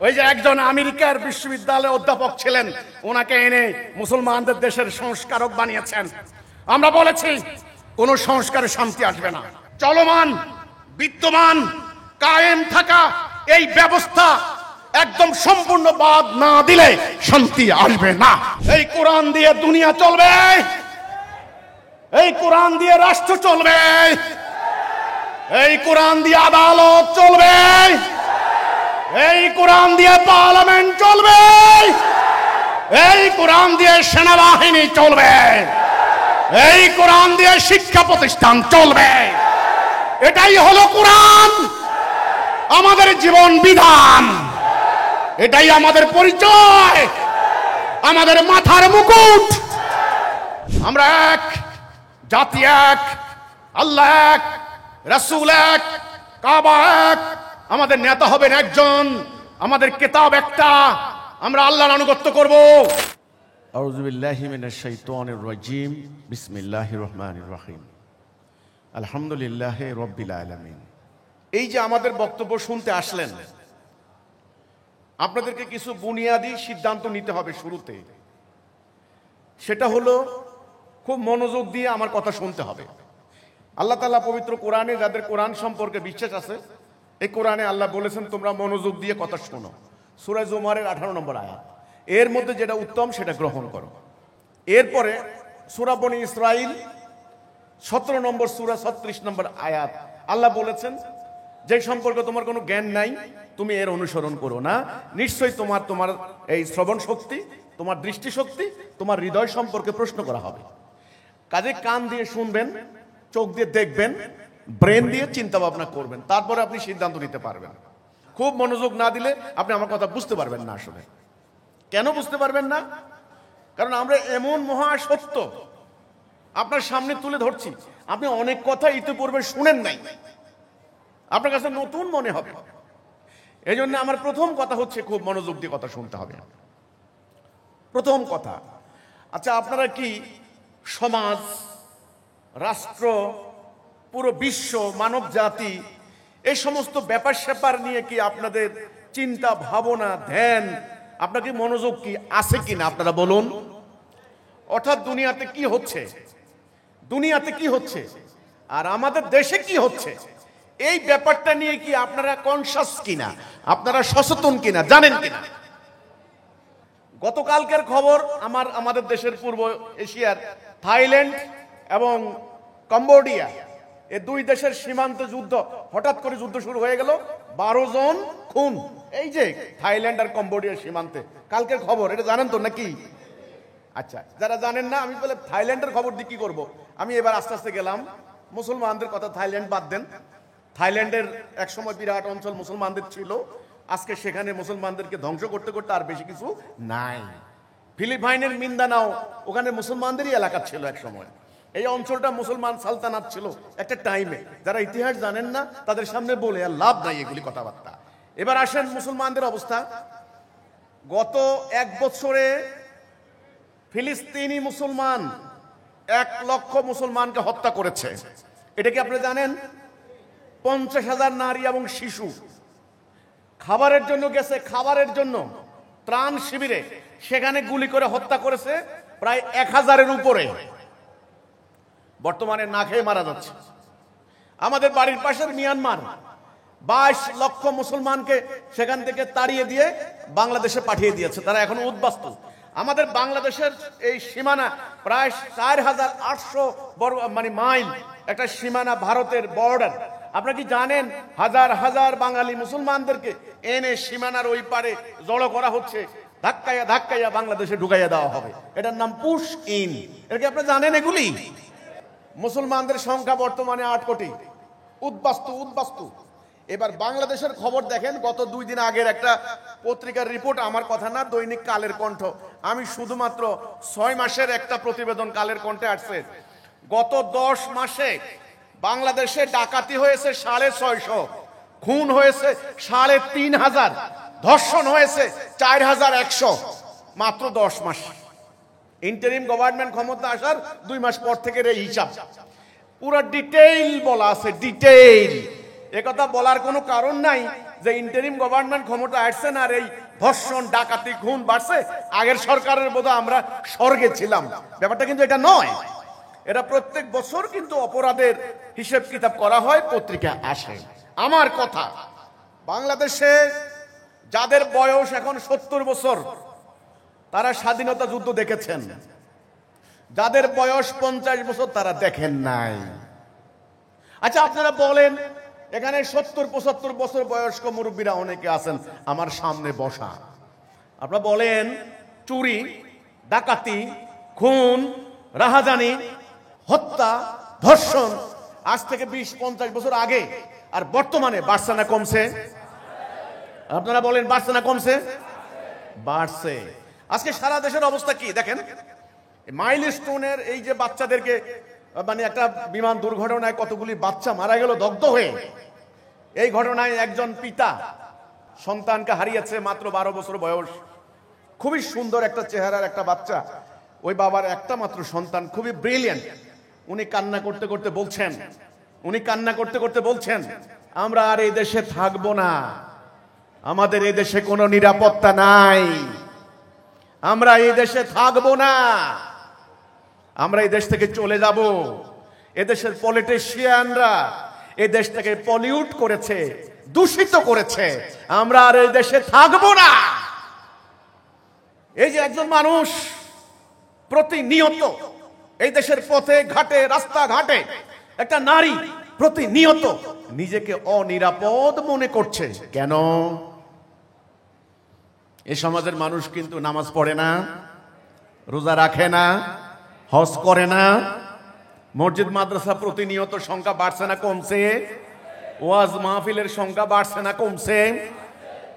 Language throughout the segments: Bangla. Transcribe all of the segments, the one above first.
ওই যে একজন আমেরিকার বিশ্ববিদ্যালয়ে অধ্যাপক ছিলেন, ওনাকে এনে মুসলমানদের দেশের সংস্কারক বানিয়েছেন। আমরা বলেছি কোন সংস্কারে শান্তি আসবে না। চলমান বিদ্যমান কায়েম থাকা এই ব্যবস্থা একদম সম্পূর্ণ বাদ না দিলে শান্তি আসবে না। এই কোরআন দিয়ে দুনিয়া চলবে, এই কোরআন দিয়ে রাষ্ট্র চলবে, এই কোরআন দিয়ে আদালত চলবে, এই কোরআন দিয়ে পার্লামেন্ট চলবে, এই কোরআন দিয়ে সেনাবাহিনী চলবে, এই কোরআন দিয়ে শিক্ষা প্রতিষ্ঠান চলবে। এটাই হলো কোরআন, আমাদের জীবন বিধান, এটাই আমাদের পরিচয়, আমাদের মাথার মুকুট। আমরা এক, জাতি এক, আল্লাহ এক, রাসূল এক, কাবা এক, আমাদের নেতা হবেন একজন, আমাদের কিতাব একটা, আমরা আল্লাহর আনুগত্য করব। আউযু বিল্লাহি মিনাশ শাইতানির রাজিম, বিসমিল্লাহির রহমানির রহিম, আলহামদুলিল্লাহি রাব্বিল আলামিন। এই যে আমাদের বক্তব্য শুনতে আসলেন, আপনাদেরকে কিছু বুনিয়াদি সিদ্ধান্ত নিতে হবে শুরুতে। সেটা হলো খুব মনোযোগ দিয়ে আমার কথা শুনতে হবে। আল্লাহ তাআলা পবিত্র কোরআনে, যাদের কোরআন সম্পর্কে বিশ্বাস আছে, এই কোরআনে আল্লাহ বলেছেন তোমরা মনোযোগ দিয়ে কথা শোনো। সূরা জুমারের 18 নম্বর আয়াত। এর মধ্যে যেটা উত্তম সেটা গ্রহণ করো। এরপরে সূরা বনী ইসরাইল 17 নম্বর সূরা 36 নম্বর আয়াত, আল্লাহ বলেছেন যে সম্পর্কে তোমার কোনো জ্ঞান নাই তুমি এর অনুসরণ করো না, নিশ্চয়ই তোমার এই শ্রবণ শক্তি, তোমার দৃষ্টি শক্তি, তোমার হৃদয় সম্পর্কে প্রশ্ন করা হবে। কাজে কান দিয়ে শুনবেন, চোখ দিয়ে দেখবেন, ব্রেন দিয়ে চিন্তা ভাবনা করবেন, তারপরে আপনি সিদ্ধান্ত নিতে পারবেন। খুব মনোযোগ না দিলে আপনি আমার কথা বুঝতে পারবেন না। আসলে কেন বুঝতে পারবেন না? কারণ আমরা এমন মহা সত্য আপনার সামনে তুলে ধরছি, আপনি অনেক কথা ইতিপূর্বে শুনেন নাই, আপনার কাছে নতুন মনে হবে। এই জন্য আমার প্রথম কথা হচ্ছে খুব মনোযোগ দিয়ে কথা শুনতে হবে। প্রথম কথা, আচ্ছা আপনারা কি সমাজ, রাষ্ট্র, পুরো বিশ্ব, মানব জাতি, এই সমস্ত ব্যাপার স্যাপার নিয়ে কি আপনাদের চিন্তা ভাবনা, ধ্যান, আপনাকে মনোযোগ কি আছে কিনা আপনারা বলুন। অর্থাৎ দুনিয়াতে কি হচ্ছে, দুনিয়াতে কি হচ্ছে আর আমাদের দেশে কি হচ্ছে, এই ব্যাপারটা নিয়ে কি আপনারা কনসাস কিনা, আপনারা সচেতন কিনা, জানেন কিনা। গতকালকের খবর, আমাদের দেশের পূর্ব এশিয়ার থাইল্যান্ড এবং কম্বোডিয়া, এই দুই দেশের সীমান্তে যুদ্ধ, হঠাৎ করে যুদ্ধ শুরু হয়ে গেল, 12 জন খুন। এই যে থাইল্যান্ড আর কম্বোডিয়ার সীমান্তে কালকের খবর, এটা জানেন তো নাকি? আচ্ছা, যারা জানেন না, আমি বলে থাইল্যান্ডের খবর দিয়ে কি করবো। আমি এবার আস্তে আস্তে গেলাম, মুসলমানদের কথা থাইল্যান্ড বাদ দেন, থাইল্যান্ডের এক সময় বিরাট অঞ্চল মুসলমানদের ছিল, আজকে সেখানে মুসলমানদেরকে ধ্বংস করতে করতে আর বেশি কিছু নাই। ফিলিপাইনের মিন্দানাও, ওখানে মুসলমানদেরই এলাকা ছিল এক সময়। এই অঞ্চলটা মুসলমান সালতানাত ছিল একটা টাইমে। যারা ইতিহাস জানেন না তাদের সামনে বলে আর লাভ নাই এগুলি কথাবার্তা। এবার আসেন মুসলমানদের অবস্থা। গত 1 বছরে ফিলিস্তিনি মুসলমান 1 লক্ষ মুসলমানকে হত্যা করেছে। এটা কি আপনি জানেন? 50,000 নারী এবং শিশু খাবারের জন্য গেছে, খাবারের জন্য ত্রাণ শিবিরে, সেখানে গুলি করে হত্যা করেছে প্রায় 1000-এর উপরে। বর্তমানে না খেয়ে মারা যাচ্ছে। আমাদের বাড়ির পাশের মিয়ানমার 22 লক্ষ মুসলমানকে সেখান থেকে তাড়িয়ে দিয়ে বাংলাদেশে পাঠিয়ে দিয়েছে, তারা এখন উদ্বাস্তু। আমাদের বাংলাদেশের এই সীমানা প্রায় 4800 মাইল একটা সীমানা, ভারতের বর্ডার। আপনারা কি জানেন হাজার হাজার বাঙালি মুসলমানদেরকে এনে সীমানার ওই পারে জড়ো করা হচ্ছে, ধাক্কাইয়া ধাক্কাইয়া বাংলাদেশে ঢুকাইয়া দেওয়া হবে। এটার নাম পুশ ইন। এটা কি আপনারা জানেন? এগুলি মুসলমানদের সংখ্যা বর্তমানে 8 কোটি, উদ্বাস্তু। এবার বাংলাদেশের খবর দেখেন, গত 2 দিন আগের একটা পত্রিকার রিপোর্ট, আমার কথা না, দৈনিক কালের কণ্ঠ। আমি শুধুমাত্র 6 মাসের একটা প্রতিবেদন কালের কণ্ঠে আসছে। গত 10 মাসে বাংলাদেশে ডাকাতি হয়েছে 650, খুন হয়েছে 3500, ধর্ষণ হয়েছে 4100, মাত্র 10 মাস। ইন্টারিম গভর্নমেন্ট ক্ষমতা আসার 2 মাস পর থেকে এই হিসাব। পুরো ডিটেইল বলা আছে, ডিটেইল। একথা বলার কোনো কারণ নাই যে ইন্টারিম গভর্নমেন্ট ক্ষমতা আসছে না আর এই ধর্ষণ ডাকাতি খুন বাড়ছে, আগের সরকারের বোধহয় আমরা স্বর্গে ছিলাম। ব্যাপারটা কিন্তু এটা নয়। এটা প্রত্যেক বছর কিন্তু অপরাধের হিসেব কিতাব করা হয়, পত্রিকা আসে। আমার কথা, বাংলাদেশে যাদের বয়স এখন 70 বছর তারা স্বাধীনতা যুদ্ধ দেখেছেন, যাদের বয়স 50 বছর তারা দেখেন নাই। আচ্ছা আপনারা বলেন, এখানে 70-75 বছর বয়স্ক মুরব্বীরা অনেকে আছেন আমার সামনে বসা, আপনারা বলেন চুরি, ডাকাতি, খুন, রাহাজানি, হত্যা, ধর্ষণ আজ থেকে 20-50 বছর আগে আর বর্তমানে বাড়ছে না কমছে? আপনারা বলেন বাড়ছে না কমছে? বাড়ছে। আজকে সারা দেশের অবস্থা কি দেখেন। মাইলস্টোনের এই যে বাচ্চাদেরকে, মানে একটা বিমান দুর্ঘটনায় কতগুলি বাচ্চা মারা গেল দগ্ধ হয়ে, এই ঘটনায় একজন পিতা সন্তানকে হারিয়েছে, মাত্র 12 বছর বয়স, খুবই সুন্দর একটা চেহারার একটা বাচ্চা। ওই বাবার একটা মাত্র সন্তান, খুবই ব্রিলিয়েন্ট। উনি কান্না করতে করতে বলছেন আমরা আর এই দেশে থাকবো না, আমাদের এই দেশে কোনো নিরাপত্তা নাই, আমরা এই দেশে থাকবো না, আমরা এই দেশ থেকে চলে যাব। এদেশের পলিটিশিয়ানরা এই দেশটাকে পলিউট করেছে, দূষিত করেছে, আমরা আর এই দেশে থাকবো না। এই যে একজন মানুষ প্রতিনিয়ত এই দেশের পথে ঘাটে, রাস্তাঘাটে একটা নারী প্রতিনিয়ত নিজেকে অনিরাপদ মনে করছে। কেন? এই সমাজের মানুষ কিন্তু নামাজ পড়ে না, রোজা রাখে না, হজ করে না, মসজিদ মাদ্রাসা প্রতিনিয়ত সংখ্যা বাড়ছে না কমছে? ওয়াজ মাহফিলের সংখ্যা বাড়ছে না কমছে?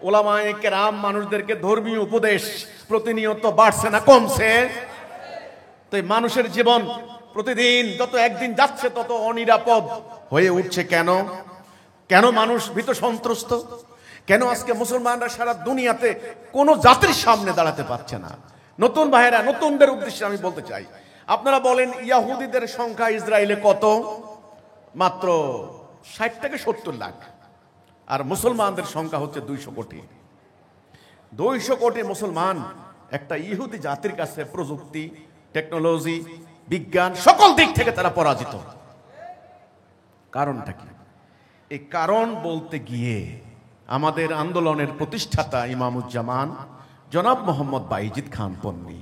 ওলামায়ে কেরাম মানুষদেরকে ধর্মীয় উপদেশ প্রতিনিয়ত বাড়ছে না কমছে? তো মানুষের জীবন প্রতিদিন যত একদিন যাচ্ছে তত অনিরাপদ হয়ে উঠছে। কেন? কেন মানুষ ভীত সন্ত্রস্ত? কেন আজকে মুসলমানরা সারা দুনিয়াতে কোনো জাতির সামনে দাঁড়াতে পারছে না? নতুন ভাইরা, নতুনদের উদ্দেশ্যে আমি বলতে চাই, আপনারা বলেন ইয়াহুদিদের সংখ্যা ইসরায়েলে কত? মাত্র 60 থেকে 70 লাখ। আর মুসলমানদের সংখ্যা হচ্ছে 200 কোটি। 200 কোটি মুসলমান একটা ইহুদি জাতির কাছে প্রযুক্তি, টেকনোলজি, বিজ্ঞান সকল দিক থেকে তারা পরাজিত। কারণটা কি? এই কারণ বলতে গিয়ে আমাদের আন্দোলনের প্রতিষ্ঠাতা ইমামুজ্জামান জনাব মোহাম্মদ বাইজিদ খান পন্নী,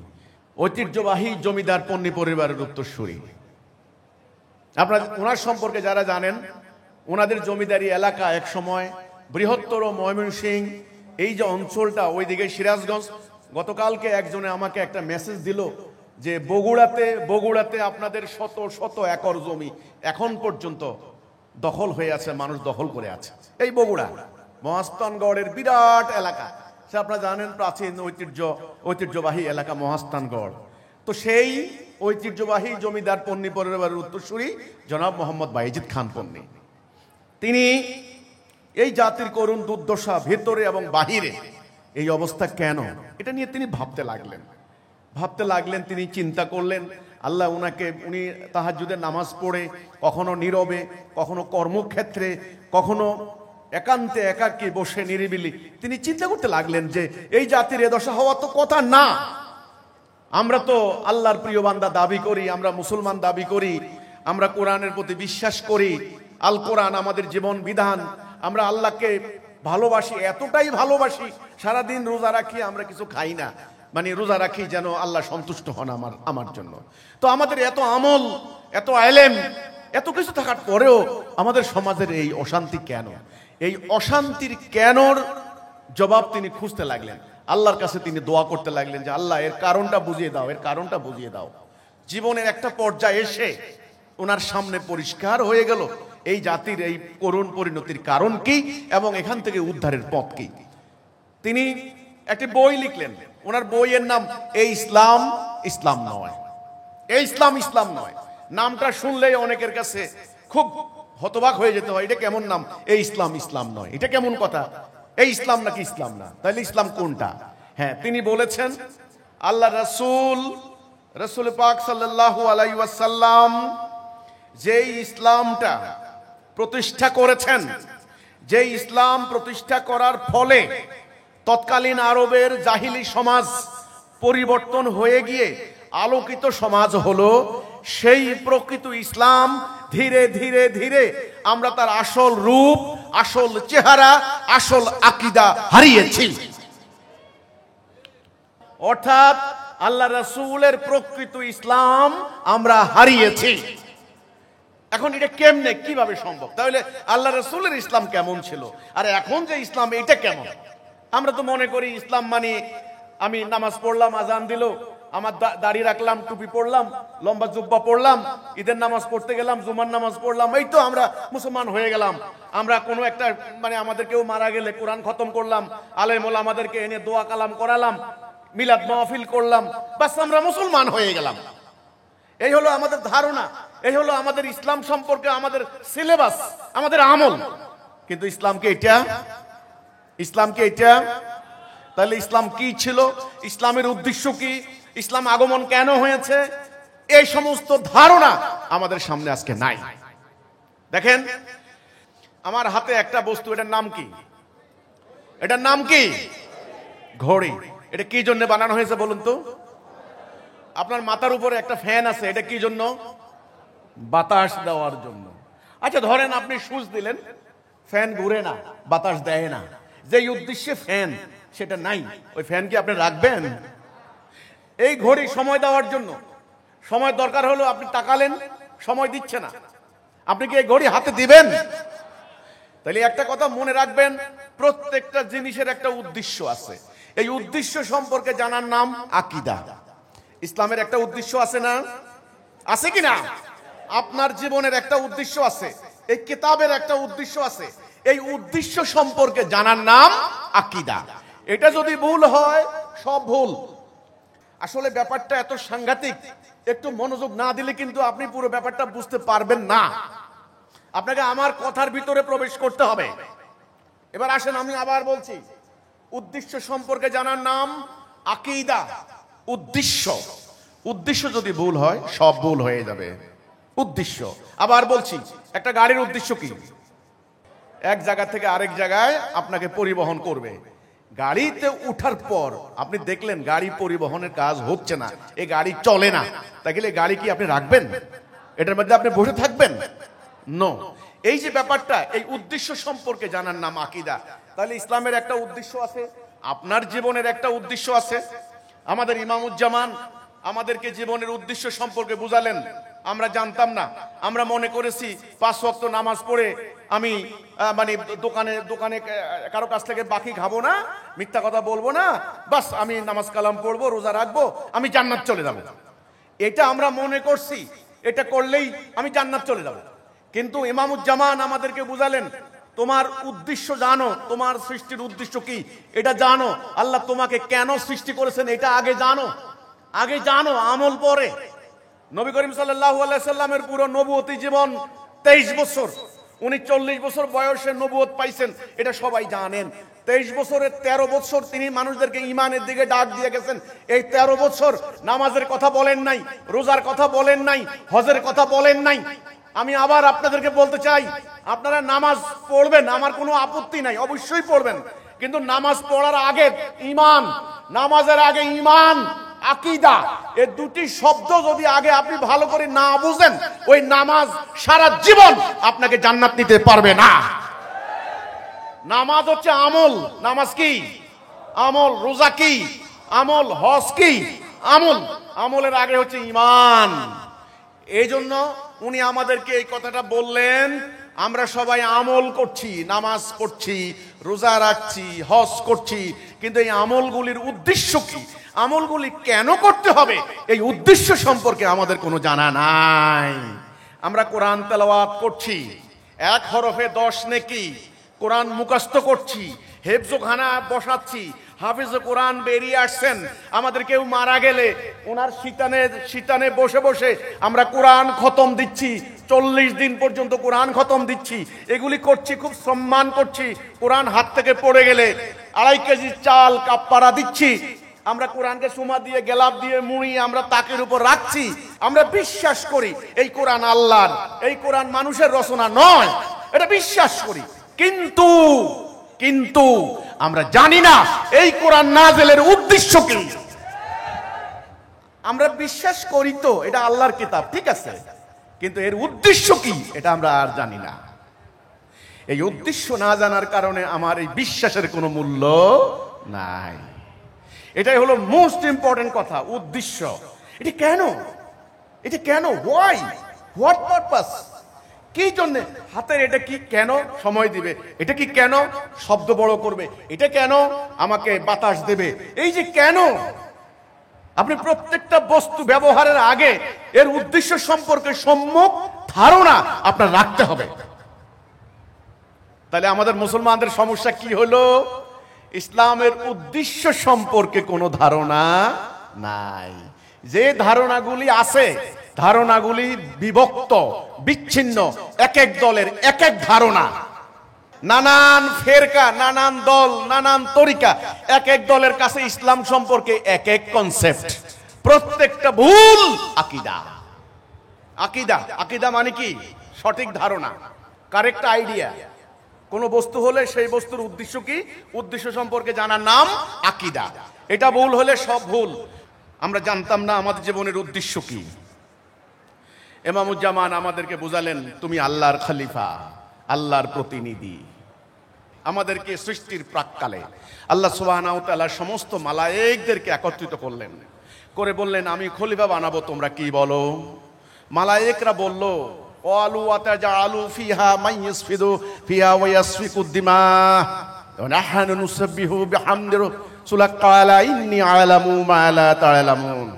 ঐতিহ্যবাহী জমিদার পন্নী পরিবারের উত্তরসূরি। আপনারা ওনার সম্পর্কে যারা জানেন, ওনাদের জমিদারি এলাকা এক সময় বৃহত্তর ময়মনসিংহ, এই যে অঞ্চলটা ওইদিকে সিরাজগঞ্জ। গতকালকে একজনে আমাকে একটা মেসেজ দিল যে বগুড়াতে আপনাদের শত শত একর জমি এখন পর্যন্ত দখল হয়ে আছে, মানুষ দখল করে আছে। এই বগুড়া মহাস্থানগড়ের বিরাট এলাকা, সে আপনারা জানেন প্রাচীন ঐতিহ্যবাহী এলাকা মহাস্থানগড়। তো সেই ঐতিহ্যবাহী জমিদার পন্নী পরিবারের উত্তরসূরি জনাব মোহাম্মদ বাইজিদ খান পন্নী, তিনি এই জাতির করুণ দুর্দশা ভেতরে এবং বাহিরে এই অবস্থা কেন, এটা নিয়ে তিনি ভাবতে লাগলেন। তিনি চিন্তা করলেন। আল্লাহ উনি তাহাজ্জুদের নামাজ পড়ে, কখনো নীরবে, কখনো কর্মক্ষেত্রে, কখনো একান্তে একাকী বসে নিরিবিলি তিনি চিন্তা করতে লাগলেন যে এই জাতির এ দশা হওয়া তো কথা না। আমরা তো আল্লাহর প্রিয় বান্দা দাবি করি, আমরা মুসলমান দাবি করি, আমরা কোরআনের প্রতি বিশ্বাস করি, আল কোরআন আমাদের জীবন বিধান, আমরা আল্লাহকে ভালোবাসি, এতটাই ভালোবাসি সারাদিন রোজা রাখি, আমরা কিছু খাই না, মানে রোজা রাখি যেন আল্লাহ সন্তুষ্ট হন আমার জন্য। তো আমাদের এত আমল, এত ইলম, এত কিছু থাকার পরেও আমাদের সমাজের এই অশান্তি কেন? এই অশান্তির কেনর জবাব তিনি খুঁজতে লাগলেন। আল্লাহর কাছে তিনি দোয়া করতে লাগলেন যে আল্লাহ এর কারণটা বুঝিয়ে দাও। জীবনের একটা পর্যায়ে এসে ওনার সামনে পরিষ্কার হয়ে গেল এই জাতির এই করুণ পরিণতির কারণ কি এবং এখান থেকে উদ্ধারের পথ কি। তিনি একটি বই লিখলেন। ওনার বইয়ের নাম এই ইসলাম ইসলাম নয়। এই ইসলাম নয় নামটা শুনলেই অনেকের কাছে খুব হতবাক হয়ে যেতে হয়। এটা কেমন নাম? এই ইসলাম নয়, এটা কেমন কথা? এই ইসলাম নাকি ইসলাম না? তাহলে ইসলাম কোনটা? হ্যাঁ, তিনি বলেছেন আল্লাহ রাসূল পাক সাল্লাল্লাহু আলাইহি ওয়াসাল্লাম যেই ইসলামটা প্রতিষ্ঠা করেছেন, যে ইসলাম প্রতিষ্ঠা করার ফলে তৎকালীন আরবের জাহিলি সমাজ পরিবর্তন হয়ে গিয়ে আলোকিত সমাজ হলো, সেই প্রকৃত ইসলাম ধীরে ধীরে ধীরে আমরা তার আসল রূপ, আসল চেহারা, আসল আকীদা হারিয়েছি। অর্থাৎ আল্লাহ রাসূলের প্রকৃত ইসলাম আমরা হারিয়েছি। এখন এটা কেমনে, কিভাবে সম্ভব? তাহলে আল্লাহ রাসূলের ইসলাম কেমন ছিল আর এখন যে ইসলাম এটা কেমন? আমরা তো মনে করি ইসলাম মানে আমি নামাজ পড়লাম, আজান দিল, আমার দাড়ি রাখলাম, টুপি পড়লাম, লম্বা জুব্বা পড়লাম, ঈদের নামাজ পড়তে গেলাম, জুমার নামাজ পড়লাম, এই তো আমরা মুসলমান হয়ে গেলাম। আমরা কোনো একটা মানে আমাদের কেউ মারা গেলে কোরআন খতম করলাম, আলেম ওলামাদেরকে এনে দোয়া কালাম করালাম, মিলাদ মাহফিল করলাম, বাস আমরা মুসলমান হয়ে গেলাম। এই হলো আমাদের ধারণা, এই হলো আমাদের ইসলাম সম্পর্কে আমাদের সিলেবাস, আমাদের আমল। কিন্তু ইসলাম কি এটা? ইসলাম কি এটা? তাহলে ইসলাম কি ছিল? ইসলামের উদ্দেশ্য কি? ইসলাম আগমন কেন হয়েছে? এই সমস্ত ধারণা আমাদের সামনে আজকে নাই। দেখেন আমার হাতে একটা বস্তু, এটার নাম কি? এটার নাম কি? ঘড়ি। এটা কি জন্য বানানো হয়েছে বলুন তো? আপনার মাথার উপরে একটা ফ্যান আছে, এটা কি জন্য? বাতাস দেওয়ার জন্য। আচ্ছা ধরেন আপনি সুইচ দিলেন, ফ্যান ঘুরে না, বাতাস দেয় না, যে উদ্দেশ্যে ফ্যান সেটা নাই, ওই ফ্যান কি আপনি রাখবেন? এই ঘড়ি সময় দেওয়ার জন্য, সময় দরকার হলো আপনি তাকালেন, সময় দিচ্ছে না, আপনি কি এই ঘড়ি হাতে দিবেন? তাহলে একটা কথা মনে রাখবেন, প্রত্যেকটা জিনিসের একটা উদ্দেশ্য আছে। এই উদ্দেশ্য সম্পর্কে জানার নাম আকীদা। ইসলামের একটা উদ্দেশ্য আছে না? আছে কি না? আপনার জীবনের একটা উদ্দেশ্য আছে, এই কিতাবের একটা উদ্দেশ্য আছে। এই উদ্দেশ্য সম্পর্কে জানার নাম আকীদা। এটা যদি ভুল হয় সব ভুল। আসলে ব্যাপারটা এত সাংঘাতিক, একটু মনোযোগ না দিলে কিন্তু আপনি পুরো ব্যাপারটা বুঝতে পারবেন না। আপনাকে আমার কথার ভিতরে প্রবেশ করতে হবে। এবার আসেন আমি আবার বলছি, উদ্দেশ্য সম্পর্কে জানার নাম আকীদা। উদ্দেশ্য, উদ্দেশ্য যদি ভুল হয় সব ভুল হয়ে যাবে। উদ্দেশ্য, আবার বলছি, একটা গাড়ির উদ্দেশ্য কি? এক জায়গা থেকে আরেক জায়গায় আপনাকে পরিবহন করবে। গাড়িতে উঠার পর আপনি দেখলেন গাড়ি পরিবহনের কাজ হচ্ছে না, এই গাড়ি চলে না, তাহলে গাড়ি কি আপনি রাখবেন? এটার মধ্যে আপনি বসে থাকবেন? নো। এই যে ব্যাপারটা, এই উদ্দেশ্য সম্পর্কে জানার নাম আকীদা। তাহলে ইসলামের একটা উদ্দেশ্য আছে, আপনার জীবনের একটা উদ্দেশ্য আছে। আমাদের ইমামুজ্জামান আমাদেরকে জীবনের উদ্দেশ্য সম্পর্কে বুঝালেন, আমরা জানতাম না। আমরা মনে করেছি 5 ওয়াক্ত নামাজ পড়ে আমি মানে দোকানে দোকানে কারো কাছ থেকে বাকি খাবো না, মিথ্যা কথা বলবো না, বাস আমি নামাজ কালাম পড়বো, রোজা রাখবো, আমি জান্নাত চলে যাবো। এটা আমরা মনে করছি, এটা করলেই আমি জান্নাত চলে যাবো। কিন্তু ইমামুজ্জামান আমাদেরকে বুঝালেন, তোমার উদ্দেশ্য জানো, তোমার সৃষ্টির উদ্দেশ্য কি এটা জানো, আল্লাহ তোমাকে কেন সৃষ্টি করেছেন এটা আগে জানো, আগে জানো, আমল পরে। নবী করিম সাল্লাল্লাহু আলাইহি সাল্লামের পুরো নবুয়তি জীবন 23 বছর, উনি 40 বছর বয়সে নবুয়ত পাইছেন, এটা সবাই জানেন। 23 বছরের 13 বছর তিনি মানুষদেরকে ইমানের দিকে ডাক দিয়ে গেছেন। এই 13 বছর নামাজের কথা বলেন নাই, রোজার কথা বলেন নাই, হজের কথা বলেন নাই। আমি আবার আপনাদেরকে বলতে চাই, আপনারা নামাজ পড়বেন, আমার কোনো আপত্তি নাই, অবশ্যই পড়বেন, কিন্তু নামাজ পড়ার আগে ঈমান, নামাজের আগে ঈমান, আকীদা, এই দুটি শব্দ যদি আগে আপনি ভালো করে না বুঝেন, ওই নামাজ সারা জীবন আপনাকে জান্নাত নিতে পারবে না। নামাজ হচ্ছে আমল। নামাজ কি? আমল। রোজা কি? আমল। হজ কি? আমল। আমলের আগে হচ্ছে ঈমান। এই জন্য উনি আমাদেরকে এই কথাটা বললেন, আমরা সবাই আমল করছি, নামাজ পড়ছি, রোজা রাখছি, হজ করছি, কিন্তু এই আমলগুলির উদ্দেশ্য কি, আমলগুলি কেন করতে হবে, এই উদ্দেশ্য সম্পর্কে আমাদের কোনো জানা নাই। আমরা কোরআন তেলাওয়াত করছি, 1 হরফে 10 নেকি, কোরআন মুখস্থ করছি, হেফজখানা বসাচ্ছি, হাফেজে কোরআন বেরিয়ে আসছেন। আমাদের কেউ মারা গেলে ওনার শীতানে বসে বসে আমরা কোরআন খতম দিচ্ছি, 40 দিন পর্যন্ত কোরআন খতম দিচ্ছি। এগুলি করছি, খুব সম্মান করছি। কোরআন হাত থেকে পড়ে গেলে 2.5 কেজি চাল কাপ্পারা দিচ্ছি। আমরা কোরআনকে সুমা দিয়ে, গেলাপ দিয়ে, মুড়ি আমরা তাকের উপর রাখছি। আমরা বিশ্বাস করি এই কোরআন আল্লাহর, এই কোরআন মানুষের রচনা নয়, এটা বিশ্বাস করি। কিন্তু কিন্তু আমরা জানি না এই কোরআন নাযিলের উদ্দেশ্য কি। আমরা বিশ্বাস করি তো এটা আল্লাহর কিতাব, ঠিক আছে, কিন্তু এর উদ্দেশ্য কি এটা আমরা আর জানি না। এই উদ্দেশ্য না জানার কারণে আমার এই বিশ্বাসের কোনো মূল্য নাই। এটাই হলো মোস্ট ইম্পর্টেন্ট কথা, উদ্দেশ্য। এটা কেন, এটা কেন, হোয়াই, হোয়াট পারপাস, কি জন্য হাতের এটা কি কেন সময় দিবে, এটা কি কেন শব্দ বড় করবে, এটা কেন আমাকে বাতাস দেবে, এই যে কেন। আপনি প্রত্যেকটা বস্তু ব্যবহারের আগে এর উদ্দেশ্য সম্পর্কে সম্যক ধারণা আপনার রাখতে হবে। তাহলে আমাদের মুসলমানদের সমস্যা কি হলো? ইসলামের উদ্দেশ্য সম্পর্কে কোনো ধারণা নাই। যে ধারণাগুলি আছে, ধারণাগুলি বিভক্ত, বিচ্ছিন্ন, এক এক দলের এক এক ধারণা, নানান ফেরকা, নানান দল, নানান তরিকা, এক এক দলের কাছে ইসলাম সম্পর্কে এক এক কনসেপ্ট, প্রত্যেকটা ভুল আকীদা। আকীদা, আকীদা মানে কি? সঠিক ধারণা, কারেক্ট আইডিয়া। কোন বস্তু হলে সেই বস্তুর উদ্দেশ্য কি, উদ্দেশ্য সম্পর্কে জানার নাম আকীদা। এটা ভুল হলে সব ভুল। আমরা জানতাম না আমাদের জীবনের উদ্দেশ্য কি। ইমামুজ্জামান আমাদেরকে বুঝালেন, তুমি আল্লাহর খলিফা, আল্লাহর প্রতিনিধি। আমাদেরকে সৃষ্টির প্রাক্কালে আল্লাহ সুবহানাহু ওয়া তাআলা সমস্ত মালায়েকদেরকে একত্রিত করলেন, করে বললেন আমি খলিফা বানাবো, তোমরা কি বলো? মালায়েকরা বলল, ওয়ালু আতাজালু ফিহা মাইয়াসফিদু ফিহা ওয়া ইয়াসফিকুদ দিমা ওয়া নাহনু নুসাব্বিহু বিহামদি সুলাকালা ইন্নী আলামু মা লা তা'লামুন।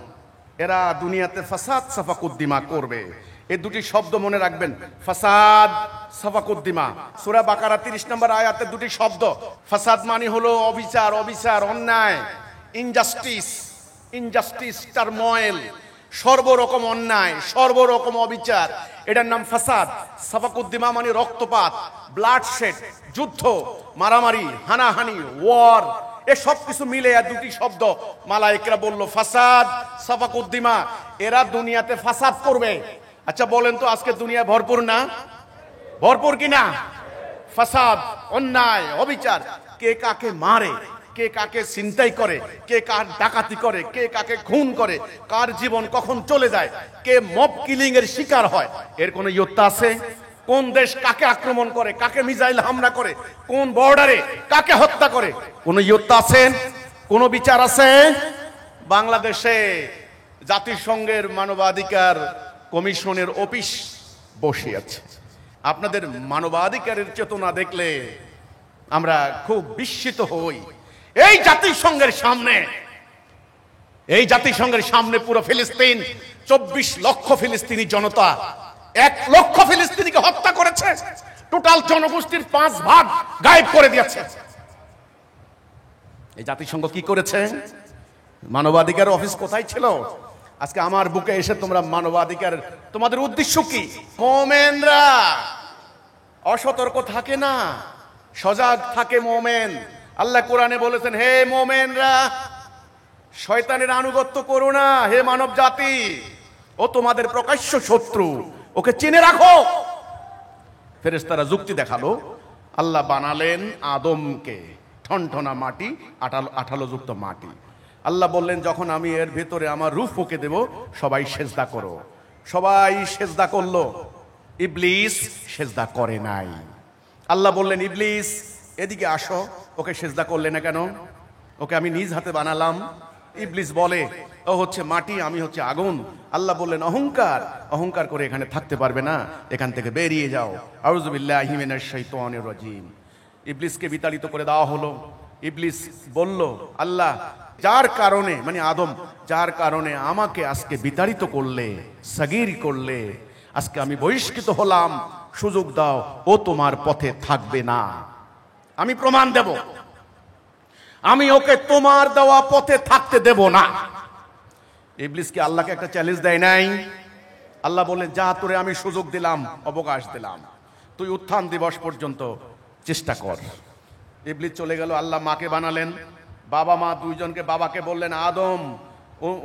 এরা দুনিয়াতে ফাসাদ সাফাকুদ্দিমা করবে। এই দুটি শব্দ মনে রাখবেন, ফাসাদ, সাফাকুদ্দিমা। সূরা বাকারা 30 নম্বর আয়াতে দুটি শব্দ। ফাসাদ মানে হলো অবিচার, অবিচার, অন্যায়, ইনজাস্টিস, ইনজাস্টিস, টারময়েল, সর্বরকম অন্যায়, সর্বরকম অবিচার, এটার নাম ফাসাদ। সাফাকুদ্দিমা মানে রক্তপাত, ব্লাডশেড, যুদ্ধ, মারামারি, হানাহানি, ওয়ার, এ সব কিছু মিলে দুটি শব্দ। মালায়েকরা বলল ফাসাদ, সাফাকুদ্দিমা, এরা দুনিয়াতে ফাসাদ করবে। আচ্ছা বলেন তো আজকে দুনিয়া ভরপুর না? ভরপুর কি না? ফাসাদ, অন্যায়, অবিচার। কে কাকে মারে, কে কাকে ছিনতাই করে, কে কার ডাকাতি করে, কে কাকে খুন করে, কার জীবন কখন চলে যায়, কে মব কিলিং এর শিকার হয়, এর কোন ইয়ত্তা আছে? কোন দেশ কাকে আক্রমণ করে, কাকে মিসাইল হামলা করে, কোন বর্ডারে কাকে হত্যা করে, কোন ইয়ত্তা আছে? কোন বিচার আছে? বাংলাদেশে জাতিসংঘের মানবাধিকার কমিশনের অফিস বসে আছে। আপনাদের মানবাধিকারের চেতনা দেখলে আমরা খুব বিস্মিত হই। এই জাতিসংঘের সামনে, এই জাতিসংঘের সামনে পুরো ফিলিস্তিন, 24 লক্ষ ফিলিস্তিনি জনতা 1 লক্ষ ফিলিস্তিনিকে হত্যা করেছে। টোটাল জনগোষ্ঠীর 5 ভাগ গায়েব করে দিয়েছে। এই জাতিসংঘ কি করেছে? মানবাধিকার অফিস কোথায় ছিল? আজকে আমার বুকে এসে তোমরা মানবাধিকার, তোমাদের উদ্দেশ্য কি? মুমিনরা অসতর্ক থাকে না, সজাগ থাকে মুমিন। আল্লাহ কোরআনে বলেছেন, হে মুমিনরা শয়তানের আনুগত্য করো না, হে মানব জাতি, ও তোমাদের প্রকাশ্য শত্রু, ওকে চিনে রাখো। ফেরেশতারা যুক্তি দেখালো, আল্লাহ বানালেন আদমকে ঠনঠনা মাটি, আঠালো যুক্ত মাটি। আল্লাহ বললেন যখন আমি এর ভেতরে আমার রূহ ফুঁকে দেব, সবাই সেজদা করো। সবাই সেজদা করলো, ইবলিস সেজদা করে নাই। আল্লাহ বললেন ইবলিস এদিকে আসো, ওকে সেজদা করলে না কেন? ওকে আমি নিজ হাতে বানালাম। ইবলিস বলে ও হচ্ছে মাটি, আমি হচ্ছে আগুন। আল্লাহ বললেন অহংকার, অহংকার করে এখানে থাকতে পারবে না, এখান থেকে বেরিয়ে যাও। আউযু বিল্লাহি মিনাশ শাইতানির রাজিম। ইবলিসকে বিতাড়িত করে দেওয়া হলো। ইবলিস বলল, আল্লাহ যার কারণে, মানে আদম, যার কারণে আমাকে আজকে বিতাড়িত করলে, সাগীর করলে, আজকে আমি বহিষ্কৃত হলাম, সুযোগ দাও, ও তোমার পথে থাকবে না। আমি প্রমাণ দেব, আমি ওকে তোমার দেওয়া পথে থাকতে দেব না। ইবলিস কি আল্লাহকে একটা চ্যালেঞ্জ দেয় নাই? আল্লাহ বললেন যা, তোরে আমি সুযোগ দিলাম, অবকাশ দিলাম, তুই উত্থান দিবস পর্যন্ত চেষ্টা কর। ইবলিস চলে গেল। আল্লাহ মাকে বানালেন, বাবা মা দুইজনকে, বাবাকে বললেন আদম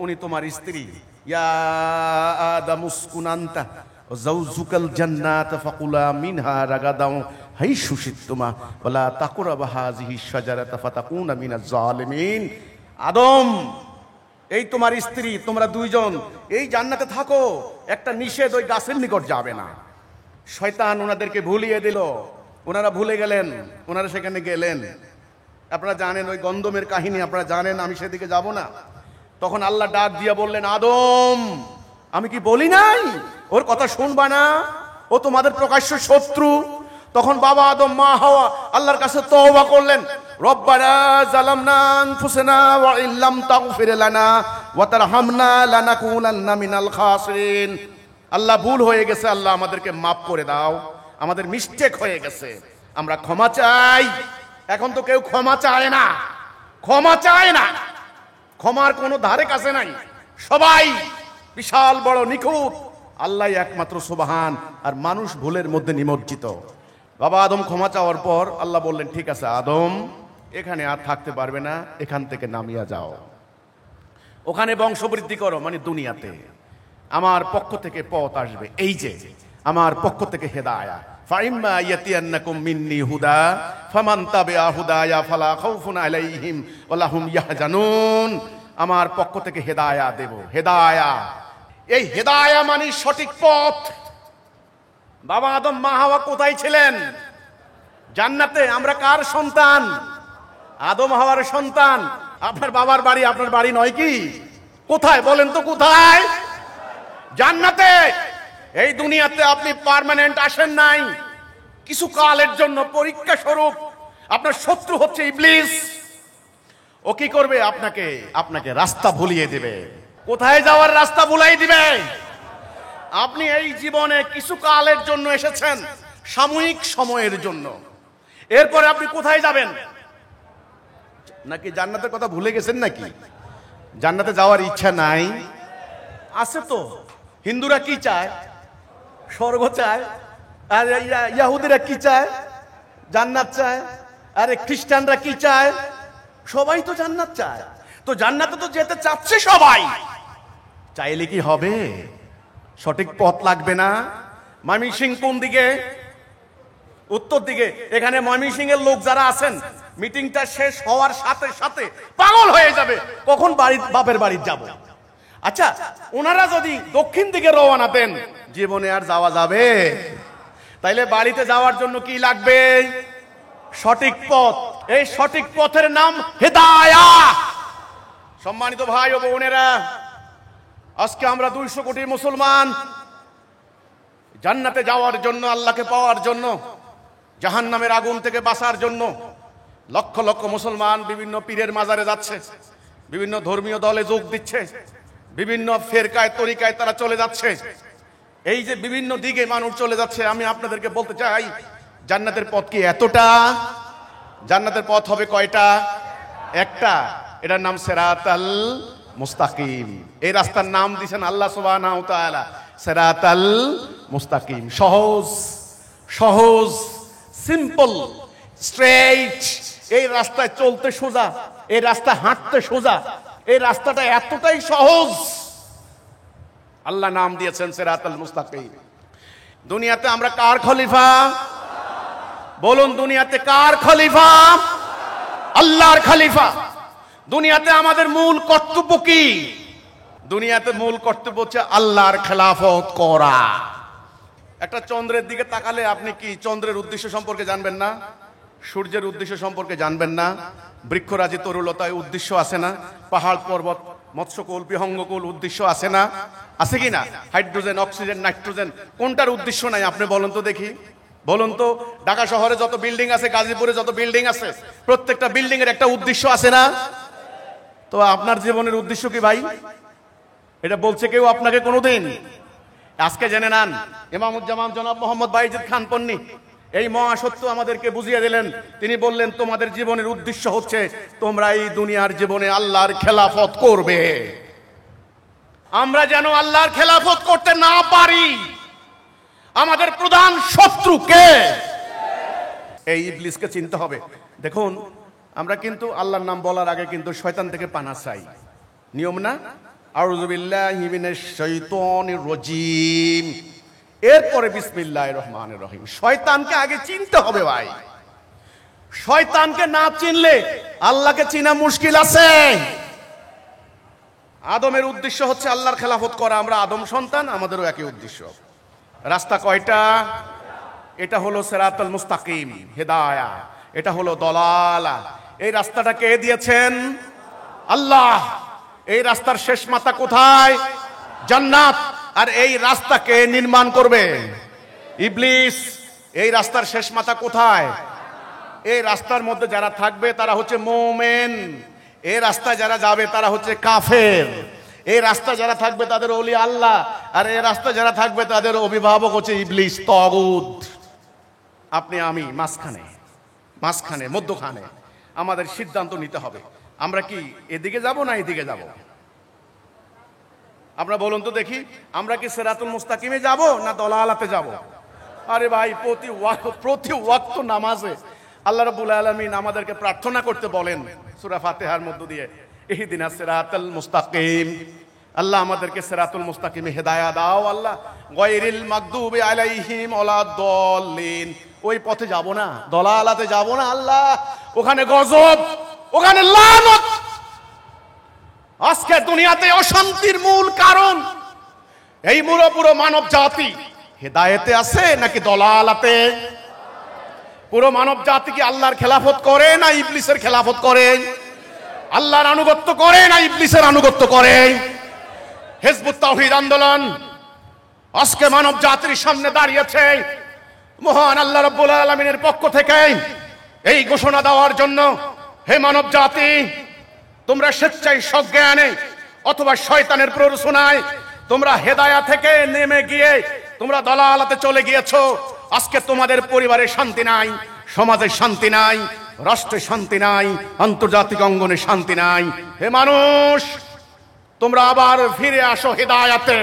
উনি তোমার স্ত্রী, ইয়া আদামু উসকুন আনতা ওয়া যাওজুকাল জান্নাত ফাকুলা মিনহা রাগাদাও হাইসু শিতুমা ওয়ালা তাকরাবা হাযিহি শাজারাতা ফাতাকুনা মিনাজ জালিমিন। আদম, এই তোমার স্ত্রী, তোমরা দুইজন এই জান্নাতে থাকো, একটা নিষেধ, ওই গাছের নিকট যাবে না। শয়তান ওনাদেরকে ভুলিয়ে দিল, ওনারা ভুলে গেলেন, ওনারা সেখানে গেলেন। আপনারা জানেন ওই গন্ধমের কাহিনী, আপনারা জানেন, আমি সেদিকে যাব না। তখন আল্লাহ ডাক দিয়ে বললেন, আদম, আমি কি বলি নাই ওর কথা শুনবা না? ও তোমাদের প্রকাশ্য শত্রু। তখন বাবা আদম, মা হাওয়া আল্লাহর কাছে তওবা করলেন, রব্বানা যালামনা আনফুসানা ওয়া ইল্লাম তাগফির লানা ওয়া তারহামনা লানাকুনান্না মিনাল খাসিরিন। আল্লাহ, ভুল হয়ে গেছে, আল্লাহ আমাদেরকে মাফ করে দাও, আমাদের মিস্টেক হয়ে গেছে, আমরা ক্ষমা চাই। এখন তো কেউ ক্ষমা চায় না, ক্ষমা চায় না, ক্ষমার কোনো ধারে কাছে নাই, সবাই বিশাল বড় নিখুঁত, আল্লাহ একমাত্র সুবহান, আর মানুষ ভুলের মধ্যে নিমজ্জিত। বাবা আদম ক্ষমা চাওয়ার পর আল্লাহ বললেন, ঠিক আছে আদম, এখানে আর থাকতে পারবে না, এখান থেকে নামিয়া যাও, ওখানে বংশবৃদ্ধি করো, মানে দুনিয়াতে আমার পক্ষ থেকে পথ আসবে, এই যে আমার পক্ষ থেকে হেদায়া, ফাইম্মা ইয়াতিয়ান্নাকুম মিন্নি হুদা ফামান তাবিআ হুদায়া ফালা খাউফুন আলাইহিম ওয়ালা হুম ইয়াহজানুন। আমার পক্ষ থেকে হেদায়া দেব, হেদায়া, এই হেদায়া মানে সঠিক পথ। বাবা আদম, মা হাওয়া কোথায় ছিলেন? জান্নাতে। আমরা কার সন্তান? আদম হাওয়ার সন্তান। আপনার বাবার বাড়ি আপনার বাড়ি নয় কি? কোথায় বলেন তো, কোথায়? জান্নাতে। এই দুনিয়াতে আপনি পার্মানেন্ট আসেন নাই, কিছু কালের জন্য পরীক্ষা স্বরূপ। আপনার শত্রু হচ্ছে ইবলিস। ও কি করবে? আপনাকে রাস্তা ভুলিয়ে দিবে, কোথায় যাওয়ার রাস্তা ভুলাই দিবে। আপনি এই জীবনে কিছু কালের জন্য এসেছেন, সাময়িক সময়ের জন্য, এরপরে আপনি কোথায় যাবেন? নাকি জান্নাতের কথা ভুলে গেছেন? নাকি জান্নাতে যাওয়ার ইচ্ছা নাই? আছে তো। হিন্দুরা কি চায়? স্বর্গ চায়। আর ইহুদিরা কি চায়? জান্নাত চায়। আরে খ্রিস্টানরা কি চায়? সবাই তো জান্নাত চায়। তো জান্নাতে তো যেতে চাচ্ছে সবাই, চাইলে কি হবে? সঠিক পথ লাগবে না? ময়মনসিং কোন দিকে? উত্তর দিকে। এখানে ময়মনসিং এর লোক যারা আছেন, মিটিংটা শেষ হওয়ার সাথে সাথে পাগল হয়ে যাবে, কখন বাপের বাড়ি যাব। আচ্ছা, ওনারা যদি দক্ষিণ দিকে রওনা দেন, জীবনে আর যাওয়া যাবে? তাইলে বাড়িতে যাওয়ার জন্য কি লাগবে? সঠিক পথ। এই সঠিক পথের নাম হেদায়াত। সম্মানিত ভাই ও বোনেরা, আজকে আমরা 200 কোটি মুসলমান জান্নাতে যাওয়ার জন্য, আল্লাহকে পাওয়ার জন্য, জাহান্নামের আগুন থেকে বাঁচার জন্য লক্ষ লক্ষ মুসলমান বিভিন্ন পীরের মাজারে যাচ্ছে, বিভিন্ন ধর্মীয় দলে যোগ দিচ্ছে, বিভিন্ন ফেরকায় তরিকায় তারা চলে যাচ্ছে। এই যে বিভিন্ন দিকে মানুষ চলে যাচ্ছে, আমি আপনাদেরকে বলতে চাই, জান্নাতের পথ কি এতটা? জান্নাতের পথ হবে কয়টা? একটা। এটার নাম সিরাতাল মুস্তাকিম। এই রাস্তার নাম দিয়েছেন আল্লাহ সুবহানাহু ওয়া তাআলা, সিরাতাল মুস্তাকিম। সহজ সহজ, সিম্পল, স্ট্রেইট। এই রাস্তায় চলতে সোজা, এই রাস্তা হাঁটতে সোজা, এই রাস্তাটা এতটাই সহজ, আল্লাহ নাম দিয়েছেন সিরাতাল মুস্তাকিম। দুনিয়াতে আমরা কার খলিফা? বলুন, দুনিয়াতে কার খলিফা? আল্লাহর খলিফা। দুনিয়াতে আমাদের মূল কর্তব্য কি? দুনিয়াতে মূল কর্তব্য হচ্ছে আল্লাহর খেলাফত করা। একটা চন্দ্রের দিকে তাকালে আপনি কি চন্দ্রের উদ্দেশ্য সম্পর্কে জানবেন না? সূর্যের উদ্দেশ্য সম্পর্কে জানবেন না? বৃক্ষরাজি তরুলতায় উদ্দেশ্য আছে না? পাহাড় পর্বত মৎস্যকুল বিহঙ্গকুল উদ্দেশ্য আছে না? আছে কি না? হাইড্রোজেন, অক্সিজেন, নাইট্রোজেন, কোনটার উদ্দেশ্য নাই আপনি বলুন তো দেখি। বলুন তো, ঢাকা শহরে যত বিল্ডিং আছে, গাজীপুরে যত বিল্ডিং আছে, প্রত্যেকটা বিল্ডিং এর একটা উদ্দেশ্য আছে না? তো আপনার জীবনের উদ্দেশ্য কি ভাই? এটা বলছে কেউ আপনাকে কোনোদিন? আজকে জেনে নেন, ইমামুজ্জামান জনাব মোহাম্মদ বাইজিদ খান পন্নী এই মহাসত্য আমাদেরকে বুঝিয়ে দিলেন। তিনি বললেন, তোমাদের জীবনের উদ্দেশ্য হচ্ছে তোমরা এই দুনিয়ার জীবনে আল্লাহর খেলাফত করবে। আমরা যেন আল্লাহর খেলাফত করতে না পারি। আমাদের প্রধান শত্রু কে? এই ইবলিসকে চিনতে হবে। দেখুন, আমরা কিন্তু আল্লাহর নাম বলার আগে কিন্তু শয়তান থেকে পানা চাই, নিয়ম না? আউযু বিল্লাহি মিনাশ শাইতানির রাজীম। এরপরে বিসমিল্লাহির রহমানির রহিম। শয়তানকে আগে চিনতে হবে ভাই। শয়তানকে না চিনলে আল্লাহকে চিনা মুশকিল আছে। আদমের উদ্দেশ্য হচ্ছে আল্লাহর খেলাফত করা। আমরা আদম সন্তান, আমাদেরও একই উদ্দেশ্য। রাস্তা কয়টা? এটা হলো সিরাতুল মুস্তাকিম, হেদায়া। এটা হলো দলালা। এই রাস্তাটা কে দিয়েছেন? আল্লাহ। এই রাস্তার শেষ মাথা কোথায়? জান্নাত। আর এই রাস্তা কে নির্মাণ করবে? ইবলিস। এই রাস্তার শেষ মাথা কোথায়? এই রাস্তার মধ্যে যারা থাকবে তারা হচ্ছে মুমিন। এই রাস্তায় যারা যাবে তারা হচ্ছে কাফের। এই রাস্তা যারা থাকবে তাদের ওলি আল্লাহ, আর এই রাস্তা যারা থাকবে তাদের অভিভাবক হচ্ছে ইবলিস, তাগুত। আপনি আমি মাঝখানে মধ্যখানে আমাদের সিদ্ধান্ত নিতে হবে। আমরা কি এদিকে যাব না এদিকে যাব? আপনারা বলুন তো দেখি, আমরা কি সিরাতুল মুস্তাকিমে যাব না দলালাতে যাব? আরে ভাই, প্রতি ওয়াক্ত নামাজে আল্লাহ রাব্বুল আলামিন আমাদেরকে প্রার্থনা করতে বলেন সূরা ফাতিহার মধ্য দিয়ে, ইহদিনাস সিরাতাল মুস্তাকিম। আল্লাহ আমাদেরকে সিরাতুল মুস্তাকিমে হেদায়েত দাও। আল্লাহ গায়রিল মাগদুবি আলাইহিম ওয়ালাদ-দাল্লিন। ওই পথে যাব না, দলালাতে যাব না। আল্লাহ, ওখানে গজব, ওখানে লানত। আজকে দুনিয়াতে অশান্তির মূল কারণ এই পুরো মানব জাতি হেদায়েতে আছে নাকি দলালাতে? পুরো মানব জাতি কি আল্লাহর খেলাফত করে না ইবলিসের খেলাফত করে? আল্লাহর আনুগত্য করে না ইবলিসের আনুগত্য করে? হিজবুত তাওহীদ আন্দোলন আজকে মানব জাতির সামনে দাঁড়িয়েছে মহান আল্লাহ রাব্বুল আলামিনের পক্ষ থেকে এই ঘোষণা দেওয়ার জন্য, হে মানব জাতি, তোমরা স্বেচ্ছায় সজ্ঞানে অথবা শয়তানের প্ররোচনায় তোমরা হেদায়া থেকে নেমে গিয়ে তোমরা দলালাতে চলে গিয়েছো। আজকে তোমাদের পরিবারে শান্তি নাই, সমাজে শান্তি নাই, রাষ্ট্রে শান্তি নাই, আন্তর্জাতিক অঙ্গনে শান্তি নাই। হে মানুষ, তোমরা আবার ফিরে আসো হেদায়াতে।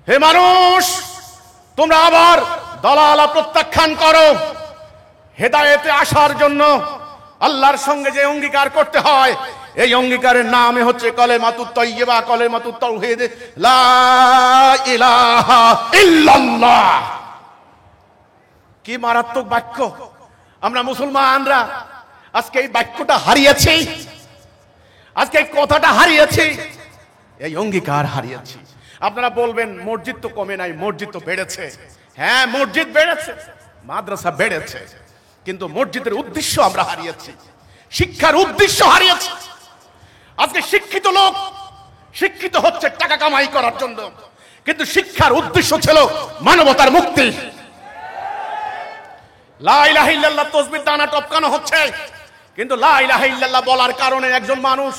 হে মানুষ, তোমরা আবার দলালা প্রত্যাখ্যান করো। হেদায়েতে আসার জন্য আল্লাহর সঙ্গে যে অঙ্গীকার করতে হয়, এই অঙ্গীকারের নামে হচ্ছে কালেমাতুত তাইয়্যিবা, কালেমাতুত তাওহীদ, লা ইলাহা ইল্লাল্লাহ। কি মারাত্মক বাক্য! আমরা মুসলমানরা আজকে এই বাক্যটা হারিয়েছি, আজকে এই কথাটা হারিয়েছি, এই অঙ্গীকার হারিয়েছি। আপনারা বলবেন মসজিদ তো কমে নাই, মসজিদ তো বেড়েছে। হ্যাঁ, মসজিদ বেড়েছে, মাদ্রাসা বেড়েছে, কিন্তু মসজিদের উদ্দেশ্য আমরা হারিয়েছি, শিক্ষার উদ্দেশ্য হারিয়েছি। আজকে শিক্ষিত লোক শিক্ষিত হচ্ছে টাকা কামাই করার জন্য, কিন্তু শিক্ষার উদ্দেশ্য ছিল মানবতার মুক্তি। লা ইলাহা ইল্লাল্লাহ তাসবিহ দানা টপকানো হচ্ছে, কিন্তু লা ইলাহা ইল্লাল্লাহ বলার কারণে একজন মানুষ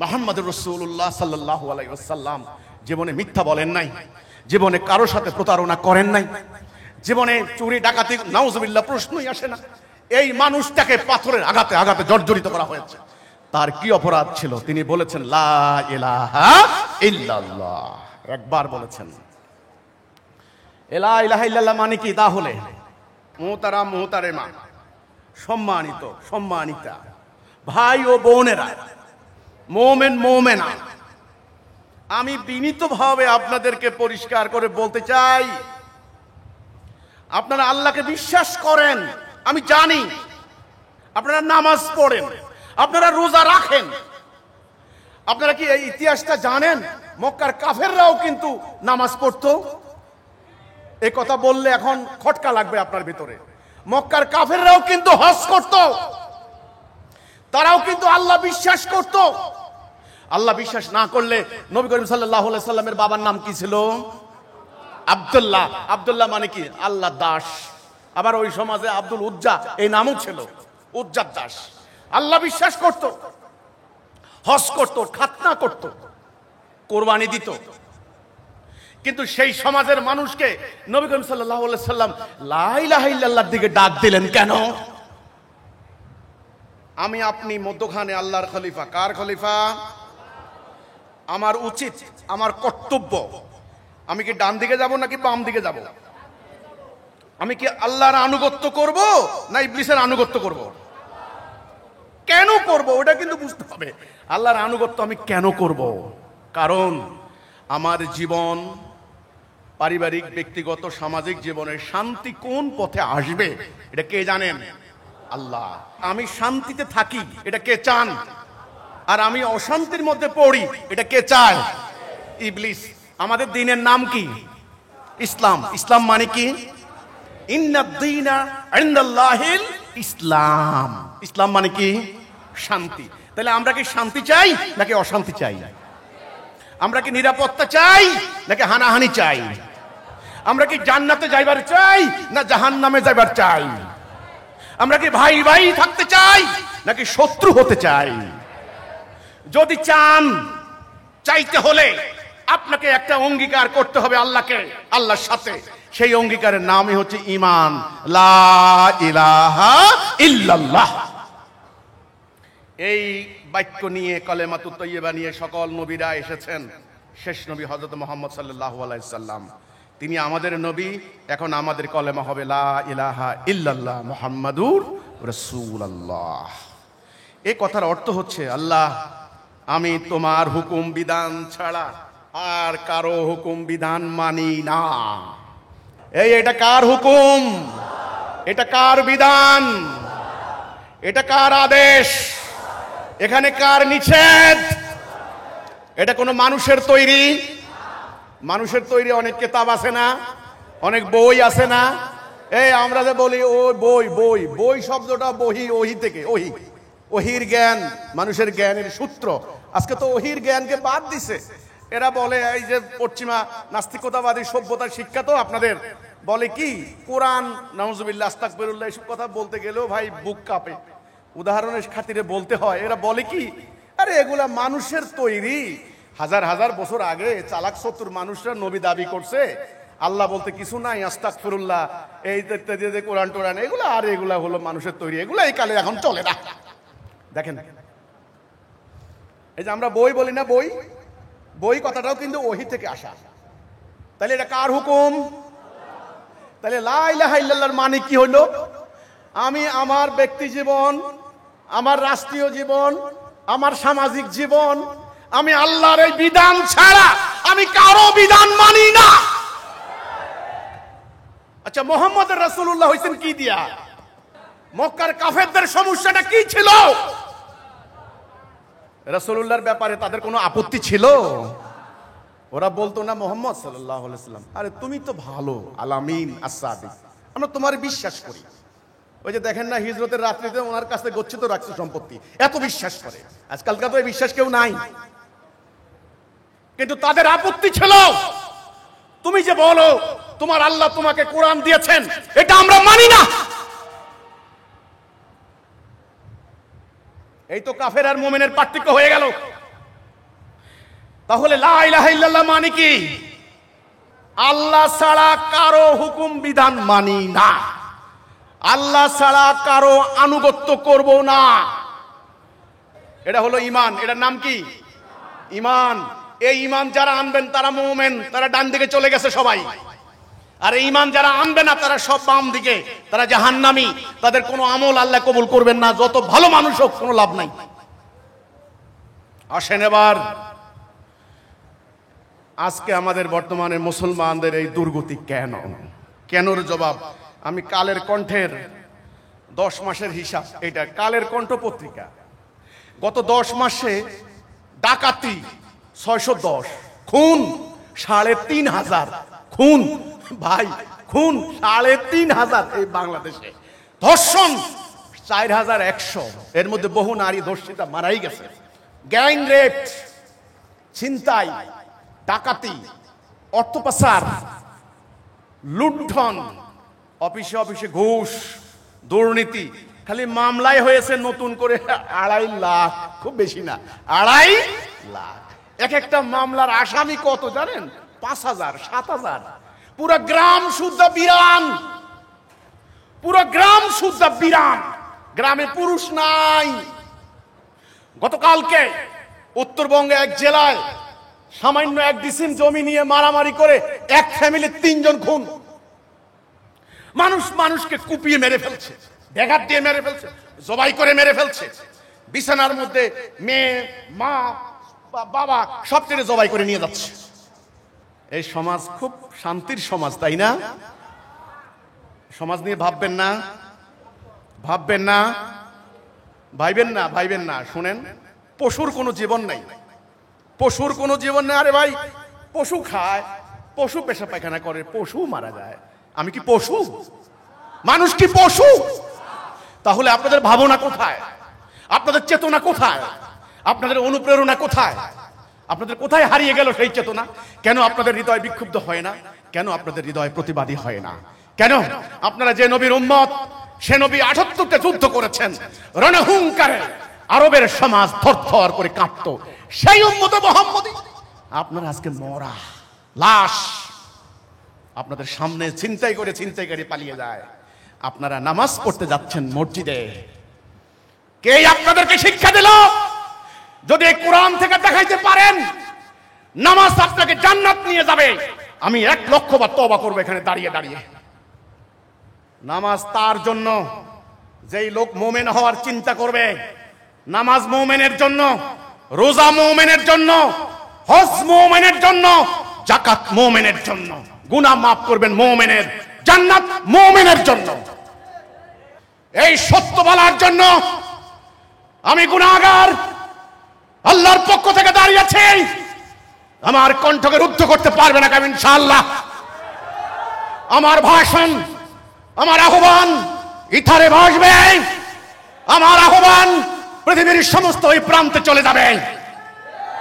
মুহাম্মদুর রাসূলুল্লাহ সাল্লাল্লাহু আলাইহি ওয়াসাল্লাম জীবনে মিথ্যা বলেন নাই, জীবনে কারোর সাথে প্রতারণা করেন নাই, জীবনে চুরি ডাকাতি নাউজুবিল্লাহ প্রশ্নই আসে না। এই মানুষটাকে পাথরের আঘাতে আঘাতে জর্জরিত করা হয়েছে। তার কি অপরাধ ছিল? তিনি বলেছেন লা ইলাহা ইল্লাল্লাহ, একবার বলেছেন। লা ইলাহা ইল্লাল্লাহ মানে কি? তাহলে মুহতারাম মুহতারেমা, সম্মানিত সম্মানিতা ভাই ও বোনেরা, মুমিন মুমিনা, আমি বিনীতভাবে আপনাদেরকে পরিষ্কার করে বলতে চাই, আপনারা আল্লাহকে বিশ্বাস করেন, আমি জানি। আপনারা নামাজ পড়েন, আপনারা রোজা রাখেন। আপনারা কি এই ইতিহাসটা জানেন? মক্কার কাফেররাও কিন্তু নামাজ পড়তো। এই কথা বললে এখন খটকা লাগবে আপনার ভিতরে। মক্কার কাফেররাও কিন্তু হজ করত, তারাও কিন্তু আল্লাহ বিশ্বাস করত। আল্লাহ বিশ্বাস না করলে নবী করিম সাল্লাল্লাহু আলাইহি সাল্লামের বাবার নাম কি ছিল? আব্দুল্লাহ। আব্দুল্লাহ মানে কি? আল্লাহ দাস। আবার ওই সমাজে আব্দুল উজ্জা এই নামও ছিল, উজ্জার দাস। আল্লাহ বিশ্বাস করত, হজ করত, খাতনা করত, কোরবানি দিত। কিন্তু সেই সমাজের মানুষকে নবী করিম সাল্লাল্লাহু আলাইহি সাল্লাম লা ইলাহা ইল্লাল্লাহর দিকে ডাক দিলেন কেন? আমি আপনি মধ্যখানে আল্লাহর খলিফা। কার খলিফা? আমার উচিত, আমার কর্তব্য, আমি কি ডান দিকে যাব নাকি বাম দিকে যাব? আমি কি আল্লাহর আনুগত্য করব না ইবলিসের আনুগত্য করব? কেন করব ওটা কিন্তু বুঝতে হবে। আল্লাহর আনুগত্য আমি কেন করব? কারণ আমার জীবন পারিবারিক, ব্যক্তিগত, সামাজিক জীবনে শান্তি কোন পথে আসবে এটা কে জানেন? আল্লাহ। আমি শান্তিতে থাকি এটা কে চান? আর আমি অশান্তির মধ্যে পড়ি এটা কে চায়? ইবলিস। আমাদের দ্বীনের নাম কি? ইসলাম। ইসলাম মানে কি? ইন্নাদ-দীনা ইনদাল্লাহিল ইসলাম। ইসলাম মানে কি? শান্তি। তাহলে আমরা কি শান্তি চাই নাকি অশান্তি চাই? আমরা কি নিরাপত্তা চাই নাকি হানাহানি চাই? আমরা কি জান্নাতে যাইবার চাই না জাহান্নামে যাইবার চাই? আমরা কি ভাই ভাই থাকতে চাই নাকি শত্রু হতে চাই? যদি চান, চাইতে হলে আপনাকে একটা অঙ্গীকার করতে হবে আল্লাহকে, আল্লাহর সাথে। সেই অঙ্গীকারের নামই হচ্ছে ঈমান, লা ইলাহা ইল্লাল্লাহ। এই বাক্য নিয়ে, কালেমাতুত তাইয়্যিবা নিয়ে সকল নবীরা এসেছেন। শেষ নবী হযরত মুহাম্মদ সাল্লাল্লাহু আলাইহি সাল্লাম, তিনি আমাদের নবী। এখন আমাদের কলেমা হবে লা ইলাহা ইল্লাল্লাহ মুহাম্মাদুর রাসূলুল্লাহ। এই কথার অর্থ হচ্ছে, আল্লাহ, আমি তোমার হুকুম বিধান ছাড়া আর কারো হুকুম বিধান মানি না। এটা কার হুকুম? এটা কার বিধান? এটা কার আদেশ? এখানে কার নিষেধ? এটা কোনো মানুষের তৈরি? মানুষের তৈরি অনেক কিতাব আছে না, অনেক বই আছে না। আমরা যে বলি ও বই, বই বই শব্দটা ওহি থেকে, ওহির জ্ঞান, মানুষের জ্ঞানের সূত্র। আজকে তো ওহির জ্ঞানকে বাদ দিছে। এরা বলে এই যে পশ্চিমা নাস্তিকতাবাদী সভ্যতার শিক্ষা, তো আপনাদের বলে কি কোরআন, নাউজুবিল্লাহ, আস্তাগফিরুল্লাহ, এসব কথা বলতে গেলেও ভাই বুক কাঁপে। উদাহরণের খাতিরে বলতে হয়। এরা বলে কি, আরে এগুলা মানুষের তৈরি। হাজার হাজার বছর আগে চালাক চতুর মানুষরা নবী দাবি করছে, আল্লাহ বলতে কিছু নাই, আস্তাগফিরুল্লাহ, এই যে কোরআন টোরান, এগুলা আর এগুলা হলো মানুষের তৈরি। এগুলা এই কালে এখন চলে না। দেখেন, এই যে আমরা বই বলি না, বই বই কথাটাও কিন্তু ওহি থেকে আসা। তাহলে এটা কার হুকুম? তাহলে লা ইলাহা ইল্লাল্লাহর মানে কি হইল? আমি আমার ব্যক্তি জীবন, আমার রাষ্ট্রীয় জীবন, আমার সামাজিক জীবন, আমি আল্লাহর এই বিধান ছাড়া আমি কারো বিধান মানি না। আচ্ছা, মুহাম্মদ রাসূলুল্লাহ হইছেন কি দিয়া? মক্কার কাফেরদের সমস্যাটা কি ছিল? রাসূলুল্লাহর ব্যাপারে তাদের কোনো আপত্তি ছিল? ওরা বলতো না মুহাম্মদ সাল্লাল্লাহু আলাইহি সাল্লাম, আরে তুমি তো ভালো, আলামিন as-সাদিক, আমরা তোমার বিশ্বাস করি। ওই যে দেখেন না, হিজরতের রাত্রিতে ওনার কাছে গচ্ছিত রাখছে সম্পত্তি, এত বিশ্বাস করে। আজকালকার তো এই বিশ্বাস কেউ নাই। কিন্তু তাদের আপত্তি ছিল, তুমি যে বলো তোমার আল্লাহ তোমাকে কোরআন দিয়েছেন, এটা আমরা মানি না। এই তো কাফের আর মুমিনের পার্থক্য হয়ে গেল। তাহলে লা ইলাহা ইল্লাল্লাহ মানে কি? আল্লাহ ছাড়া কারো হুকুম বিধান মানি না, আল্লাহ ছাড়া কারো আনুগত্য করব না। এটা হলো ঈমান। এটার নাম কি? ঈমান। এই ঈমান যারা আনবেন তারা মুমিন, তারা ডান দিকে চলে গেছে সবাই। আর এই ঈমান যারা আনবে না তারা সব বাম দিকে, তারা জাহান্নামী। তাদের কোনো আমল আল্লাহ কবুল করবেন না, যত ভালো মানুষ হোক কোনো লাভ নাই। আসেন এবার আজকে আমাদের বর্তমানে মুসলমানদের এই দুর্গতি কেন? কেনর জবাব আমি কালের কণ্ঠের 10 মাসের হিসাব, এটা কালের কণ্ঠ পত্রিকা। গত 10 মাসে ডাকাতি 610, খুন 3500, খুন ভাই, খুন 3500 এই বাংলাদেশে, ধর্ষণ 4100, এর মধ্যে বহু নারী ধর্ষিতা মারাই গেছে। গ্যাং রেপ, ছিনতাই, ডাকাতি, অর্থ পাচার, লুণ্ঠন, অফিসে অফিসে ঘুষ, দুর্নীতি, খালি মামলায় হয়েছে নতুন করে 2.5 লাখ, খুব বেশি না, 2.5 লাখ। এক একটা মামলার আসামি কত জানেন? 5000, 7000। পুরো গ্রাম শুদ্ধ বিরান, পুরো গ্রাম শুদ্ধ বিরান, গ্রামে পুরুষ নাই। গতকালকে উত্তরবঙ্গে এক জেলায় সামান্য 1 ডিসিম জমি নিয়ে মারামারি করে এক ফ্যামিলির 3 জন খুন। মানুষ মানুষকে কুপিয়ে মেরে ফেলছে, ব্যাঘাত দিয়ে মেরে ফেলছে, জবাই করে মেরে ফেলছে। বিছানার মধ্যে মেয়ে, মা, বাবা সব ছেড়ে জবাই করে নিয়ে যাচ্ছে। এই সমাজ খুব শান্তির সমাজ, তাই না? সমাজ নিয়ে ভাববেন না, ভাববেন না, ভাইবেন না। শুনেন, পশুর কোনো জীবন নাই, পশুর কোনো জীবন নেই। আরে ভাই, পশু খায়, পশু পেশা পায়খানা করে, পশু মারা যায়। আমি কি পশু? মানুষ কি পশু? তাহলে আপনাদের ভাবনা কোথায়? আপনাদের চেতনা কোথায়? আপনাদের অনুপ্রেরণা কোথায়? আপনাদের কোথায় হারিয়ে গেল সেই চেতনা? কেন আপনাদের হৃদয় বিক্ষুব্ধ হয় না? কেন আপনাদের হৃদয় প্রতিবাদী হয় না? কেন আপনারা যে নবীর উম্মত, সে নবী ৭৮তে যুদ্ধ করেছেন, রণহুঙ্কারে আরবের সমাজ থরথর করে কাঁপতো, সেই উম্মত মুহাম্মদী আপনারা আজকে মরা লাশ। আপনাদের সামনে ছিনতাইকারী পালিয়ে যায়, আপনারা নামাজ পড়তে যাচ্ছেন মসজিদে। কে আপনাদেরকে শিক্ষা দিল? যদি কোরআন থেকে দেখাইতে পারেন নামাজ আপনাকে জান্নাত নিয়ে যাবে, আমি ১,০০,০০০ বার তওবা করবো এখানে দাঁড়িয়ে দাঁড়িয়ে। নামাজ তার জন্য যেই লোক মুমিন হওয়ার চিন্তা করবে। নামাজ মুমিনের জন্য, রোজা মুমিনের জন্য, হজ মুমিনের জন্য, যাকাত মুমিনের জন্য, গুনাহ মাফ করবেন মুমিনের, জান্নাত মুমিনের জন্য। এই সত্য বলার জন্য আমি গুনাহগার, আল্লাহর পক্ষ থেকে দাঁড়িয়েছি। আমার কণ্ঠকে রুদ্ধ করতে পারবে না কেমন ইনশাআল্লাহ। আমার ভাষণ, আমার আহ্বান ইথারে ভাসবে, আমার আহ্বান পৃথিবীর সমস্ত ওই প্রান্তে চলে যাবে।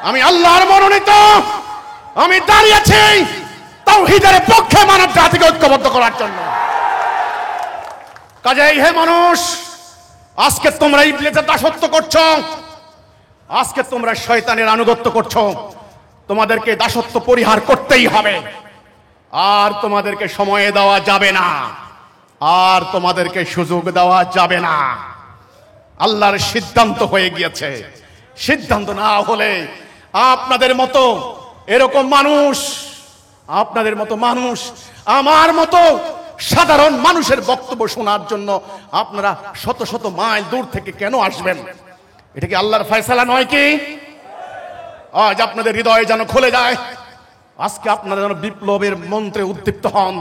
আমি আল্লাহর মনোনীত, আমি দাঁড়িয়েছি তাওহীদের পক্ষে, মানব জাতিকে ঐক্যবদ্ধ করার জন্য। কাজেই হে মানুষ, আজকে তোমরা ইবলীসের দাসত্ব করছো, আজকে তোমরা শয়তানের আনুগত্য করছো। তোমাদেরকে দাসত্ব পরিহার করতেই হবে, আর তোমাদেরকে সময় দেওয়া যাবে না, আর তোমাদেরকে সুযোগ দেওয়া যাবে না। আল্লাহর সিদ্ধান্ত হয়ে গিয়েছে। সিদ্ধান্ত না হলে আপনাদের মতো এরকম মানুষ, আপনাদের মতো মানুষ, আমার মতো সাধারণ মানুষের বক্তব্য শোনার জন্য আপনারা শত শত মাইল দূর থেকে কেন আসবেন? এটা কি আল্লাহর ফয়সালা নয় কি? আজ আপনাদের হৃদয় যেন খুলে যায়, আজকে আপনারা যেন বিপ্লবের মন্ত্রে উদ্দীপ্ত হন,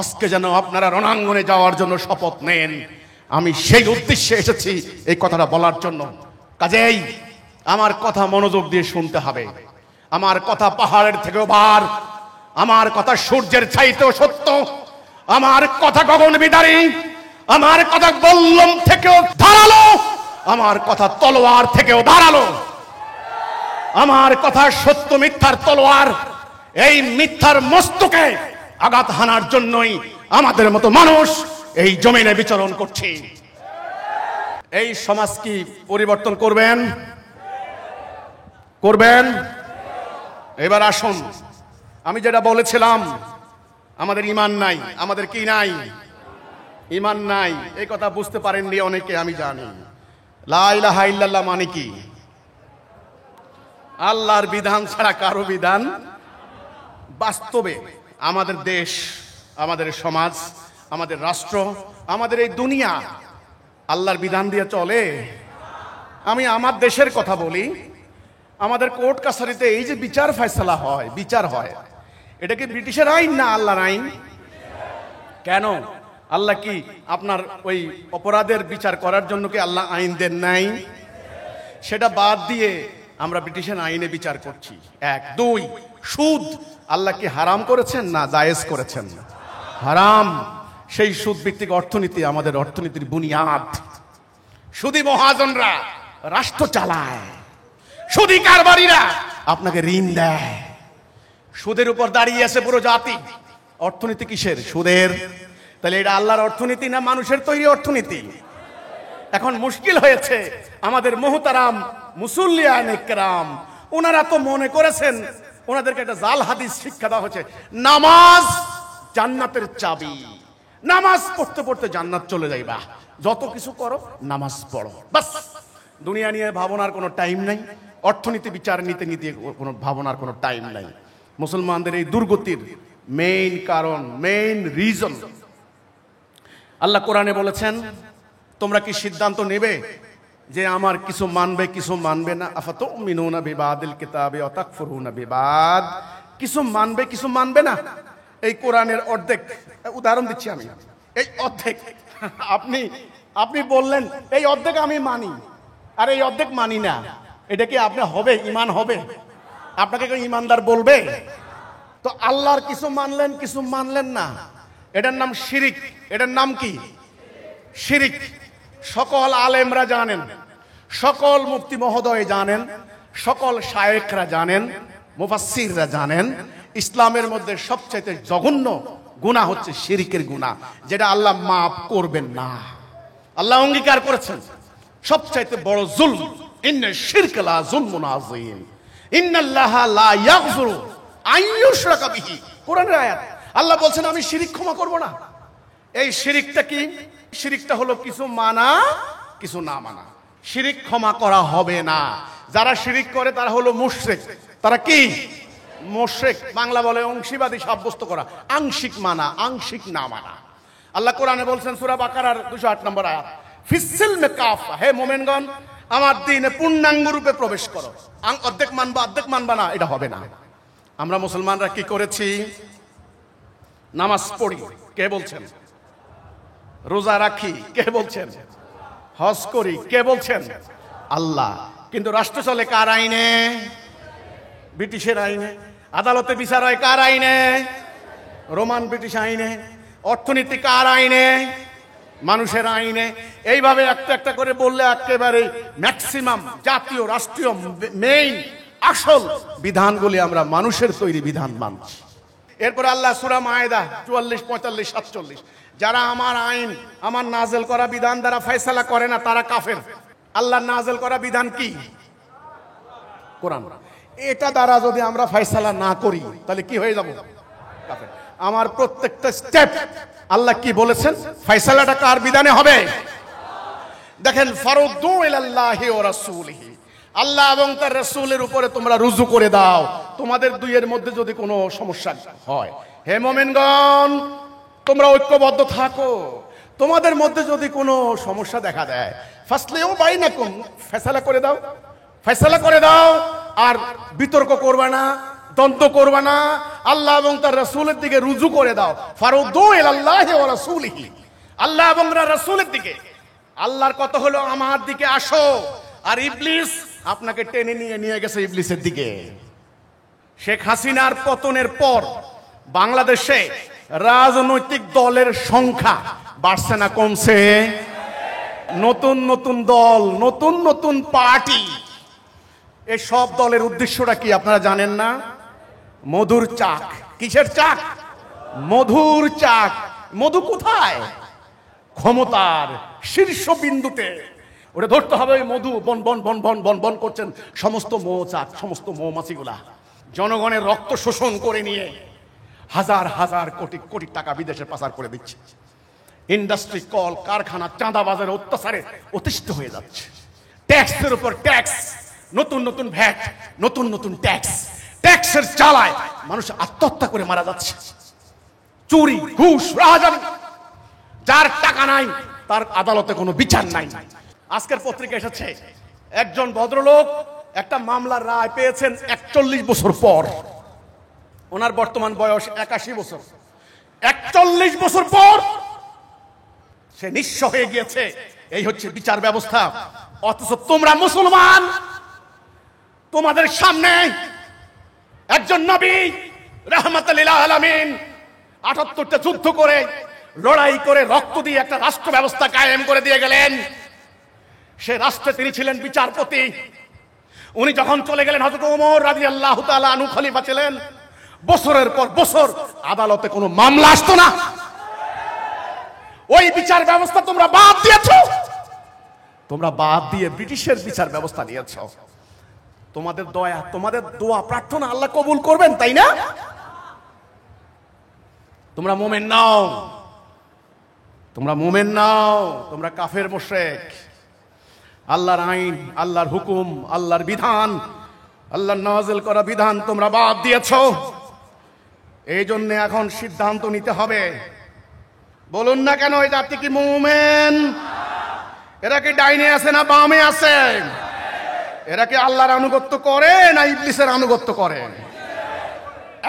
আজকে যেন আপনারা রণাঙ্গনে যাওয়ার জন্য শপথ নেন। আমি সেই উদ্দেশ্যে এসেছি এই কথাটা বলার জন্য। কাজেই আমার কথা মনোযোগ দিয়ে শুনতে হবে। আমার কথা পাহাড়ের থেকেও ভার, আমার কথা সূর্যের চাইতেও সত্য, আমার কথা গগনবিদারী, আমার কথা বল্লম থেকেও ধারালো, আমার কথা তলোয়ার থেকেও ধারালো। আমার কথা সত্য মিথ্যার তলোয়ার, এই মিথ্যার মস্তকে আঘাত হানার জন্যই আমাদের মতো মানুষ এই জমিনে বিচরণ করছে। এই সমাজ কি পরিবর্তন করবেন? করবেন? এবার আসুন, আমি যেটা বলেছিলাম, আমাদের ঈমান নাই। আমাদের কি নাই? ঈমান নাই। এই কথা বুঝতে পারেননি অনেকে, আমি জানি। লা ইলাহা ইল্লাল্লাহ মানে কি? আল্লাহর বিধান ছাড়া কারো বিধান। বাস্তবে আমাদের দেশ, আমাদের সমাজ, আমাদের রাষ্ট্র, আমাদের এই দুনিয়া আল্লাহর বিধান দিয়ে চলে? আমি আমার দেশের কথা বলি। আমাদের কোর্ট কাছারিতে এই যে বিচার ফয়সালা হয়, বিচার হয়, এটা কি ব্রিটিশের আইন না আল্লাহর আইন? কেন? আল্লাহ কি আপনার ওই অপরাধের বিচার করার জন্য কি আল্লাহ আইন দেন নাই? সেটা বাদ দিয়ে আমরা ব্রিটিশের আইনে বিচার করছি। এক। দুই, সুদ আল্লাহ কি হারাম করেছেন না জায়েজ করেছেন? হারাম। সেই সুদ ভিত্তিক অর্থনীতি আমাদের অর্থনীতির বুনিয়াদ। সুদী মহাজনরা রাষ্ট্র চালায়, সুদী কারবারিরা আপনাকে ঋণ দেয়, সুদের উপর দাঁড়িয়ে আছে পুরো জাতি। অর্থনীতি কিসের? সুদের। তাহলে এটা আল্লাহর অর্থনীতি না মানুষের তৈরি অর্থনীতি? এখন মুশকিল হয়েছে, আমাদের মুহতারাম মুসল্লিয়ান ইকরাম ওনারা তো মনে করেছেন, ওনাদেরকে একটা জাল হাদিস শিক্ষা দেওয়া হচ্ছে, নামাজ জান্নাতের চাবি, নামাজ পড়তে পড়তে জান্নাত চলে যাইবা, যত কিছু করো নামাজ পড়ো, বাস। দুনিয়া নিয়ে ভাবনার কোনো টাইম নাই, অর্থনীতি বিচার নিতে নিতে কোনো ভাবনার কোনো টাইম নাই। মুসলমানদের এই দুর্গতির মেইন কারণ, মেইন রিজন, আল্লাহ কোরআনে বলেছেন, তোমরা কি সিদ্ধান্ত নেবে যে আমার কিছু মানবে কিছু মানবে না? আফাতুমিনুনা বিবাদিল কিতাবি ওয়া তাকফুরুনা বিবাদ, কিছু মানবে কিছু মানবে না। এই কোরআনের অর্ধেক উদাহরণ দিচ্ছি আমি, এই অর্ধেক আপনি আপনি বললেন এই অর্ধেক আমি মানি আর এই অর্ধেক মানি না, এটা কি আপনি হবে ঈমান হবে? আপনাকে কেউ ঈমানদার বলবে? তো আল্লাহর কিছু মানলেন কিছু মানলেন না, এটার নাম শিরিক। এটার নাম কি? শিরিক। সকল আলেমরা জানেন, সকল মুফতি মহোদয় জানেন, সকল শায়েখরা জানেন, মুফাসসিররা জানেন, ইসলামের মধ্যে সবচাইতে জঘন্য গুনাহ হচ্ছে শিরিকের গুনাহ, যেটা আল্লাহ মাফ করবেন না। আল্লাহ অঙ্গীকার করেছেন সবচাইতে বড় জুলম, ইন্না শিরকা লা যুলমুন আযীম, ইন্নাল্লাহা লা ইয়াগফিরু আন ইউশরাকা বিহি। কোরআনের আয়াত। আল্লাহ বলছেন আমি শিরিক ক্ষমা করব না। এই শিরিকটা কি? শিরিকটা হলো কিছু মানা কিছু না মানা। শিরিক ক্ষমা করা হবে না। যারা শিরিক করে তারা হলো মুশরিক। তারা কি? মুশরিক। বাংলা বলে অংশীবাদী সাব্যস্ত করা, আংশিক মানা আংশিক না মানা। আল্লাহ কোরআনে বলছেন সূরা বাকারার 208 নম্বর আয়াত, ফিসসিলমে কাফা, হে মুমিনগণ আমার দ্বীনে পূর্ণাঙ্গ রূপে প্রবেশ করো। অর্ধেক মানবা অর্ধেক মানবা না, এটা হবে না। আমরা মুসলমানরা কি করেছি? নামাজ পড়ি, কে বলছেন? রোজা রাখি, কে বলছেন? হজ করি, কে বলছেন? আল্লাহ। কিন্তু রাষ্ট্র চলে কার আইনে? ব্রিটিশের আইনে। আদালতে বিচার হয় কার আইনে? রোমান ব্রিটিশ আইনে। অর্থনীতি কার আইনে? মানুষের আইনে। এইভাবে একটা একটা করে বললে একেবারে ম্যাক্সিমাম জাতীয় রাষ্ট্রীয় মেইন আসল বিধানগুলি আমরা মানুষের তৈরি বিধান মানছি। এরপর আল্লাহ সূরা মায়েদা 44, 45, 47, যারা আমার আইন আমার নাজেল করা বিধান দ্বারা ফয়সালা করে না তারা কাফের। আল্লাহ নাজেল করা বিধান কি? কোরআন। এটা দ্বারা যদি আমরা ফয়সালা না করি তাহলে কি হয়ে যাব? কাফের। আমার প্রত্যেকটা স্টেপ আল্লাহ কি বলেছেন? ফয়সালাটা কার বিধানে হবে? দেখেন, ফারুদ্দু ইলাল্লাহি ওয়া রাসূলিহি, আল্লাহ এবং তার রাসূলের উপরে তোমরা রুজু করে দাও তোমাদের দুইয়ের মধ্যে যদি কোনো সমস্যা হয়। হে মুমিনগণ তোমরা ঐক্যবদ্ধ থাকো। তোমাদের মধ্যে যদি কোনো সমস্যা দেখা দেয় ফাসলিউ বাইনাকুম, ফয়সালা করে দাও, ফয়সালা করে দাও। আর বিতর্ক করবে না, দ্বন্দ্ব করবে না, আল্লাহ এবং তার রাসূলের দিকে রুজু করে দাও। ফারুদ্দু ইলাল্লাহি ওয়া রাসূলিহি, আল্লাহ এবং রাসূলের দিকে। আল্লাহর কথা হলো আমার দিকে আসো, আর ইবলিস আপনাকে টেনে নিয়ে নিয়ে গেছে ইবলিসের দিকে। শেখ হাসিনার পতনের পর বাংলাদেশে রাজনৈতিক দলের সংখ্যা বাড়ছে না কমছে? নতুন নতুন দল, নতুন নতুন পার্টি। এই সব দলের উদ্দেশ্যটা কি আপনারা জানেন না? মধুর চাক। কিসের চাক? মধুর চাক। মধু কোথায়? ক্ষমতার শীর্ষবিন্দুতে। ওটা ধরতে হবে। ওই মধু বন বন বন বন বন বন করছেন সমস্ত মৌচাক, সমস্ত মৌমাছিগুলা জনগণের রক্ত শোষণ করে নিয়ে হাজার হাজার কোটি কোটি টাকা বিদেশে পাচার করে দিচ্ছে। ইন্ডাস্ট্রি, কল কারখানা, চাঁদাবাজের অত্যাচারে অতিষ্ঠ হয়ে যাচ্ছে। ট্যাক্সের উপর ট্যাক্স, নতুন নতুন ভ্যাট, নতুন নতুন ট্যাক্স। ট্যাক্সের জ্বালায় মানুষ আত্মহত্যা করে মারা যাচ্ছে। চুরি, ঘুষ, রাহাজানি। যার টাকা নাই তার আদালতে কোনো বিচার নাই। আজকের পত্রিকা এসেছে একজন ভদ্রলোক একটা মামলার রায় পেয়েছেন 41 বছর পর। ওনার বর্তমান বয়স 81 বছর। 41 বছর পর সে নিঃস্ব হয়ে গিয়েছে। এই হচ্ছে বিচার ব্যবস্থা। অথচ তোমরা মুসলমান, তোমাদের সামনে একজন নবী রাহমাতুল লিল আলামিন 78টা যুদ্ধ করে লড়াই করে রক্ত দিয়ে একটা রাষ্ট্র ব্যবস্থা কায়েম করে দিয়ে গেলেন। সে রাষ্ট্রে তিনি ছিলেন বিচারপতি। উনি যখন চলে গেলেন হযরত ওমর রাদিয়াল্লাহু তাআলা আনহু খলিফা ছিলেন। বছরের পর বছর আদালতে কোনো মামলা আসতো না। ওই বিচার ব্যবস্থা তোমরা বাদ দিয়েছো। তোমরা বাদ দিয়ে ব্রিটিশের বিচার ব্যবস্থা নিয়েছো। তোমাদের দয়া, তোমাদের দোয়া প্রার্থনা আল্লাহ কবুল করবেন, তাই না? তোমরা মুমিন নাও, তোমরা মুমিন নাও, তোমরা কাফের মুশরিক। আল্লাহর আইন, আল্লাহর হুকুম, আল্লাহর বিধান, আল্লাহর নাযিল করা বিধান তোমরা বাদ দিয়েছো। এই জন্য এখন সিদ্ধান্ত নিতে হবে। বলুন না কেন এই জাতি কি মুমিন? এরা কি ডাইনে আছে না বামে আছে? এরা কি আল্লাহর আনুগত্য করে না ইবলিসের আনুগত্য করে?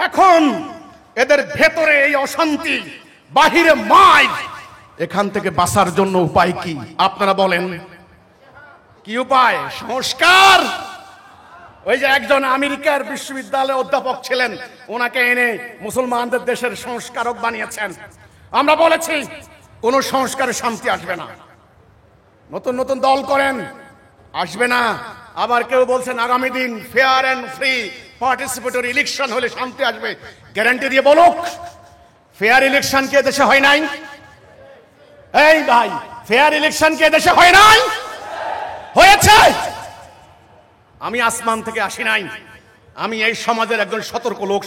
এখন এদের ভেতরে এই অশান্তি, বাহিরে মাইর, এখান থেকে বাঁচার জন্য উপায় কি আপনারা বলেন? কি উপায়? সংস্কার। ওই যে একজন আমেরিকার বিশ্ববিদ্যালয়ে অধ্যাপক ছিলেন, ওনাকে এনে মুসলমানদের দেশের সংস্কারক বানিয়েছেন। আমরা বলেছি কোন সংস্কারে শান্তি আসবে না। নতুন নতুন দল করেন, আসবে না। আবার কেউ বলছেন আগামী দিন fair and free participatory election হলে শান্তি আসবে। গ্যারান্টি দিয়ে বলুক, ফেয়ার ইলেকশন কে দেশে হয় নাই? এই ভাই, ফেয়ার ইলেকশন কে দেশে হয় নাই? হয়েছে। আমি আসমান থেকে আসি নাই, আমি এই সমাজের একজন সতর্ক লোক,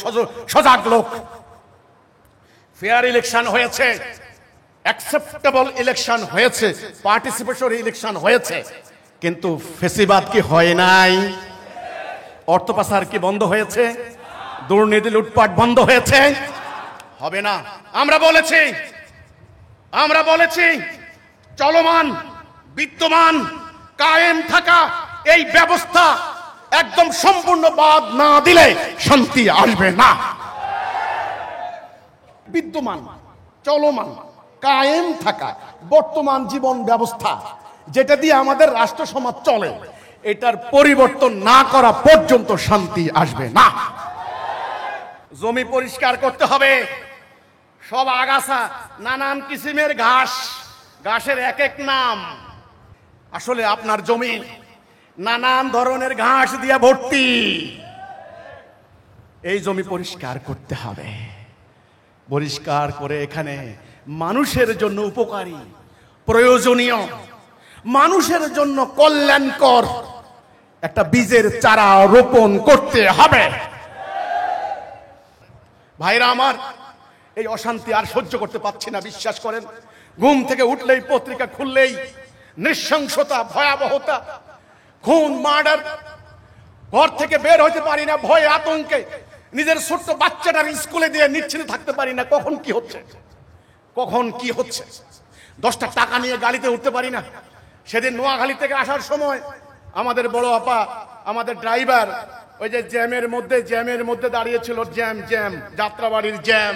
সজাগ লোক। ফেয়ার ইলেকশন হয়েছে, অ্যাকসেপ্টেবল ইলেকশন হয়েছে, পার্টিসিপেটরি ইলেকশন হয়েছে, কিন্তু ফেসিবাদ কি হয় নাই? অর্থ পাচার কি বন্ধ হয়েছে? দুর্নীতি লুটপাট বন্ধ হয়েছে? হবে না। আমরা বলেছি চলমান বিদ্যমান কায়েম থাকা এই ব্যবস্থা একদম সম্পূর্ণ বাদ না দিলে শান্তি আসবে না। বিদ্যমান, চলমান, কায়েম থাকা বর্তমান জীবন ব্যবস্থা যেটা দিয়ে আমাদের রাষ্ট্র সমাজ চলে, এটার পরিবর্তন না করা পর্যন্ত শান্তি আসবে না। জমি পরিষ্কার করতে হবে। সব আগাছা, নানান কিসিমের ঘাস, ঘাসের এক এক নাম। আসলে আপনার জমি নানান ধরনের ঘাস দিয়ে ভর্তি। এই জমি পরিষ্কার করতে হবে। পরিষ্কার করে এখানে মানুষের জন্য উপকারী, প্রয়োজনীয়, মানুষের জন্য কল্যাণকর একটা বীজের চারা রোপণ করতে হবে। ভাইরা আমার, এই অশান্তি আর সহ্য করতে পারছি না। বিশ্বাস করেন, ঘুম থেকে উঠলেই, পত্রিকা খুললেই নৃশংসতা, ভয়াবহতা, খুন, মার্ডার। ঘর থেকে বের হতে পারি না ভয়ে, আতঙ্কে। নিজের ছোট্ট বাচ্চাটার স্কুলে দিয়ে নিশ্চিন্তে থাকতে পারি না, কখন কি হচ্ছে, কখন কি হচ্ছে। 10টা টাকা নিয়ে গাড়িতে উঠতে পারি না। সেদিন নোয়াখালী থেকে আসার সময় আমাদের বড় আপা, আমাদের ড্রাইভার, ওই যে জ্যামের মধ্যে দাঁড়িয়েছিল। জ্যাম, যাত্রাবাড়ির জ্যাম।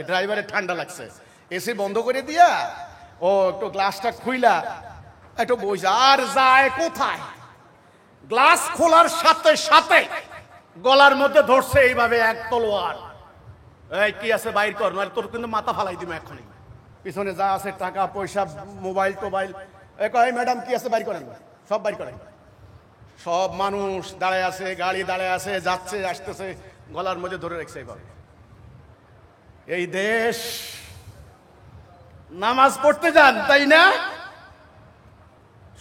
ড্রাইভারের ঠান্ডা লাগছে, এসি বন্ধ করে দিয়া ও একটু গ্লাসটা খুইলা একটু বসে, আর যায় কোথায়? গ্লাস খোলার সাথে সাথে গলার মধ্যে ধরছে এইভাবে এক তলোয়ার। এই কি আছে বাইর কর, নয় তোর কিন্তু মাথা ফালাই দিবে এখনই। পিছনে যা আছে টাকা পয়সা, মোবাইল টোবাইল, এই ম্যাডাম কি আছে বাইর করেন, সব বাইর করেন। সব মানুষ দাঁড়ায় আছে, গাড়ি দাঁড়ায় আছে, যাচ্ছে আসতেছে, গলার মধ্যে ধরে রেখেছে এইভাবে। এই দেশ নামাজ পড়তে যান, তাই না?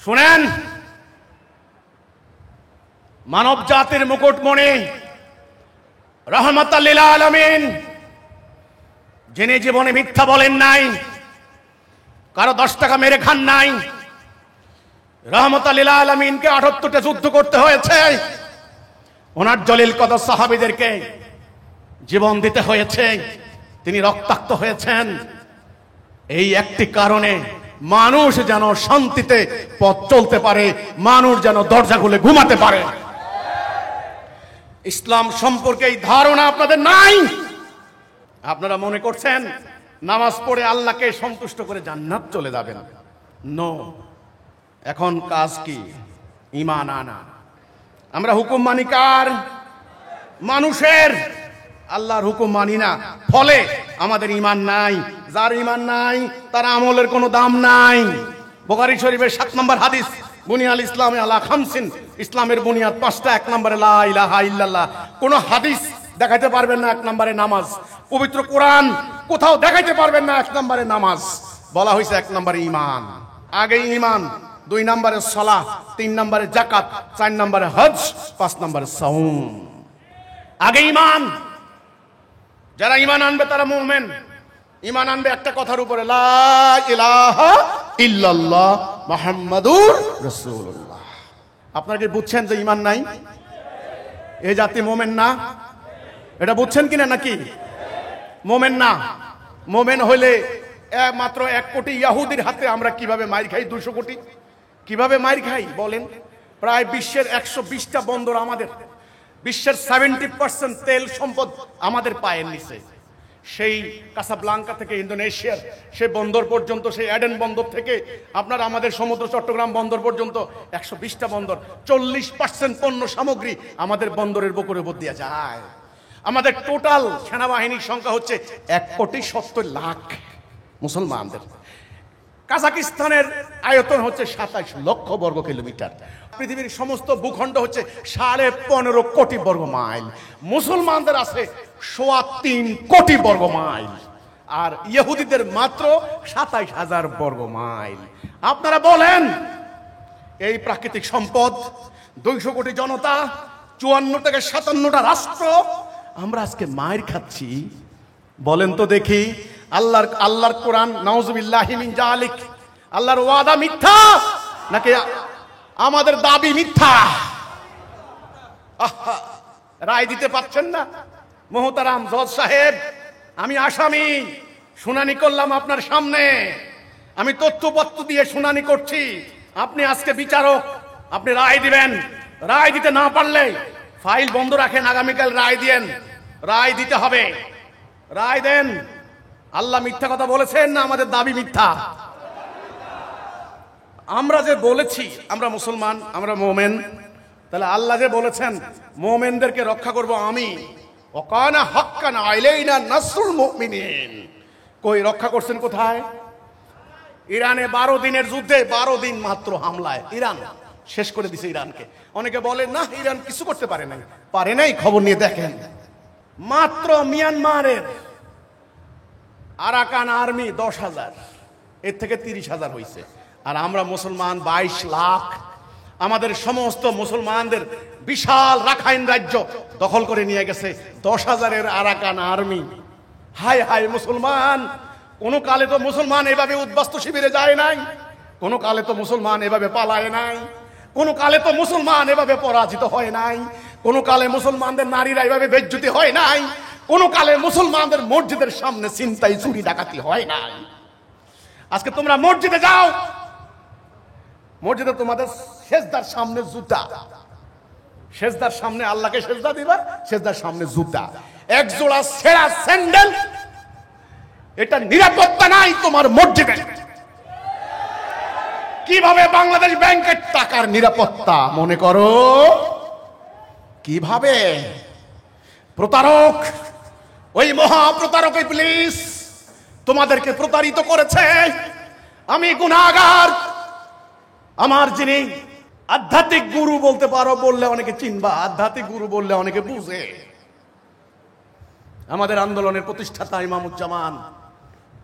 শুনেন, মানব জাতির মুকুটমণি রহমতুল লিল আলামিন, যিনি জীবনে মিথ্যা বলেন নাই, কারো 10 টাকা মেরে খান নাই, রহমতুল লিল আলামিনকে 78টা যুদ্ধ করতে হয়েছে। ওনার জলিল কদর সাহাবীদেরকে জীবন দিতে হয়েছে, তিনি রক্তাক্ত হয়েছেন। এই একটি কারণে মানুষ যেন শান্তিতে পথ চলতে পারে, মানুষ যেন দরজা খুলে ঘুমাতে পারে। ইসলাম সম্পর্কে এই ধারণা আপনাদের নাই। আপনারা মনে করছেন নামাজ পড়ে আল্লাহকে সন্তুষ্ট করে জান্নাত চলে যাবেন। নো, এখন কাজ কি? ঈমান আনা। আমরা হুকুম মানি কার? মানুষের। আল্লাহর হুকুম মানি না, ফলে আমাদের ঈমান নাই। যার ঈমান নাই তার আমলের কোনো দাম নাই। বুখারী শরীফের 7 নম্বর হাদিস, বুনিয়াল ইসলামে আলা খামসিন, ইসলামের বুনিয়াদ 5টা। 1 নম্বরে লা ইলাহা ইল্লাল্লাহ। কোন হাদিস দেখাইতে পারবেন না 1 নম্বরে নামাজ। পবিত্র কোরআন কোথাও দেখাইতে পারবেন না 1 নম্বরে নামাজ। বলা হয়েছে 1 নম্বরে ঈমান। আগে ঈমান, 2 নম্বরে সালাহ, 3 নম্বরে যাকাত, 4 নম্বরে হজ, 5 নম্বরে সাওম। আগে ঈমান। যারা ঈমান আনবে তারা মুমিন। ঈমান আনবে একটা কথার উপরে, লা ইলাহা ইল্লাল্লাহ মুহাম্মাদুর রাসূলুল্লাহ। আপনারা কি বুঝছেন যে ঈমান নাই? এই জাতি মুমিন না? এটা বুঝছেন কিনা নাকি? মুমিন না। মুমিন হইলে মাত্র 1 কোটি ইহুদির হাতে আমরা কিভাবে মাইর খাই? 200 কোটি কিভাবে মাইর খাই বলেন? প্রায় বিশ্বের 120টা বন্দর আমাদের। বিশ্বের 70% তেল সম্পদ আমাদের পায়ের নিচে। সেই কাসাব্লাঙ্কা থেকে ইন্দোনেশিয়ার সেই বন্দর পর্যন্ত, সেই অ্যাডেন বন্দর থেকে আপনার আমাদের সমুদ্র চট্টগ্রাম বন্দর পর্যন্ত 120টা বন্দর, 40% পণ্য সামগ্রী আমাদের বন্দরের বুকের উপর দিয়ে যায়। আমাদের টোটাল সেনাবাহিনীর সংখ্যা হচ্ছে 1,70,00,000 মুসলমানদের। কাজাকিস্তানের আয়তন হচ্ছে 27 লক্ষ বর্গ কিলোমিটার। পৃথিবীর সমস্ত ভূখণ্ড হচ্ছে 15.5 কোটি বর্গ মাইল। মুসলমানদের আছে 3.25 কোটি বর্গ মাইল, আর ইহুদিদের মাত্র 27,000 বর্গ মাইল। আপনারা বলেন, এই প্রাকৃতিক সম্পদ, 200 কোটি জনতা, 54 থেকে 57টা রাষ্ট্র, আমরা আজকে মায়ের খাচ্ছি। বলেন তো দেখি, আল্লাহর কোরআন নাউজুবিল্লাহি মিন জালিক, আল্লাহর ওয়াদা মিথ্যা নাকি আমাদের দাবি মিথ্যা? রায় দিতে পাচ্ছেন না মোহতারাম জজ সাহেব। আমি আসামি, শুনানি করলাম আপনার সামনে, আমি তথ্যপত্র দিয়ে শুনানি করছি। আপনি আজকে বিচারক, আপনি রায় দিবেন। রায় দিতে না পারলে ফাইল বন্ধ রাখেন, আগামীকাল রায় দিয়েন। রায় দিতে হবে, রায় দেন। আল্লাহ মিথ্যা কথা বলেছেন না আমাদের দাবি মিথ্যা? আমরা যে বলেছি আমরা মুসলমান, আমরা মোমেন, তাহলে আল্লাহ যে বলেছেন মোমেনদেরকে রক্ষা করব আমি, ওয়াকানা হাক্কান আলাইনা নাসরুল মুমিনিন, কই রক্ষা করছেন কোথায়? ইরানে 12 দিনের যুদ্ধে 12 দিন মাত্র হামলায় ইরান শেষ করে দিছে ইরানকে। অনেকে বলে না ইরান কিছু করতে পারে নাই, পারে নাই। খবর নিয়ে দেখেন, মাত্র মিয়ানমারের আরাকান আর্মি 10,000, এর থেকে 30,000 হয়েছে। আর আমরা মুসলমান 22 লাখ। আমাদের সমস্ত মুসলমানদের বিশাল রাখাইন রাজ্য দখল করে নিয়ে গেছে 10,000-এর আরাকান আর্মি। হায় হায় মুসলমান, কোন কালে তো মুসলমান এভাবে উদ্বাস্তু শিবিরে যায় নাই, কোন কালে তো মুসলমান এভাবে পালায় নাই, কোন কালে তো মুসলমান এভাবে পরাজিত হয় নাই, কোন কালে মুসলমানদের নারীরা এভাবে বেজ্জতি হয় নাই, কোন কালে মুসলমানদের মসজিদের সামনে ছিনতাই চুরি ডাকাতি হয় নাই। আজকে তোমরা মসজিদে যাও, মসজিদে তোমাদের সেজদার সামনে জুতা, সেজদার সামনে আল্লাহকে সেজদা দিবা, সেজদার সামনে জুতা, এক জোড়া ছেঁড়া স্যান্ডেল, এটা নিরাপত্তা নাই তোমার মসজিদে। কিভাবে বাংলাদেশ ব্যাংকের টাকার নিরাপত্তা মনে করো? কিভাবে? প্রতারক, ওই মহা প্রতারক ইবলিস তোমাদেরকে প্রতারিত করেছে। আমি গুনাহগার। আমার যিনি আধ্যাত্মিক গুরু বলতে পারো, বললে অনেকে চিনবা, আধ্যাত্মিক গুরু বললে অনেকে বুঝে, আমাদের আন্দোলনের প্রতিষ্ঠাতা ইমামুজ্জামান,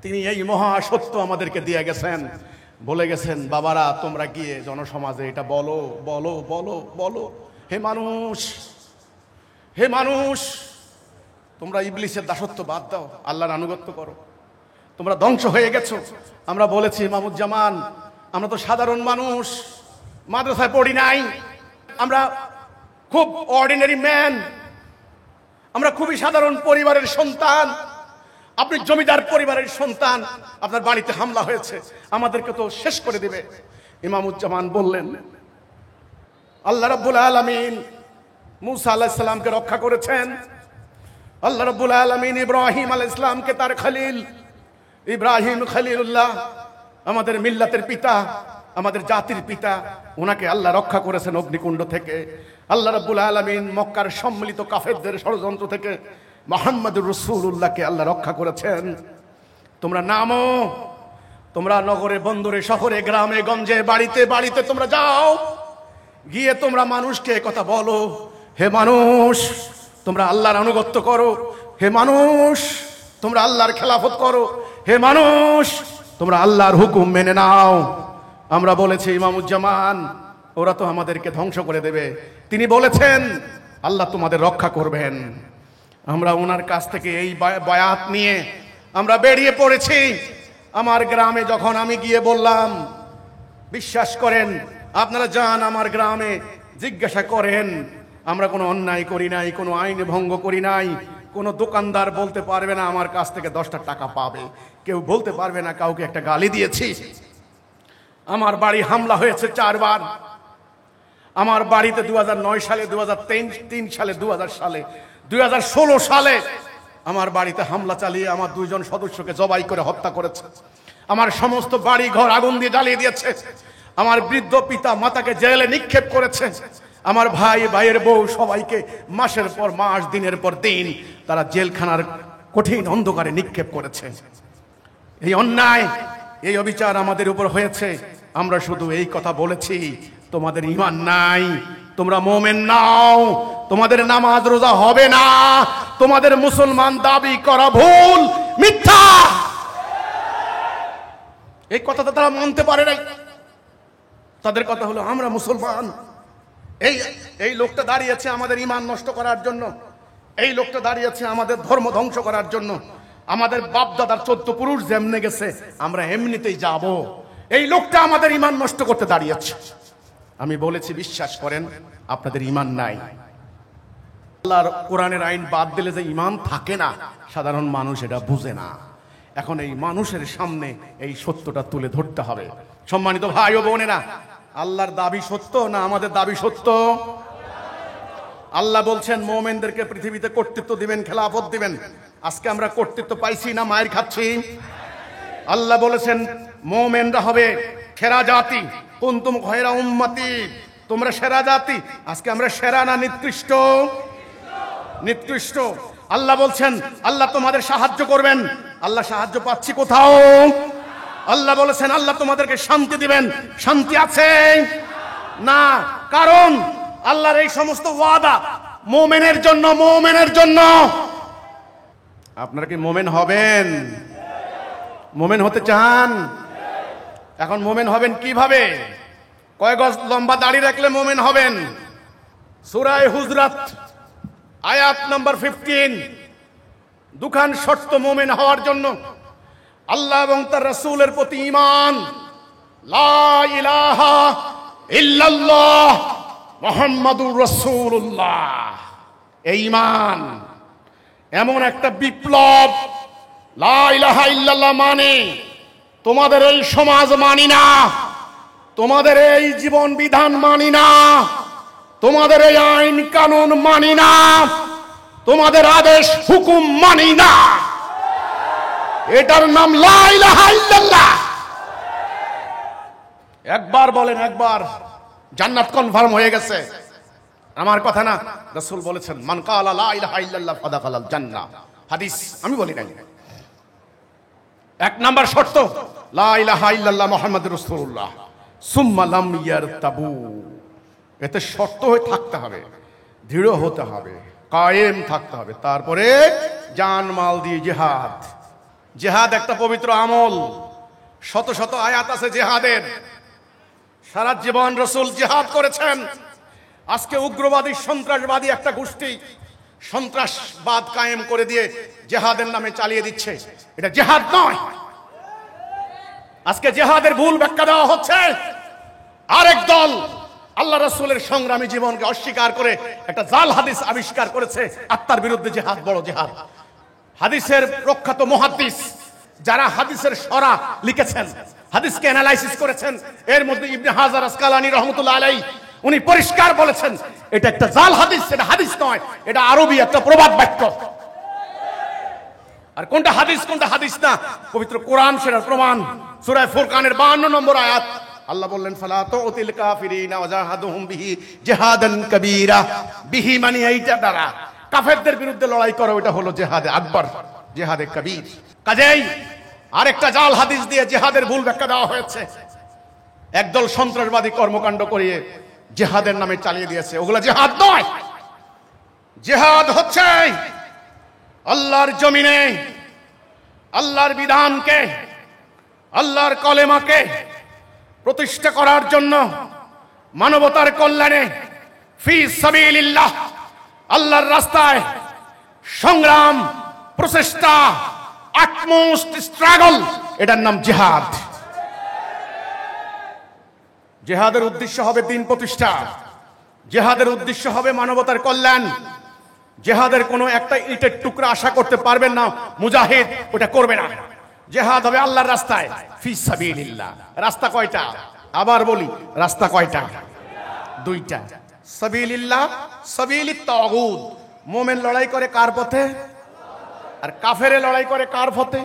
তিনি এই মহা সত্য আমাদেরকে দিয়ে গেছেন। বলে গেছেন, বাবারা তোমরা গিয়ে জনসমাজে এটা বলো বলো বলো বলো, হে মানুষ, হে মানুষ, তোমরা ইবলিসের দাসত্ব বাদ দাও, আল্লাহর আনুগত্য করো, তোমরা ধ্বংস হয়ে গেছো। আমরা বলেছি ইমামুজ্জামান, আমরা তো সাধারণ মানুষ, মাদ্রাসায় পড়ি নাই, আমরা খুব অর্ডিনারি ম্যান, আমরা খুবই সাধারণ পরিবারের সন্তান। আপনি জমিদার পরিবারের সন্তান, আপনার বাড়িতে হামলা হয়েছে, আমাদেরকে তো শেষ করে দিবে। ইমামুজ্জামান বললেন, আল্লাহ রাব্বুল আলামিন মুসা আলাইহিস সালামকে রক্ষা করেছেন। আল্লাহ রাব্বুল আলামিন ইব্রাহিম আলাইহিস সালামকে তার খলিল, ইব্রাহিম খলিলুল্লাহ, আমাদের মিল্লাতের পিতা, আমাদের জাতির পিতা, ওনাকে আল্লাহ রক্ষা করেছেন অগ্নিকুণ্ড থেকে। আল্লাহ রাব্বুল আলামিন মক্কার সম্মিলিত কাফেরদের ষড়যন্ত্র থেকে মুহাম্মদুর রাসূলুল্লাহকে আল্লাহ রক্ষা করেছেন। তোমরা নামো, তোমরা নগরে বন্দরে শহরে গ্রামে গঞ্জে বাড়িতে বাড়িতে তোমরা যাও, গিয়ে তোমরা মানুষকে কথা বলো, হে মানুষ তোমরা আল্লাহর আনুগত্য করো, হে মানুষ তোমরা আল্লাহর খেলাফত করো, হে মানুষ তোমরা আল্লাহর হুকুম মেনে নাও। আমরা বলেছি ইমামুজ্জামান, ওরা তো আমাদেরকে ধ্বংস করে দেবে, তিনি বলেছেন আল্লাহ তোমাদের রক্ষা করবেন। আমরা ওনার কাছ থেকে এই বায়াত নিয়ে আমরা বেরিয়ে পড়েছি। আমার গ্রামে যখন আমি গিয়ে বললাম, বিশ্বাস করেন, আপনারা যান আমার গ্রামে, জিজ্ঞাসা করেন, আমরা কোনো অন্যায় করি নাই, কোনো আইন ভঙ্গ করি নাই, কোনো দোকানদার বলতে পারবে না আমার কাছ থেকে 10টা টাকা পাবে, কেউ বলতে পারবে না কাউকে একটা গালি দিয়েছি। আমার বাড়ি হামলা হয়েছে 4 বার, আমার বাড়িতে 2009 সালে, 2003 সালে, 2000 সালে, 2016 সালে আমার বাড়িতে হামলা চালিয়ে আমার 2 জন সদস্যকে জবাই করে হত্যা করেছে। আমার সমস্ত বাড়ি ঘর আগুন দিয়ে জ্বালিয়ে দিয়েছে। আমার বৃদ্ধ পিতা মাতাকে জেলে নিক্ষেপ করেছে। আমার ভাই, ভাইয়ের বউ সবাইকে মাসের পর মাস, দিনের পর দিন তারা জেলখানার কঠিন অন্ধকারে নিক্ষেপ করেছে। এই অন্যায়, এই অবিচার আমাদের উপর হয়েছে। আমরা শুধু এই কথা বলেছি, তোমাদের ঈমান নাই, তোমরা মুমিন নাও, তোমাদের নামাজ রোজা হবে না, তোমাদের মুসলমান দাবি করা ভুল, মিথ্যা। এই কথাটা তারা মানতে পারে নাই। তাদের কথা হলো আমরা মুসলমান। এই লোকটা দাঁড়িয়েছে আমাদের ঈমান নষ্ট করার জন্য, এই লোকটা দাঁড়িয়েছে আমাদের ধর্ম ধ্বংস করার জন্য। আমাদের বাপ দাদার 14 পুরুষ যেমনে গেছে আমরা এমনিতেই যাব। এই লোকটা আমাদের ঈমান নষ্ট করতে দাঁড়িয়েছে। আমি বলেছি, বিশ্বাস করেন আপনাদের ঈমান নাই। আল্লাহর কোরআনের আইন বাদ দিলে যে ঈমান থাকে না, সাধারণ মানুষ এটা বুঝে না। এখন এই মানুষের সামনে এই সত্যটা তুলে ধরতে হবে। সম্মানিত ভাই ও বোনেরা, আল্লাহর দাবি সত্য না আমাদের দাবি সত্য? আল্লাহ বলছেন মুমিনদেরকে পৃথিবীতে কর্তৃত্ব দিবেন, খেলাফত দিবেন। আজকে আমরা কর্তৃত্ব পাইছি না মায়ের খাচ্ছি? আল্লাহ বলেছেন মুমিনরা হবে সেরা জাতি, কুনতুম খায়রা উম্মতি, তোমরা সেরা জাতি। আজকে আমরা সেরা না নিকৃষ্ট? নিকৃষ্ট। আল্লাহ বলছেন আল্লাহ তোমাদের সাহায্য করবেন। আল্লাহ সাহায্য পাচ্ছি কোথাও? আল্লাহ বলেছেন আল্লাহ তোমাদেরকে শান্তি দিবেন, শান্তি আছে না। কারণ আল্লাহর এই সমস্ত ওয়াদা মুমিনের জন্য, মুমিনের জন্য। আপনারা কি মুমিন হবেন? মুমিন হতে চান? এখন মুমিন হবেন কিভাবে? কয় গজ লম্বা দাড়ি রাখলে মুমিন হবেন? সূরা হুজরাত আয়াত নাম্বার 15। দুখান শর্ত মুমিন হওয়ার জন্য। আল্লাহ এবং তার রাসূলের প্রতি ঈমান, লা ইলাহা ইল্লাল্লাহ মুহাম্মাদুর রাসূলুল্লাহ। এই ঈমান এমন একটা বিপ্লব। লা ইলাহা ইল্লাল্লাহ মানে তোমাদের এই সমাজ মানি না, তোমাদের এই জীবন বিধান মানি না, তোমাদের এই আইন কানুন মানি না, তোমাদের আদেশ হুকুম মানি না। এটার নাম লা ইলাহা ইল্লাল্লাহ। একবার বলেন, একবার, জান্নাত কনফার্ম হয়ে গেছে। আমার কথা না, রাসূল বলেছেন মান কালা লা ইলাহা ইল্লাল্লাহ ফাদাখালাল জান্নাহ। হাদিস আমি বলি নাই। এক নাম্বার শর্ত লা ইলাহা ইল্লাল্লাহ মুহাম্মাদুর রাসূলুল্লাহ সুম্মা লাম ইয়ারতাবু। এতে শর্ত হয়ে থাকতে হবে, দৃঢ় হতে হবে, কায়েম থাকতে হবে। তারপরে জান মাল দিয়ে জিহাদ। জিহাদ একটা পবিত্র আমল। শত শত আয়াত আছে জিহাদের। সারা জীবন রাসূল জিহাদ করেছেন। আজকে উগ্রবাদী সন্ত্রাসবাদী একটা গোষ্ঠী সন্ত্রাসবাদ কায়েম করে দিয়ে জিহাদের নামে চালিয়ে দিচ্ছে। এটা জিহাদ নয়। আজকে জিহাদের ভুল ব্যাখ্যা দেওয়া হচ্ছে। আরেক দল আল্লাহ রাসূলের সংগ্রামী জীবনকে অস্বীকার করে একটা জাল হাদিস আবিষ্কার করেছে। আত্মার বিরুদ্ধে জিহাদ বড় জিহাদ। হাদিসের প্রখ্যাত মুহাদ্দিস যারা হাদিসের সরা লিখেছেন, হাদিসকে অ্যানালাইসিস করেছেন, এর মধ্যে ইবনে হাজার আসকালানী রাহমাতুল্লাহ আলাইহি উনি পরিষ্কার বলেছেন এটা একটা জাল হাদিস, এটা হাদিস নয়, এটা আরবি একটা প্রবাদ বাক্য। আর কোনটা হাদিস কোনটা হাদিস না, পবিত্র কোরআন সেটার প্রমাণ। সূরা ফুরকানের 52 নম্বর আয়াত আল্লাহ বললেন ফালা তুতিল কাফিরিনা ওয়াজাহাদুহুম বিহি জিহাদান কাবীরা। বিহি মানে এইটা দ্বারা কাফেরদের বিরুদ্ধে লড়াই করো, এটা হলো জিহাদে আকবর, জিহাদে কবীর। কাজেই আরেকটা জাল হাদিস দিয়ে জিহাদের ভুল ব্যাখ্যা দেওয়া হয়েছে। একদল সন্ত্রাসবাদী কর্মকাণ্ড করিয়ে জিহাদের নামে চালিয়ে দিয়েছে। ওগুলা জিহাদ নয়। জিহাদ হচ্ছে আল্লাহর জমিনে আল্লাহর বিধানকে, আল্লাহর কলেমাকে প্রতিষ্ঠা করার জন্য মানবতার কল্যাণে ফি সাবিলিল্লাহ, আল্লাহর রাস্তায় সংগ্রাম, প্রচেষ্টা, আটমোস্ট স্ট্রাগল, এটার নাম জিহাদ। জিহাদের উদ্দেশ্য হবে দিন প্রতিষ্ঠা, জিহাদের উদ্দেশ্য হবে মানবতার কল্যাণ। জিহাদের কোনো একটা ইটের টুকরা আশা করতে পারবেন না মুজাহিদ, ওটা করবে না। জিহাদ হবে আল্লাহর রাস্তায় ফি সাবিলিল্লাহ। রাস্তা কয়টা? আবার বলি, রাস্তা কয়টা? দুইটা, সাবিলিল্লাহ, সাবিলিত তাগুত। মুমিন লড়াই করে কার পথে? আর কাফেরে লড়াই করে কার পথে?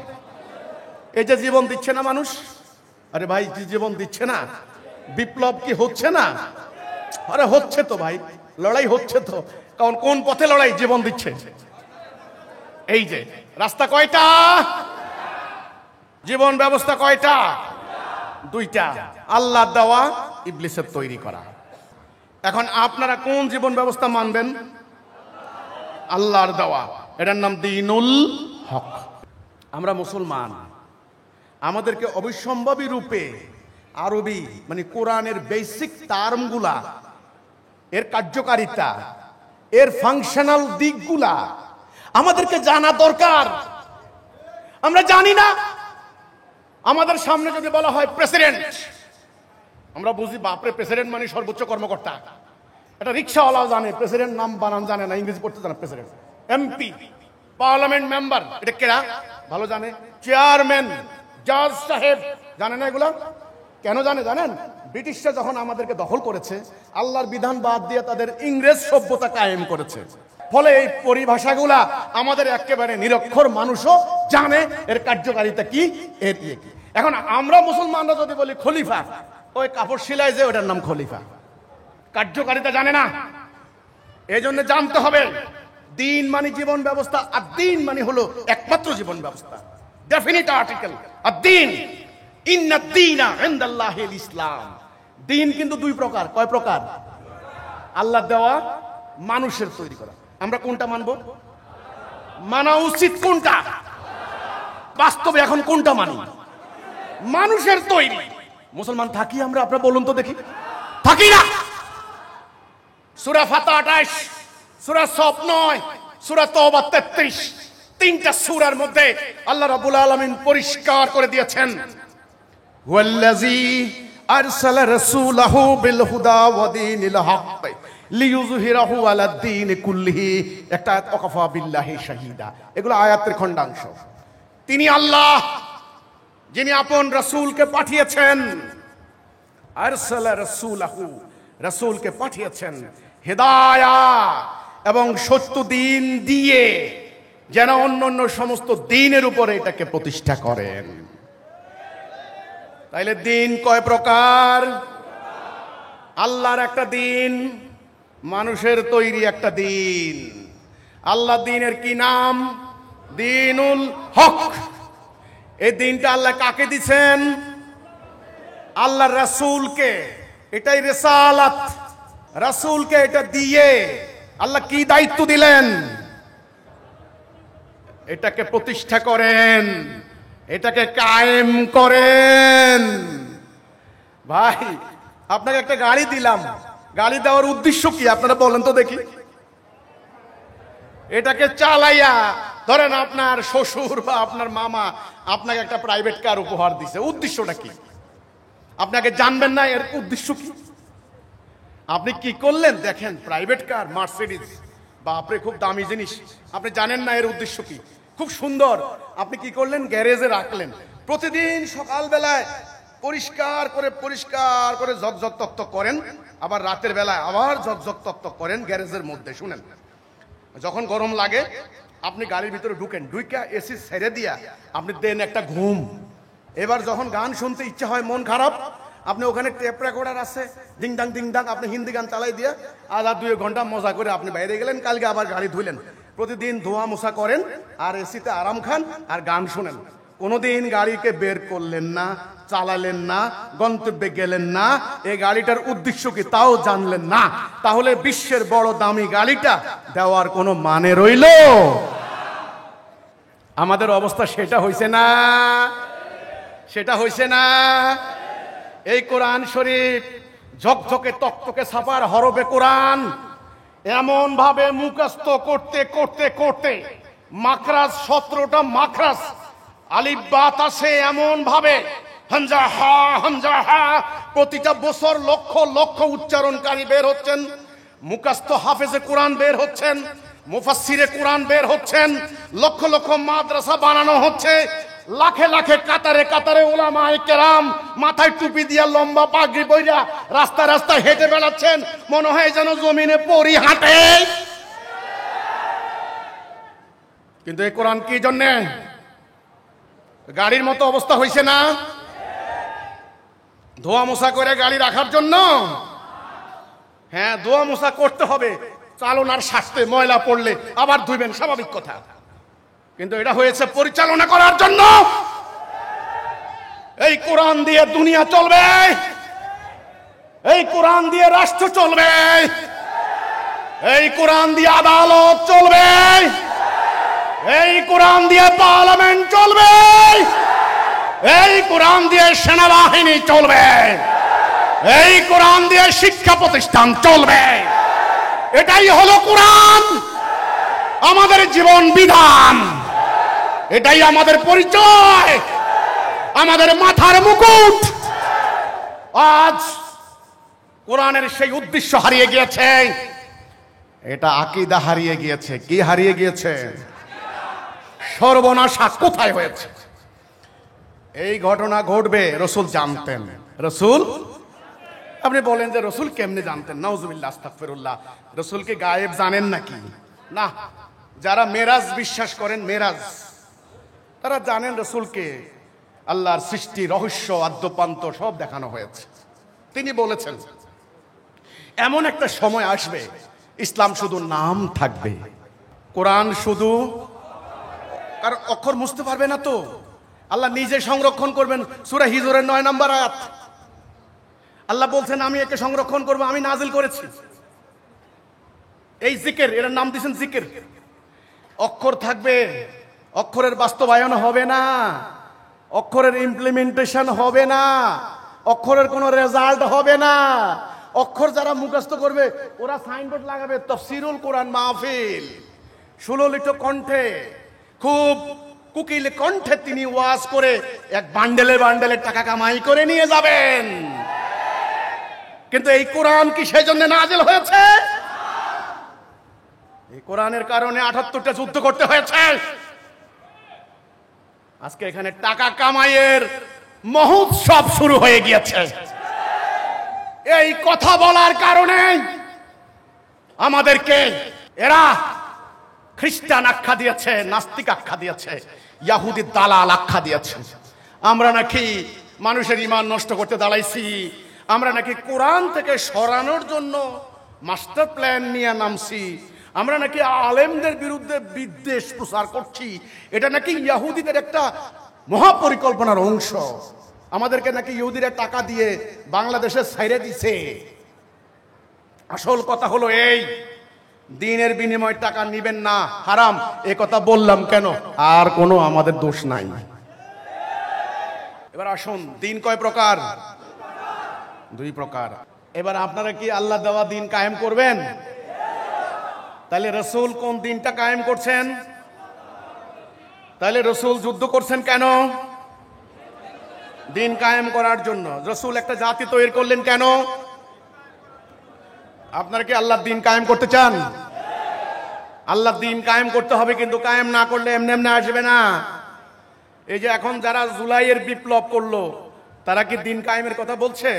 এই যে জীবন দিচ্ছে না মানুষ, আরে ভাই জীবন দিচ্ছে না, বিপ্লব কি হচ্ছে না? আরে হচ্ছে তো ভাই, লড়াই হচ্ছে তো। কারণ কোন পথে লড়াই? জীবন দিচ্ছে। এই যে রাস্তা কয়টা? জীবন ব্যবস্থা কয়টা? দুইটা, আল্লাহর দেওয়া, ইবলিসের তৈরি করা। এখন আপনারা কোন জীবন ব্যবস্থা মানবেন? আল্লাহর দেওয়া, এটার নাম দ্বীনুল হক। আমরা মুসলমান, আমাদেরকে অবিসম্ভাবী রূপে আরবি মানে কোরআনের বেসিক টার্মগুলা, এর কার্যকারিতা, এর ফাংশনাল দিকগুলা আমাদেরকে জানা দরকার। আমরা জানি না। আমাদের সামনে যদি বলা হয় প্রেসিডেন্ট, আমরা বুঝি বাপরে প্রেসিডেন্ট মানে সর্বোচ্চ কর্মকর্তা। এটা রিক্সাওয়ালাও জানে প্রেসিডেন্ট নাম বানান জানে না, ইংরেজি পড়তে জানে প্রেসিডেন্ট। এমপি, পার্লামেন্ট মেম্বার, এটা কেরা ভালো জানে। চেয়ারম্যান, জাজ সাহেব, জানে না এগুলা? কেন জানে জানেন? ব্রিটিশরা যখন আমাদেরকে দখল করেছে, আল্লাহর বিধান বাদ দিয়ে তাদের ইংরেজ সভ্যতা কায়েম করেছে। ফলে এই পরিভাষাগুলা আমাদের একেবারে নিরক্ষর মানুষও জানে এর কার্যকারিতা কি, এর ইয়ে কি। এখন আমরা মুসলমানরা যদি বলি খলিফা, ওই কাপড় সিলাই যে ওটার নাম খলিফা, কার্যকারিতা জানে না। এই জন্য জানতে হবে দিন মানে জীবন ব্যবস্থা, আর দিন মানে হলো একমাত্র জীবন ব্যবস্থা, ডেফিনিট আর্টিকেল। আর দিন ইন্নাদ-দীনা ইনদাল্লাহিল ইসলাম। দিন কিন্তু দুই প্রকার। কয় প্রকার? আল্লাহ দেওয়া, মানুষের তৈরি করা। আমরা কোনটা মানব? মানা উচিত কোনটা? বাস্তবে এখন কোনটা মানি? মানুষের তৈরি। মুসলমান থাকি আমরা? আপনারা বলুন তো দেখি, থাকি না? সূরা ফাতিহা 28, সূরা সফ 9, সূরা তওবা 33, তিনটা সূরার মধ্যে আল্লাহ রাব্বুল আলামিন পরিষ্কার করে দিয়েছেন, ওয়াল্লাযী আরসালা রাসূলাহু বিল হুদা ওয়া দীনিল হক লিইয়ুযহিরাহু আলাদ দীন কুল্লিহি। একটা আয়াত, ওয়াকাফা বিল্লাহি শাহীদা। এগুলো আয়াতের খণ্ডাংশ। তিনি আল্লাহ যিনি আপন রাসূলকে পাঠিয়েছেন, আরসালা রাসূলাহু, রাসূলকে পাঠিয়েছেন হেদায়াত এবং সত্য দিন দিয়ে, যেন অন্যান্য সমস্ত দিনের উপরে এটাকে প্রতিষ্ঠা করেন। তাইলে দিন কয় প্রকার? আল্লাহর একটা দিন, মানুষের তৈরি একটা দিন। আল্লাহ দিনের কি নাম? দ্বীনুল হক। এই দিনটা আল্লাহ কাকে দিছেন? আল্লাহর রাসূলকে। এটাই রিসালাত। রাসূলকে এটা দিয়ে আল্লাহ কি দায়িত্ব দিলেন? এটাকে প্রতিষ্ঠা করেন, এটাকে কায়েম করেন। ভাই আপনাকে একটা গাড়ি দিলাম, গাড়ি দেওয়ার উদ্দেশ্য কি আপনারা বলেন তো দেখি? এটাকে চালাইয়া, ধরেন আপনার শ্বশুর বা আপনার মামা আপনাকে একটা প্রাইভেট কার উপহার দিছে, উদ্দেশ্যটা কি? আপনাকে জানবেন না এর উদ্দেশ্য কি? আপনি কি করলেন? দেখেন প্রাইভেট কার, মার্সিডিজ, বাপরে খুব দামি জিনিস, আপনি জানেন না এর উদ্দেশ্য কি? খুব সুন্দর। আপনি কি করলেন? গ্যারেজে রাখলেন। প্রতিদিন সকালবেলায় পরিষ্কার করে ঝকঝক তকতক করেন, আবার রাতের বেলায় আবার ঝকঝক তকতক করেন গ্যারেজের মধ্যে। শুনেন, যখন গরম লাগে আপনি গাড়ির ভিতরে ঢুকেন, ঢুইকা এসি ছেড়ে দিয়া আপনি দেন একটা ঘুম। এবার যখন গান শুনতে ইচ্ছা হয়, মন খারাপ, আপনি ওখানে টেপ রেকর্ডার আছে, ডিংডাং ডিংডাং, আপনি হিন্দি গান চালাই দিয়ে আধা 2 ঘন্টা মজা করে আপনি বাইরে গেলেন, কালকে আবার গাড়ি ধুইলেন। প্রতিদিন ধোয়া মোছা করেন আর এসিতে আরাম খান আর গান শোনেন। কোনোদিন গাড়িকে বের করলেন না, চালালেন না, গন্তব্যে গেলেন না। এই গাড়িটার উদ্দেশ্য কি তাও জানলেন না। তাহলে বিশ্বের বড় দামি গাড়িটা দেওয়ার কোনো মানে রইল? আমাদের অবস্থা সেটা হইছে না, সেটা হইছে না। এই কোরআন শরীফ ঝকঝকে তকতকে ছাপার হরফে কোরআন এমন ভাবে মুখস্থ করতে করতে করতে মাখরাজ 17টা মাখরাজ, আলিফ বা তাসে এমন ভাবে হামজা হা প্রতিটা বছর লক্ষ লক্ষ উচ্চারণকারী বের হচ্ছেন, মুখস্থ হাফেজে কোরআন বের হচ্ছেন। মুফাসসিরে কোরআন বের হচ্ছেন, লক্ষ লক্ষ মাদ্রাসা বানানো হচ্ছে, লাখে লাখে কাতারে কাতারে উলামায়ে কেরাম মাথায় টুপি দিয়া লম্বা পাগড়ি পইরা রাস্তা রাস্তায় হেঁটে বেড়াচ্ছেন, মনে হয় যেন জমিনে পরি হাঁটে। কিন্তু এই কোরআন কি জন্যে? গাড়ির মতো অবস্থা হয়েছে না? ধোয়া মোছা করে গাড়ি রাখার জন্য? হ্যাঁ, ধোয়া মোছা করতে হবে, চালনার স্বার্থে, ময়লা পড়লে আবার ধুইবেন, স্বাভাবিক কথা। কিন্তু এটা হয়েছে পরিচালনা করার জন্য। এই কোরআন দিয়ে দুনিয়া চলবে, এই কোরআন দিয়ে রাষ্ট্র চলবে, এই কোরআন দিয়ে আদালত চলবে, এই কোরআন দিয়ে পার্লামেন্ট চলবে, এই কোরআন দিয়ে সেনাবাহিনী চলবে, এই কোরআন দিয়ে শিক্ষা প্রতিষ্ঠান চলবে। এটাই হলো কোরআন, আমাদের জীবন বিধান, এটাই আমাদের পরিচয়, আমাদের মাথার মুকুট। আজ কোরআনের সেই উদ্দেশ্য হারিয়ে গিয়েছে, এটা আকীদা হারিয়ে গিয়েছে। কি হারিয়ে গিয়েছে? সর্বনাশা কোথায় হয়েছে? এই ঘটনা ঘটবে রাসূল জানতেন। রাসূল, আপনি বলেন যে রাসূল কেমনে জানতেন? নাউজুবিল্লাহ, আস্তাগফিরুল্লাহ। রাসূল কি গায়েব জানেন নাকি? না, যারা মেরাজ বিশ্বাস করেন, মেরাজ, তারা জানেন রাসূলকে আল্লাহর সৃষ্টি, রহস্য, আদ্যপান্ত সব দেখানো হয়েছে। তিনি বলেছেন এমন একটা সময় আসবে ইসলাম শুধু নাম থাকবে, কোরআন শুধু, কারণ অক্ষর মুছতে পারবে না তো, আল্লাহ নিজে সংরক্ষণ করবেন। সূরা হিজরের 9 নম্বর আয়াত আল্লাহ বলছেন আমি একে সংরক্ষণ করব, আমি নাজিল করেছি। এই জিকির, এর নাম দিয়েছেন জিকির। অক্ষর থাকবে, অক্ষরের বাস্তবায়ন হবে না, অক্ষরের ইমপ্লিমেন্টেশন হবে না, অক্ষরের কোনো রেজাল্ট হবে না। অক্ষর যারা মুখস্থ করবে ওরা সাইনবোর্ড লাগাবে, তাফসীরুল কোরআন মাহফিল, সুললিত কণ্ঠে, খুব কুকিল কণ্ঠে তিনি ওয়াজ করে এক বান্ডেলে বান্ডেলে টাকা কামাই করে নিয়ে যাবেন। কিন্তু এই কোরআন কি সেই জন্য নাজিল হয়েছে? এই কোরআনের কারণে 78টা যুদ্ধ করতে হয়েছে। আজকে এখানে টাকা কামাইয়ের মহোৎসব শুরু হয়ে গিয়েছে। এই কথা বলার কারণে আমাদেরকে এরা খ্রিস্টান আখ্যা দিয়েছে, নাস্তিক আখ্যা দিয়েছে, ইহুদি দালাল আখ্যা দিয়েছে। আমরা নাকি মানুষের ঈমান নষ্ট করতে দাঁড়াইছি, আমরা নাকি কোরআন থেকে সরানোর জন্য মাস্টার প্ল্যান নিয়ে নামছি, আমরা নাকি আলেমদের বিরুদ্ধে বিদ্বেষ প্রচার করছি, এটা নাকি ইহুদিদের একটা মহাপরিকল্পনার অংশ। আমাদেরকে নাকি ইহুদিরা টাকা দিয়ে বাংলাদেশে ছাইরে দিছে। আসল কথা হলো এই, দিনের বিনিময়ে টাকা নিবেন না, হারাম। এ কথা বললাম কেন? আর কোনো আমাদের দোষ নাই। এবার আসুন, দিন কয় প্রকার? 2 প্রকার। এবার আপনারা কি আল্লাহ দেওয়া দিন কায়েম করবেন? তাহলে রাসূল কোন দিনটা কায়েম করছেন? তাহলে রাসূল যুদ্ধ করছেন কেন? দিন কায়েম করার জন্য। রাসূল একটা জাতি তৈরি করলেন কেন? আপনারা কি আল্লাহর দিন কায়েম করতে চান? আল্লাহর দিন কায়েম করতে হবে, কিন্তু কায়েম না করলে এমনি এমনি আসবে না। এই যে এখন যারা জুলাইয়ের বিপ্লব করলো, তারা কি দিন কায়েমের কথা বলছে?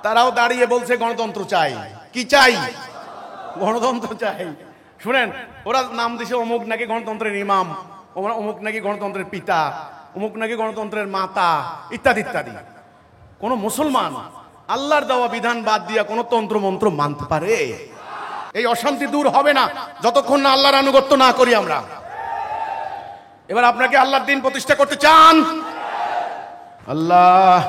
তারাও দাঁড়িয়ে বলছে গণতন্ত্র চাই। কি চাই? গণতন্ত্র চাই। শুনেন, ওরা নাম দিছে অমুক নাকি গণতন্ত্রের ইমাম, অমুক নাকি গণতন্ত্রের পিতা, অমুক নাকি গণতন্ত্রের মাতা, ইত্যাদি ইত্যাদি। কোন মুসলমান আল্লাহর দেওয়া বিধান বাদ দিয়া কোন তন্ত্র মন্ত্র মানতে পারে? এই অশান্তি দূর হবে না যতক্ষণ না আল্লাহর আনুগত্য না করি আমরা। এবার আপনাকে আল্লাহর দিন প্রতিষ্ঠা করতে চান? আল্লাহ,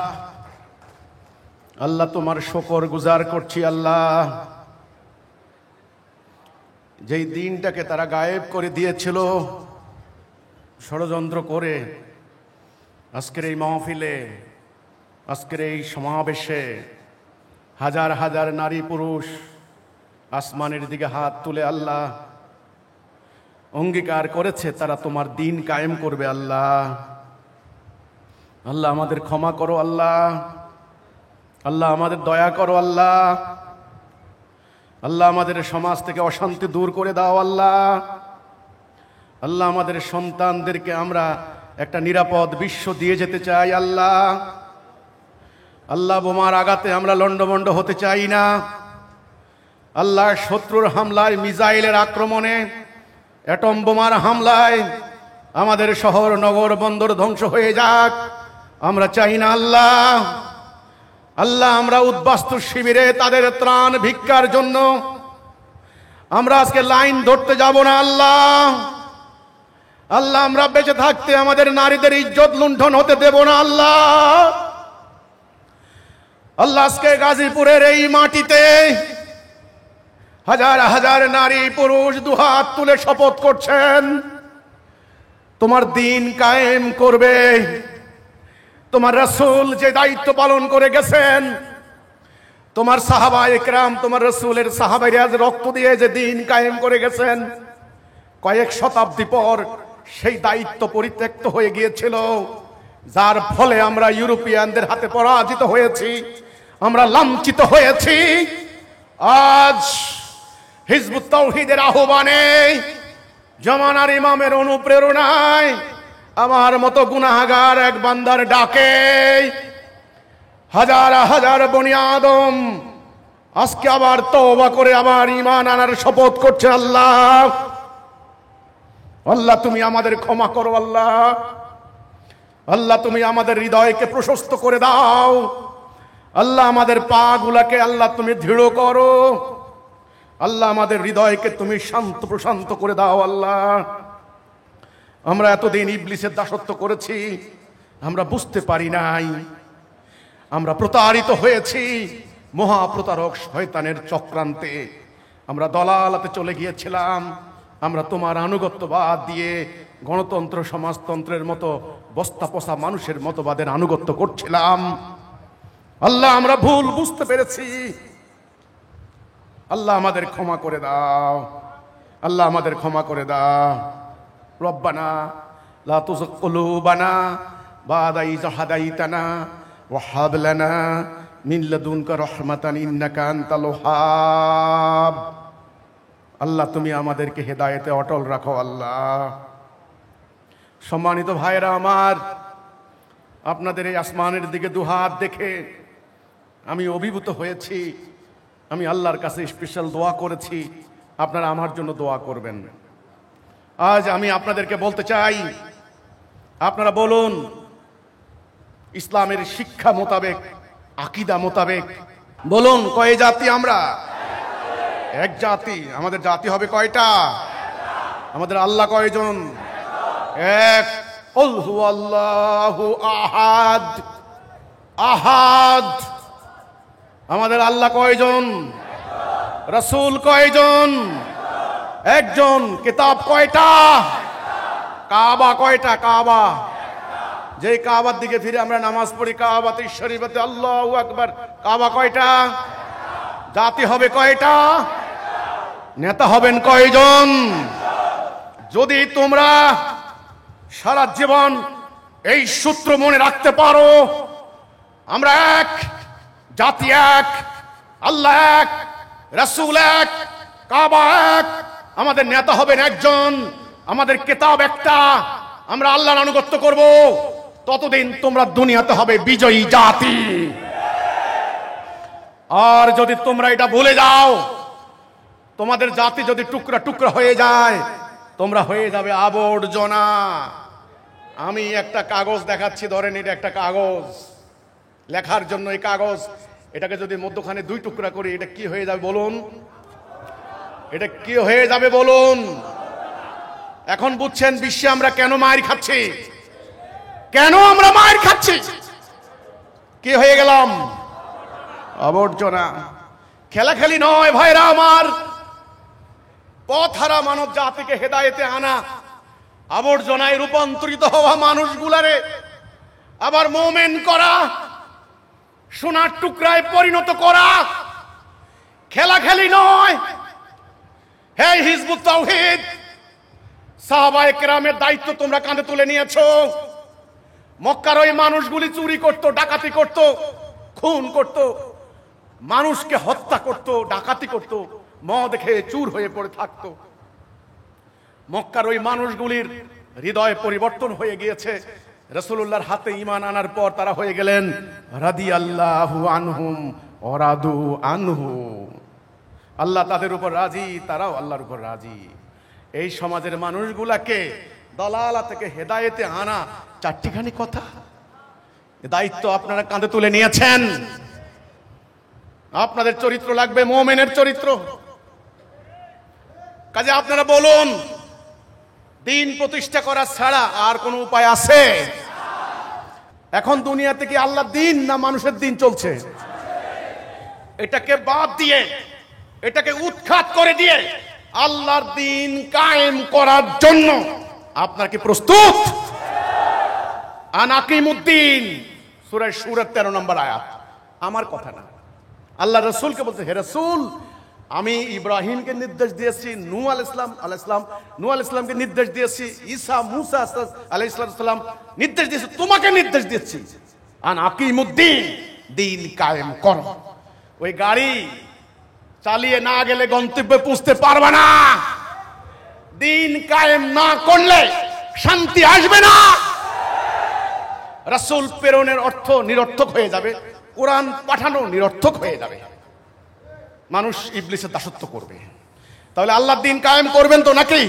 আল্লাহ তোমার শুকর গুজার করছি আল্লাহ, যেই দিনটাকে তারা গায়েব করে দিয়েছিল ষড়যন্ত্র করে, আজকের এই মাহফিলে, আজকের এই সমাবেশে হাজার হাজার নারী পুরুষ আসমানের দিকে হাত তুলে আল্লাহ অঙ্গীকার করেছে তারা তোমার দিন কায়েম করবে। আল্লাহ, আল্লাহ আমাদের ক্ষমা করো আল্লাহ, আল্লাহ আমাদের দয়া করো আল্লাহ, আল্লাহ আমাদের সমাজ থেকে অশান্তি দূর করে দাও আল্লাহ। আল্লাহ আমাদের সন্তানদেরকে আমরা একটা নিরাপদ বিশ্ব দিয়ে যেতে চাই আল্লাহ। আল্লাহ বোমার আঘাতে আমরা লন্ডভন্ড হতে চাই না আল্লাহ। শত্রুর হামলায়, মিসাইলের আক্রমণে, অ্যাটম বোমার হামলায় আমাদের শহর নগর বন্দর ধ্বংস হয়ে যাক, আমরা চাই না আল্লাহ। আল্লাহ আমরা উদ্বাস্তু শিবিরে তাদের ত্রাণ ভিক্ষার জন্য আমরা আজকে লাইন ধরতে যাব না আল্লাহ। আল্লাহ আমরা বেঁচে থাকতে আমাদের নারীদের ইজ্জত লুণ্ঠন হতে দেব না আল্লাহ। আল্লাহ আজকে গাজীপুরের এই মাটিতে হাজার হাজার নারী পুরুষ দুহাত তুলে শপথ করছেন তোমার দিন কায়েম করবে। তোমার রাসূল যে দায়িত্ব পালন করে গেছেন, তোমার সাহাবায়ে কেরাম, তোমার রাসূলের সাহাবায়ে রক্ত দিয়ে যে দিন কায়েম করে গেছেন, কয়েক শতাব্দী পর সেই দায়িত্ব পরিত্যক্ত হয়ে গিয়েছিল, যার ফলে আমরা ইউরোপিয়ানদের হাতে পরাজিত হয়েছি, আমরা লাঞ্ছিত হয়েছি। আজ হিজবুত তাওহীদের আহ্বানে, জামানার ইমামের অনুপ্রেরণায় আমার মতো গুনাহগার এক বান্দার ডাকে হাজার হাজার বনি আদম আজকে আবার তওবা করে আবার ঈমান আনার শপথ করছে আল্লাহ। আল্লাহ তুমি আমাদের ক্ষমা করো আল্লাহ। আল্লাহ তুমি আমাদের হৃদয়কে প্রশস্ত করে দাও আল্লাহ। আমাদের পা গুলাকে আল্লাহ তুমি দৃঢ় করো আল্লাহ। আমাদের হৃদয়কে তুমি শান্ত প্রশান্ত করে দাও আল্লাহ। আমরা এতদিন ইবলিসের দাসত্ব করেছি, আমরা বুঝতে পারি নাই, আমরা প্রতারিত হয়েছি মহাপ্রতারক শয়তানের চক্রান্তে। আমরা দলালাতে চলে গিয়েছিলাম, আমরা তোমার আনুগত্যবাদ দিয়ে গণতন্ত্র সমাজতন্ত্রের মতো বস্তা পচা মানুষের মতবাদের আনুগত্য করছিলাম আল্লাহ। আমরা ভুল বুঝতে পেরেছি আল্লাহ। আমাদের ক্ষমা করে দাও আল্লাহ, আমাদের ক্ষমা করে দাও। রব্বানা লা তুযিগ কুলুবানা বা'দা ইয হাদাইতানা ওয়া হাব লানা মিন লাদুনকা রাহমাতান ইন্নাকা আনতাল ওয়াহ্হাব। আল্লাহ তুমি আমাদেরকে হেদায়েতে অটল রাখো আল্লাহ। সম্মানিত ভাইরা আমার, আপনাদের এই আসমানের দিকে দুহাত দেখে আমি অভিভূত হয়েছি। আমি আল্লাহর কাছে স্পেশাল দোয়া করেছি, আপনারা আমার জন্য দোয়া করবেন। আজ আমি আপনাদেরকে বলতে চাই, আপনারা বলুন ইসলামের শিক্ষা মোতাবেক, আকীদা মোতাবেক বলুন কয় জাতি আমরা? এক জাতি। আমাদের জাতি হবে কয়টা? আমাদের আল্লাহ কয়জন? এক। কুল হুয়াল্লাহু আহাদ। আহাদ। আমাদের আল্লাহ কয়জন? রাসূল কয়জন? একজন। কিতাব কয়টা? কাবা কয়টা? কাবা। যে কাবার দিকে ফিরে আমরা নামাজ পড়ি, কাবাতে শরীফতে আল্লাহু আকবার। কাবা কয়টা? জাতি হবে কয়টা? নেতা হবেন কয়জন? যদি তোমরা সারা জীবন এই সূত্র মনে রাখতে পারো, আমরা এক, জাতি এক, আল্লাহ এক, রাসূল এক, কাবা এক, আমাদের নেতা হবেন একজন, আমাদের কিতাব একটা, আমরা আল্লাহর আনুগত্য করব, ততদিন তোমরা দুনিয়াতে হবে বিজয়ী জাতি। আর যদি তোমরা এটা ভুলে যাও, তোমাদের জাতি যদি টুকরা টুকরা হয়ে যায়, তোমরা হয়ে যাবে আবর্জনা। আমি একটা কাগজ দেখাচ্ছি, ধরেন এটা একটা কাগজ, লেখার জন্য এই কাগজ, এটাকে যদি মধ্যখানে দুই টুকরা করি, এটা কি হয়ে যাবে বলুন? এটা কি হয়ে যাবে বলুন? এখন বুঝছেন বিশ্বে আমরা কেন মার খাচ্ছি? কেন আমরা মার খাচ্ছি? কি হয়ে গেলাম? আবর্জনা। খেলাখেলি নয় ভাইরা আমার, পথহারা মানব জাতিকে হেদায়েতে আনা, আবর্জনায় রূপান্তরিত হওয়া মানুষগুলারে আবার মুমিন করা, সোনার টুকরায় পরিণত করা, খেলাখেলি নয়। হে হিজবুত তাওহীদ, সাহাবায়ে কেরামের দায়িত্ব তোমরা কাঁধে তুলে নিয়েছো। মক্কার ওই মানুষগুলি চুরি করত, ডাকাতি করত, খুন করত, মানুষকে হত্যা করত, ডাকাতি করত, মদ খেয়ে চুর হয়ে পড়ে থাকতো। মক্কার ওই মানুষগুলির হৃদয় পরিবর্তন হয়ে গিয়েছে। রাসূলুল্লাহর হাতে ঈমান আনার পর তারা হয়ে গেলেন রাদিয়াল্লাহু আনহুম ওয়া রাদু আনহু। আল্লাহ তাদের উপর রাজি, তারাও আল্লাহর উপর রাজি। এই সমাজের মানুষগুলাকে দলালা থেকে হেদায়েতে আনা চারটিখানি কথা। দায়িত্ব আপনারা কাঁধে তুলে নিয়েছেন। আপনাদের চরিত্র লাগবে মুমিনের চরিত্র। কাজে আপনারা বলুন, দিন প্রতিষ্ঠা করা ছাড়া আর কোনো উপায় আছে? এখন দুনিয়াতে কি আল্লাহর দিন না মানুষের দিন চলছে? এটাকে বাদ দিয়ে, এটাকে উৎখাত করে দিয়ে আল্লাহর দিন কায়েম করার জন্য আপনারা কি প্রস্তুত? আনাকিমুদ্দিন, সূরা সূরা 13 নম্বর আয়াত। আমার কথা না, আল্লাহ রাসূলকে বলছে, হে রাসূল, আমি ইব্রাহিমকে নির্দেশ দিয়েছি, নূহ আলাইহিস সালামকে নির্দেশ দিয়েছি, ঈসা মুসা আলাইহিস সালাম নির্দেশ দিয়েছি, তোমাকে নির্দেশ দিয়েছি, আনাকিমুদ্দিন, দিন কায়েম করো। ওই গাড়ি চালিয়ে না গেলে গন্তব্যে পৌঁছতে পারবে না। দিন কায়েম না করলে শান্তি আসবে না। রাসূল প্রেরণের অর্থ নিরর্থক হয়ে যাবে, কোরআন পাঠানো নিরর্থক হয়ে যাবে, মানুষ ইবলিসের দাসত্ব করবে। তাহলে আল্লাহর দিন কায়েম করবেন তো নাকি?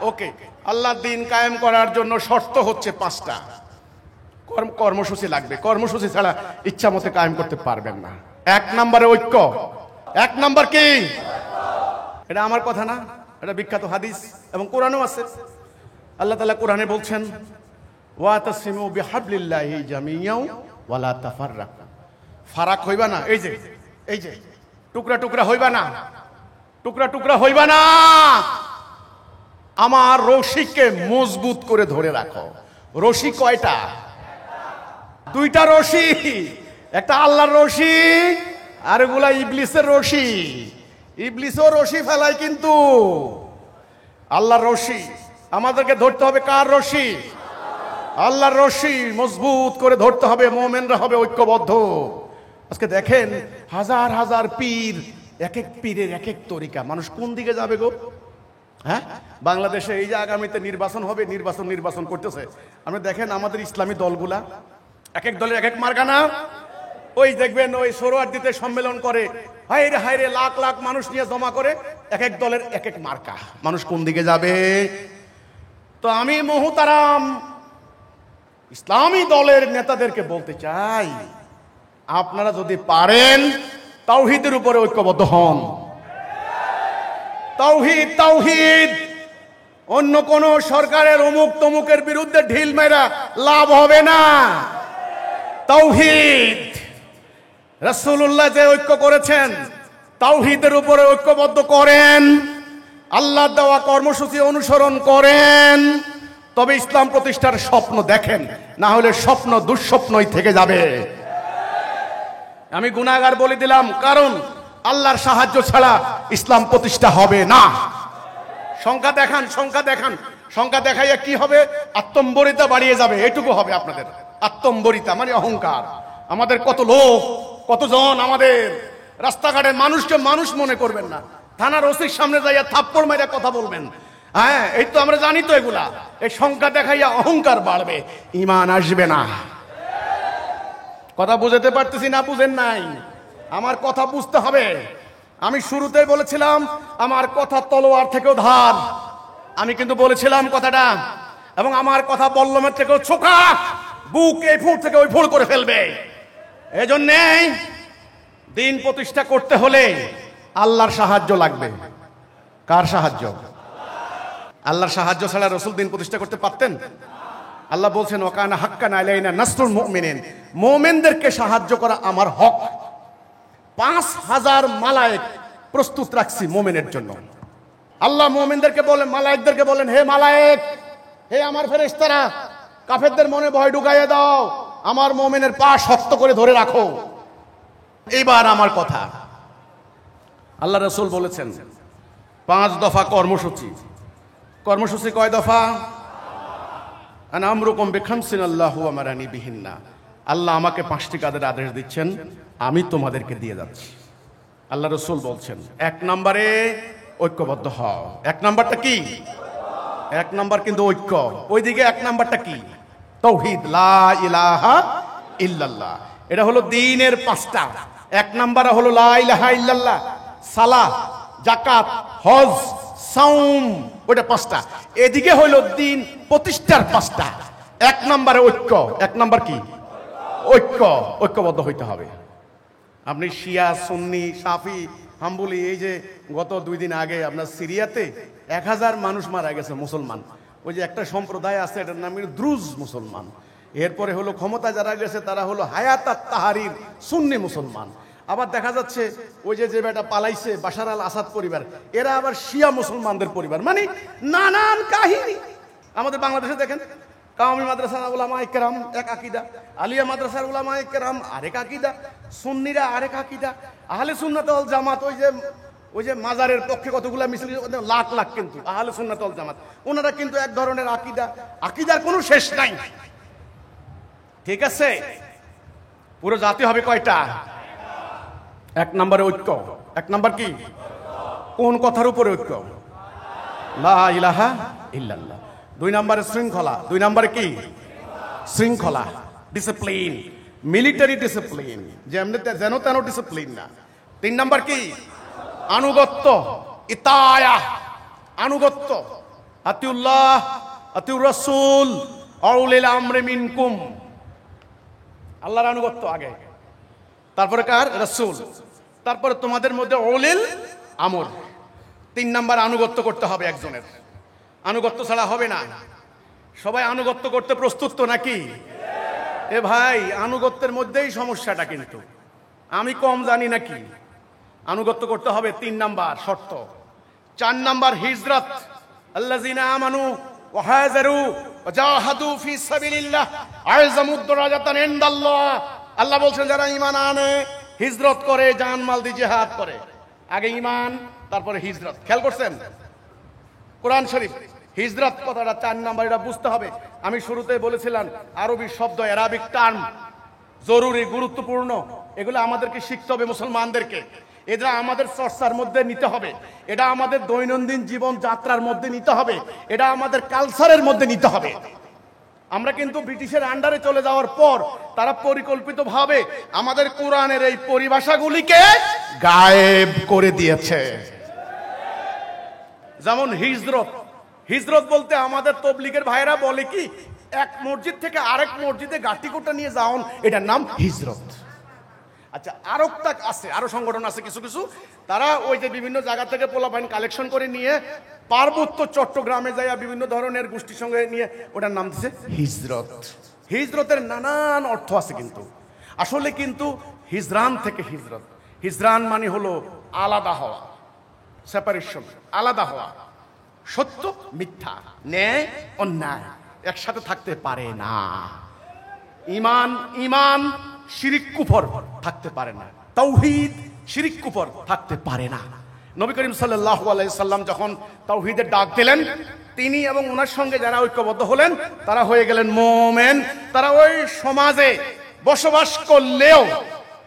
ওকে, আল্লাহর দিন কায়েম করার জন্য শর্ত হচ্ছে 5টা। কর্মসূচি লাগবে, কর্মসূচি ছাড়া ইচ্ছা মতে কায়েম করতে পারবেন না। 1 নম্বরে ঐক্য। 1 নম্বর কি? এটা আমার কথা না, এটা বিখ্যাত হাদিস এবং কোরআনও আছে। আল্লাহ তাআলা কোরআনে বলছেন, ওয়াতাসিমু বিহাবলিল্লাহি জামিয়াও ওয়ালা তাফাররাকু। ফারাক হইবা না, এই যে টুকরা টুকরা হইবা না, টুকরা টুকরা হইবা না। আমার রশিকে মজবুত করে ধরে রাখো। রশি কয়টা? 2টা রশি। একটা আল্লাহর রশি, আর এগুলা ইবলিসের রশি। ইবলিসও রশি ফেলায়, কিন্তু আল্লাহর রশি আমাদেরকে ধরতে হবে। কার রশি? আল্লাহর রশি মজবুত করে ধরতে হবে। মুমিনরা হবে ঐক্যবদ্ধ। আজকে দেখেন হাজার হাজার পীর, এক এক পীরের এক এক তরিকা। মানুষ কোন দিকে যাবে গো? হ্যাঁ, বাংলাদেশে এই যে আগামীতে নির্বাচন হবে, নির্বাচন করতেছে। আপনি দেখেন আমাদের ইসলামী দলগুলা এক এক দলের এক এক মার্কা না। ওই দেখবেন ওই সোহরাওয়ার্দীতে সম্মেলন করে, হায়রে হায়রে লাখ লাখ মানুষ নিয়ে জমা করে, এক এক দলের এক এক মার্কা। মানুষ কোন দিকে যাবে? তো আমি মুহতারাম ইসলামী দলের নেতাদেরকে বলতে চাই, আপনারা যদি পারেন তাওহীদের উপরে ঐক্যবদ্ধ হন। তাওহীদ, তাওহীদ। অন্য কোন সরকারের অমুক তমুকের বিরুদ্ধে ঢিল মেরা লাভ হবে না। তাওহীদ, রাসূলুল্লাহ যে ঐক্য করেছেন, তাওহীদের উপরে ঐক্যবদ্ধ করেন, আল্লাহর দেওয়া কর্মসূচি অনুসরণ করেন, তবে ইসলাম প্রতিষ্ঠার স্বপ্ন দেখেন। না হলে স্বপ্ন দুঃস্বপ্নই থেকে যাবে। আমি গুনাহগার বলে দিলাম, কারণ আল্লাহর সাহায্য ছাড়া ইসলাম প্রতিষ্ঠা হবে না। সংখ্যা দেখান, সংখ্যা দেখান। সংখ্যা দেখাইয়া কি হবে? আত্মম্বরিতা বাড়িয়ে যাবে, এটুকু হবে আপনাদের। আত্মম্বরিতা মানে অহংকার। আমাদের কত লোক, কতজন, আমাদের রাস্তাঘাটের মানুষকে মানুষ মনে করবেন না। থানার ওসির সামনে যাইয়া থাপ্পড় মাইরা কথা বলবেন। হ্যাঁ, এই তো আমরা জানি তো এগুলা। এই সংখ্যা দেখাইয়া অহংকার বাড়বে, ঈমান আসবে না। কথা বুঝাতে পারতেছি না? বুঝেন নাই? আমার কথা বুঝতে হবে। আমি শুরুতেই বলেছিলাম আমার কথা তলোয়ার থেকেও ধার। আমি কিন্তু বলেছিলাম কথাটা, এবং আমার কথা বল্লমের থেকেও ছোকা। বুক এই ফুল থেকে ওই ফুল করে ফেলবে। এজন্যে দিন প্রতিষ্ঠা করতে হলে আল্লাহর সাহায্য লাগবে। কার সাহায্য? আল্লাহর সাহায্য ছাড়া রাসূল দিন প্রতিষ্ঠা করতে পারতেন? আল্লাহ বলছেন, ওয়াকানা হাক্কান আলাইনা নাসরুল মুমিনিন। মুমিনদেরকে সাহায্য করা আমার হক। 5000 মালায়েক প্রস্তুত রাখছি মুমিনের জন্য। আল্লাহ মুমিনদেরকে বলেন, মালায়েকদেরকে বলেন, হে মালায়েক, হে আমার ফেরেশতারা, কাফেরদের মনে ভয় ঢুকাইয়ে দাও, আমার মুমিনের পা শক্ত করে ধরে রাখো। এইবার আমার কথা, আল্লাহ রাসূল বলেছেন 5 দফা কর্মসূচি। কর্মসূচি কয় দফা? আনা আমরুকুম বিখামসিন আল্লাহু আমারানি বিহিন্না। আল্লাহ আমাকে 5টি কাজের আদেশ দিচ্ছেন, আমি তোমাদেরকে দিয়ে যাচ্ছি। আল্লাহ রসুল বলছেন 1 নম্বরে ঐক্যবদ্ধ হও। 1 নম্বরটা কি? 1 নম্বর কিন্তু ঐক্য। ওইদিকে 1 নম্বরটা কি? তাওহীদ, লা ইলাহা ইল্লাল্লাহ। এটা হলো দ্বীনের 5টা। 1 নম্বর হলো লা ইলাহা ইল্লাল্লাহ, সালাত, যাকাত, হজ, সাওম, ওটা 5টা। এদিকে হলো দ্বীন প্রতিষ্ঠার 5টা। 1 নম্বরে ঐক্য। 1 নম্বর কি? ঐক্য। ঐক্যবদ্ধ হইতে হবে। আপনি শিয়া, সুন্নি, শাফি, হাম্বলি, এই যে গত 2 দিন আগে আপনার সিরিয়াতে 1000 মানুষ মারা গেছে মুসলমান। ওই যে একটা সম্প্রদায় আছে, এটার নাম দ্রুজ মুসলমান। এরপরে হলো ক্ষমতা যারা গেছে তারা হলো হায়াত তাহারির সুন্নি মুসলমান। আবার দেখা যাচ্ছে ওই যে বেটা পালাইছে বাশার আল আসাদ পরিবার, এরা আবার শিয়া মুসলমানদের পরিবার। মানে নানান কাহিনী। আমাদের বাংলাদেশে দেখেন, কাওমি মাদ্রাসার উলামায়ে কেরাম এক আকীদা, আলিয়া মাদ্রাসার উলামায়ে কেরাম আরেক আকীদা, সুন্নিরা আরেক আকীদা, আহলে সুন্নাত ওয়াল জামাত ওই যে মাজারের পক্ষে কতগুলা মিছিল, লাখ লাখ, কিন্তু আহলে সুন্নাত ওয়াল জামাত ওনারা কিন্তু এক ধরনের আকীদা। আকীদার কোনো শেষ নাই। ঠিক আছে? পুরো জাতি হবে কয়টা? 1 নম্বরে ঐক্য। 1 নম্বর কি? কোন কথার উপরে ঐক্য? লা ইলাহা ইল্লাল্লাহ। 2 নম্বরে শৃঙ্খলা। 2 নম্বরে কি? শৃঙ্খলা, ডিসিপ্লিন, মিলিটারি ডিসিপ্লিন, যেন তেন ডিসিপ্লিন না। 3 নম্বর কি? আনুগত্য, ইতায়া, আনুগত্য। আতিউল্লাহ, আতিউর রাসূল, আউলিল আমরি মিনকুম। আল্লাহর আনুগত্য আগে, তারপরে কার? রাসূল, তারপরে তোমাদের মধ্যে উলিল আমর। 3 নম্বর আনুগত্য করতে হবে একজনের। আনুগত্য ছাড়া হবে না। সবাই আনুগত্য করতে প্রস্তুত তো নাকি? এ ভাই, আনুগত্যের মধ্যেই সমস্যাটা, কিন্তু আমি কম জানি নাকি? আনুগত্য করতে হবে 3 নাম্বার শর্ত। 4 নাম্বার হিজরত। আল্লাযিনা আমানু ওয়া হাজারু ওয়া জাহাদু ফি সাবিলিল্লাহ আযমুদ দারাজাতান ইনদাল্লাহ। আল্লাহ বলছেন যারা ঈমান আনে, হিজরত করে, জানমাল দিয়ে জিহাদ করে। আগে ঈমান, তারপরে হিজরত। খেয়াল করছেন কোরআন শরীফ? হিজরত কথাটা 4 নাম্বার, এটা বুঝতে হবে। আমি শুরুতে বলেছিলাম আরবি শব্দ, অ্যারাবিক টার্ম জরুরি, গুরুত্বপূর্ণ। এগুলো আমাদেরকে শিখতে হবে, মুসলমানদেরকে। এটা আমাদের চর্চার মধ্যে নিতে হবে, এটা আমাদের দৈনন্দিন জীবন যাত্রার মধ্যে নিতে হবে, এটা আমাদের কালচারের মধ্যে নিতে হবে। আমরা কিন্তু ব্রিটিশের আন্ডারে চলে যাওয়ার পর তারা পরিকল্পিতভাবে আমাদের কোরআনের এই পরিভাষাগুলিকে গায়েব করে দিয়েছে। যেমন হিজরত। হিজরত বলতে আমাদের তবলিগের ভাইরা বলে কি, এক মসজিদ থেকে আরেক মসজিদে গাটিকুটা নিয়ে যাওন, এটার নাম হিজরত। আচ্ছা, আরেকটা আছে, আরো সংগঠন আছে কিছু কিছু, তারা ওই যে বিভিন্ন জায়গা থেকে পোলাপাইন কালেকশন করে নিয়ে পার্বত্য চট্টগ্রামে যায় বিভিন্ন ধরনের গোষ্ঠীর সঙ্গে নিয়ে, ওটার নাম দিচ্ছে হিজরত। হিজরতের নানান অর্থ আছে, কিন্তু আসলে কিন্তু হিজরান থেকে হিজরত। হিজরান মানে হলো আলাদা হওয়া, সেপারেশন, আলাদা হওয়া। সত্য মিথ্যা, ন্যায় অন্যায় একসাথে থাকতে পারে না। ঈমান শিরিক কুফর থাকতে পারে না। তাওহীদ শিরিক কুফর থাকতে পারে না। নবী করিম সাল্লাল্লাহু আলাইহি সাল্লাম যখন তাওহীদের ডাক দিলেন, তিনি এবং ওনার সঙ্গে যারা ঐক্যবদ্ধ হলেন তারা হয়ে গেলেন মুমিন। তারা ওই সমাজে বসবাস করলেও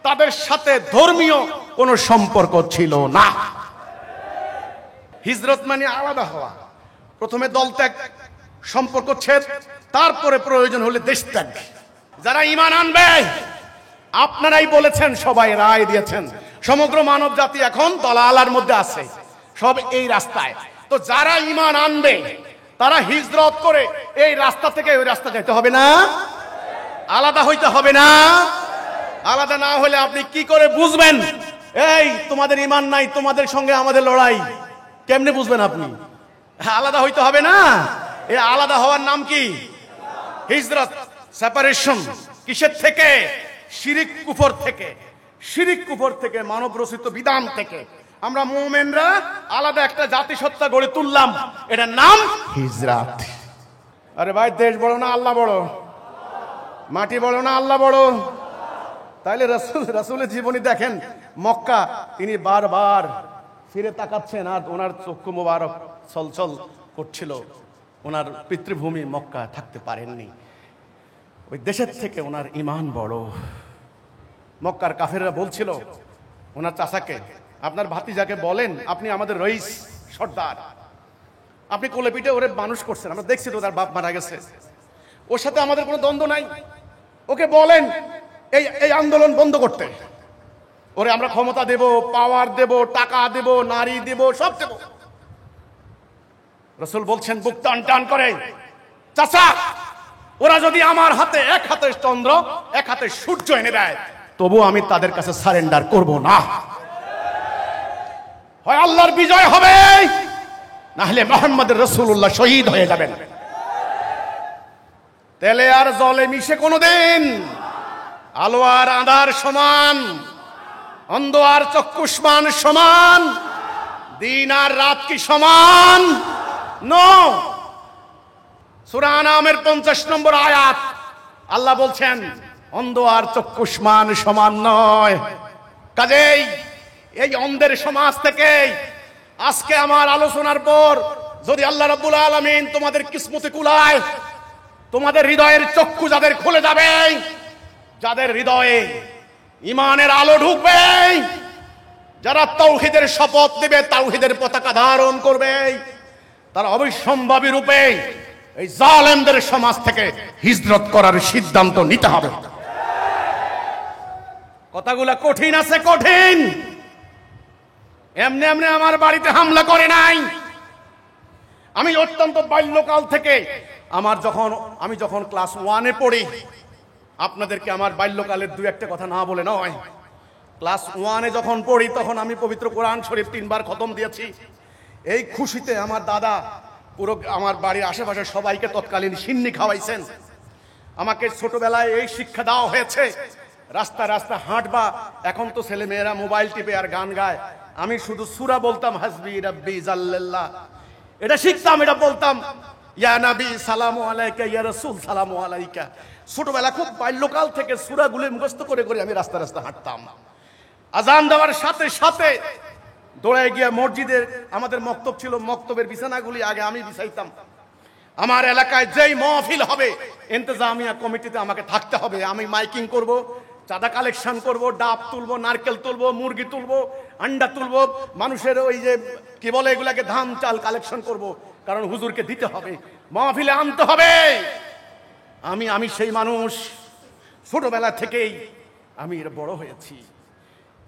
তাদের সাথে ধর্মীয় কোনো সম্পর্ক ছিল না। হিজরত মানে আলাদা হওয়া। প্রথমে দল ত্যাগ, সম্পর্ক ছেদ, তারপরে প্রয়োজন হলে দেশ ত্যাগ। যারা ঈমান আনবে, আপনারাই বলেছেন, সবাই রায় দিয়েছেন, সমগ্র মানব জাতি এখন দলালার মধ্যে আছে, সব এই রাস্তায়। তো যারা ঈমান আনবে তারা হিজরত করে এই রাস্তা থেকে ওই রাস্তা যেতে হবে না, আলাদা হইতে হবে না। আলাদা না হলে আপনি কি করে বুঝবেন এই তোমাদের ঈমান নাই, তোমাদের সঙ্গে আমাদের লড়াই? কেমনে বুঝবেন আপনি? আলাদা হইতে হবে না। এই আলাদা হওয়ার নাম কি? হিজরত, সেপারেশন। কিসের থেকে? শিরিক কুফর থেকে। শিরিক কুফর থেকে, মানব রচিত বিধান থেকে আমরা মুমিনরা আলাদা একটা জাতিসত্তা গড়ে তুললাম, এটার নাম হিজরত। আরে ভাই, দেশ বড় না আল্লাহ বড়? মাটি বড় না আল্লাহ বড়? তাইলে রাসূলের জীবনী দেখেন, মক্কা তিনি বারবার ফিরে তাকাচ্ছেন আর ওনার চক্ষু মোবারক ছলছল করছিল। ওনার পিতৃভূমি মক্কা থাকতে পারেননি। ওই দেশের থেকে ওনার ঈমান বড়। মক্কার কাফেররা বলছিল ওনার চাচাকে, আপনার ভাতিজাকে বলেন আপনি আমাদের রইস সর্দার, আপনি কোলে পিঠে ওরে মানুষ করছেন, আমরা দেখছি তো তার বাপ মারা গেছে, ওর সাথে আমাদের কোনো দ্বন্দ্ব নাই। ওকে বলেন এই এই আন্দোলন বন্ধ করতে, ওরে আমরা ক্ষমতা দেব, পাওয়ার দেব, টাকা দেব, নারী দেব, সব দেব। রাসূল বলছেন বুক টান টান করে, চাচা ওরা যদি আমার হাতে এক হাতে চন্দ্র এক হাতে সূর্য এনে দেয় তবু আমি তাদের কাছে সারেন্ডার করব না। হয় আল্লাহর বিজয় হবে, না হলে মুহাম্মদুর রাসূলুল্লাহ শহীদ হয়ে যাবেন। তেলে আর জলে মিশে কোনোদিন আলো আর আঁধার সমান, অন্ধ আর চক্ষুষ্মান সমান, দিন আর রাত কি সমান? নো। সূরা আনামের 50 নম্বর আয়াত আল্লাহ বলছেন অন্ধ আর চক্ষুষ্মান সমান নয়। কাজেই এই অন্ধের সমাজ থেকে আজকে আমার আলোচনার পর যদি আল্লাহ রাব্বুল আলামিন তোমাদের কিসমতে কুলায়, তোমাদের হৃদয়ের চক্ষু যাদের খুলে যাবে, যাদের হৃদয়ে ঈমানের আলো ঢুকবে, যারা তাওহীদের শপথ নেবে, তাওহীদের পতাকা ধারণ করবে, তারা অবিসম্ভাবী রূপে এই জালেমদের সমাজ থেকে হিজরত করার সিদ্ধান্ত নিতে হবে। কথাগুলা কঠিন আছে, কঠিন। এমনি এমনি আমার বাড়িতে হামলা করে নাই। আমি অত্যন্ত বাল্যকাল থেকে আমি যখন ক্লাস 1-এ পড়ি, আপনাদেরকে আমার বাল্যকালের দুই একটা কথা না বলে নয়, ক্লাস 1-এ যখন পড়ি তখন আমি পবিত্র কোরআন শরীফ 3 বার খতম দিয়েছি। এই খুশিতে আমার দাদা পুরো আমার বাড়ির আশেপাশে সবাইকে তৎকালীন সিন্নি খাওয়াইছেন। আমাকে ছোটবেলায় এই শিক্ষা দেওয়া হয়েছে, রাস্তা রাস্তা হাঁটবা। এখন তো ছেলে মেয়েরা মোবাইল টিপে আর গান গায়, আমি শুধু সূরা বলতাম হাসবি রাব্বি জাল্লাল্লাহ, এটা শিখতাম, এটা বলতাম ইয়া নবী সালামু আলাইকা, ইয়া রাসূল সালামু আলাইকা। ছোটবেলা খুব বাল্যকাল থেকে সূরাগুলো মুখস্থ করে করে আমি রাস্তা রাস্তা হাঁটতাম। আজান দেওয়ার সাথে সাথে দৌড়ে গিয়ে মসজিদের, আমাদের মক্তব ছিল, মক্তবের বিছানাগুলি আগে আমি বিছাইতাম। আমার এলাকায় যেই মাহফিল হবে ইন্তেজামিয়া কমিটিতে আমাকে থাকতে হবে। আমি মাইকিং করব, চাঁদা কালেকশন করব, ডাব তুলবো, নারকেল তুলবো, মুরগি তুলবো, আন্ডা তুলবো, মানুষের ওই যে কি বলে এগুলাকে ধান চাল কালেকশন করব, কারণ হুজুরকে দিতে হবে, মাহফিলে আনতে হবে। আমি সেই মানুষ, ছোটবেলা থেকেই আমি এর বড় হয়েছি।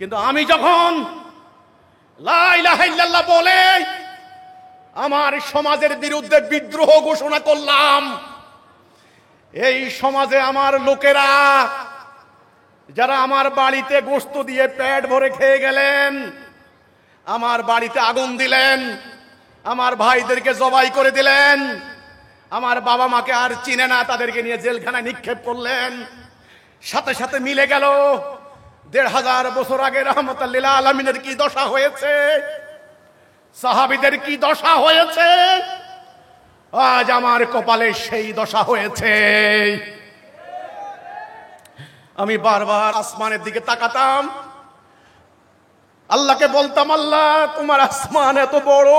কিন্তু আমি যখন লা ইলাহা ইল্লাল্লাহ বলে আমার সমাজের বিরুদ্ধে বিদ্রোহ ঘোষণা করলাম, এই সমাজে আমার লোকেরা যারা আমার বাড়িতে গোশত দিয়ে পেট ভরে খেয়ে গেলেন, আমার বাড়িতে আগুন দিলেন, আমার ভাইদেরকে জবাই করে দিলেন, আমার বাবা মাকে আর চিনে না তাদেরকে নিয়ে জেলখানায় নিক্ষেপ করলেন, সাথে সাথে মিলে গেল ১৫০০ বছর আগে রাহমাতুল লিল আলামিনের কি দশা হয়েছে, সাহাবীদের কি দশা হয়েছে, আজ আমার কপালে সেই দশা হয়েছে। আমি বারবার আসমানের দিকে তাকাতাম, আল্লাহকে বলতাম আল্লাহ তোমার আসমান এত বড়,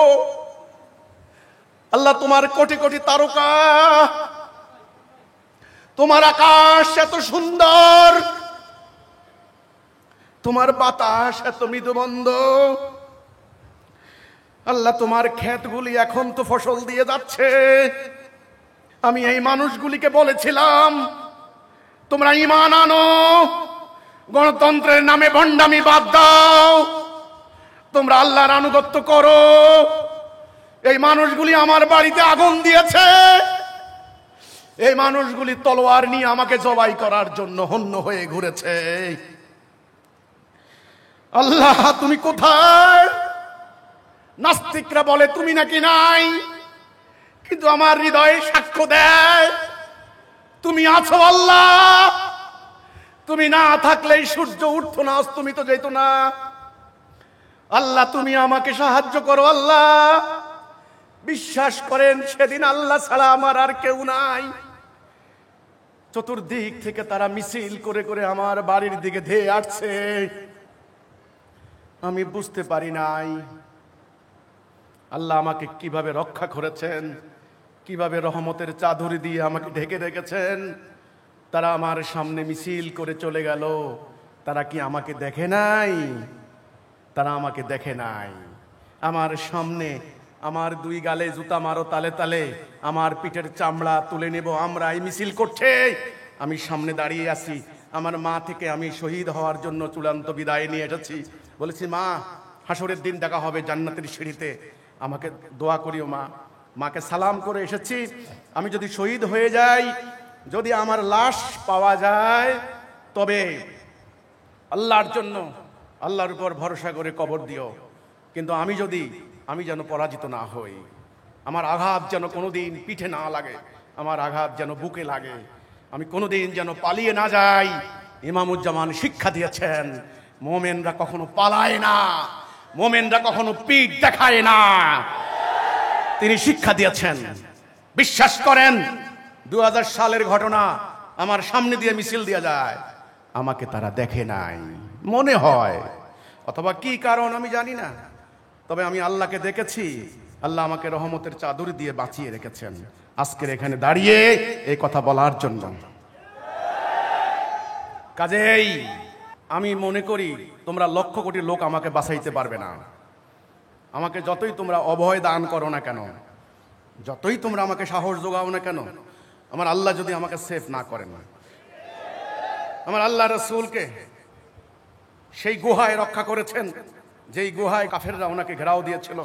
আল্লাহ তোমার কোটি কোটি তারকা, তোমার আকাশ এত সুন্দর, তোমার বাতাস এত মৃদুমন্দ, আল্লাহ তোমার ক্ষেতগুলি এখন তো ফসল দিয়ে যাচ্ছে। আমি এই মানুষগুলিকে বলেছিলাম তোমরা ঈমান আনো, গণতন্ত্রের নামে ভণ্ডামি বাদ দাও, তোমরা আল্লাহর আনুগত্য করো। এই মানুষগুলি আমার বাড়িতে আগুন দিয়েছে, এই মানুষগুলি তলোয়ার নিয়ে আমাকে জবাই করার জন্য হন্য হয়ে ঘুরেছে। আল্লাহ তুমি কোথায়? নাস্তিকরা বলে তুমি নাকি নাই, কিন্তু আমার হৃদয়ে সাক্ষ্য দেয় তুমি আছো আল্লাহ। তুমি না থাকলেই সূর্য উঠতো না, অস্তমিত যেত না। আল্লাহ তুমি আমাকে সাহায্য করো আল্লাহ। বিশ্বাস করেন সেদিন আল্লাহ ছাড়া আমার আর কেউ নাই। চতুর্দিক থেকে তারা মিছিল করে করে আমার বাড়ির দিকে ধেয়ে আসছে, আমি বুঝতে পারি নাই আল্লাহ আমাকে কিভাবে রক্ষা করেছেন, কিভাবে রহমতের চাদর দিয়ে আমাকে ঢেকে রেখেছেন। তারা আমার সামনে মিছিল করে চলে গেল, তারা কি আমাকে দেখে নাই? তারা আমাকে দেখে নাই। আমার সামনে আমার দুই গালে জুতা মারো তালে তালে, আমার পিঠের চামড়া তুলে নেব আমরা, এই মিছিল করছে। আমি সামনে দাঁড়িয়ে আছি, আমার মা থেকে আমি শহীদ হওয়ার জন্য চূড়ান্ত বিদায় নিয়ে এসেছি। বলেছি, মা হাসরের দিন দেখা হবে জান্নাতের সিঁড়িতে, আমাকে দোয়া করিও মা। মাকে সালাম করে এসেছি, আমি যদি শহীদ হয়ে যাই, যদি আমার লাশ পাওয়া যায়, তবে আল্লাহর জন্য আল্লাহর উপর ভরসা করে কবর দিও। কিন্তু আমি যেন পরাজিত না হই, আমার আঘাত যেন কোনোদিন পিঠে না লাগে, আমার আঘাত যেন বুকে লাগে, আমি কোনোদিন যেন পালিয়ে না যাই। ইমামুজ্জামান শিক্ষা দিয়েছেন, মোমেনরা কখনো পালায় না, মোমেনরা কখনো পিঠ দেখায় না। তিনি শিক্ষা দিয়েছেন। বিশ্বাস করেন, 2000 সালের ঘটনা আমার সামনে দিয়ে মিছিল দিয়ে যায়, আমাকে তারা দেখে নাই মনে হয়, অথবা কি কারণ আমি জানি না, তবে আমি আল্লাহকে দেখেছি। আল্লাহ আমাকে রহমতের চাদর দিয়ে বাঁচিয়ে রেখেছেন আজকের এখানে দাঁড়িয়ে এই কথা বলার জন্য। কাজেই আমি মনে করি তোমরা লক্ষ কোটি লোক আমাকে বাঁচাইতে পারবে না। আমাকে যতই তোমরা অভয় দান করো না কেন, যতই তোমরা আমাকে সাহস যোগাও না কেন, আমার আল্লাহ যদি আমাকে সেফ না করেন, আমার আল্লাহ রাসূলকে সেই গুহায় রক্ষা করেছেন যেই গুহায় কাফেররা ওনাকে ঘেরাও দিয়েছিল।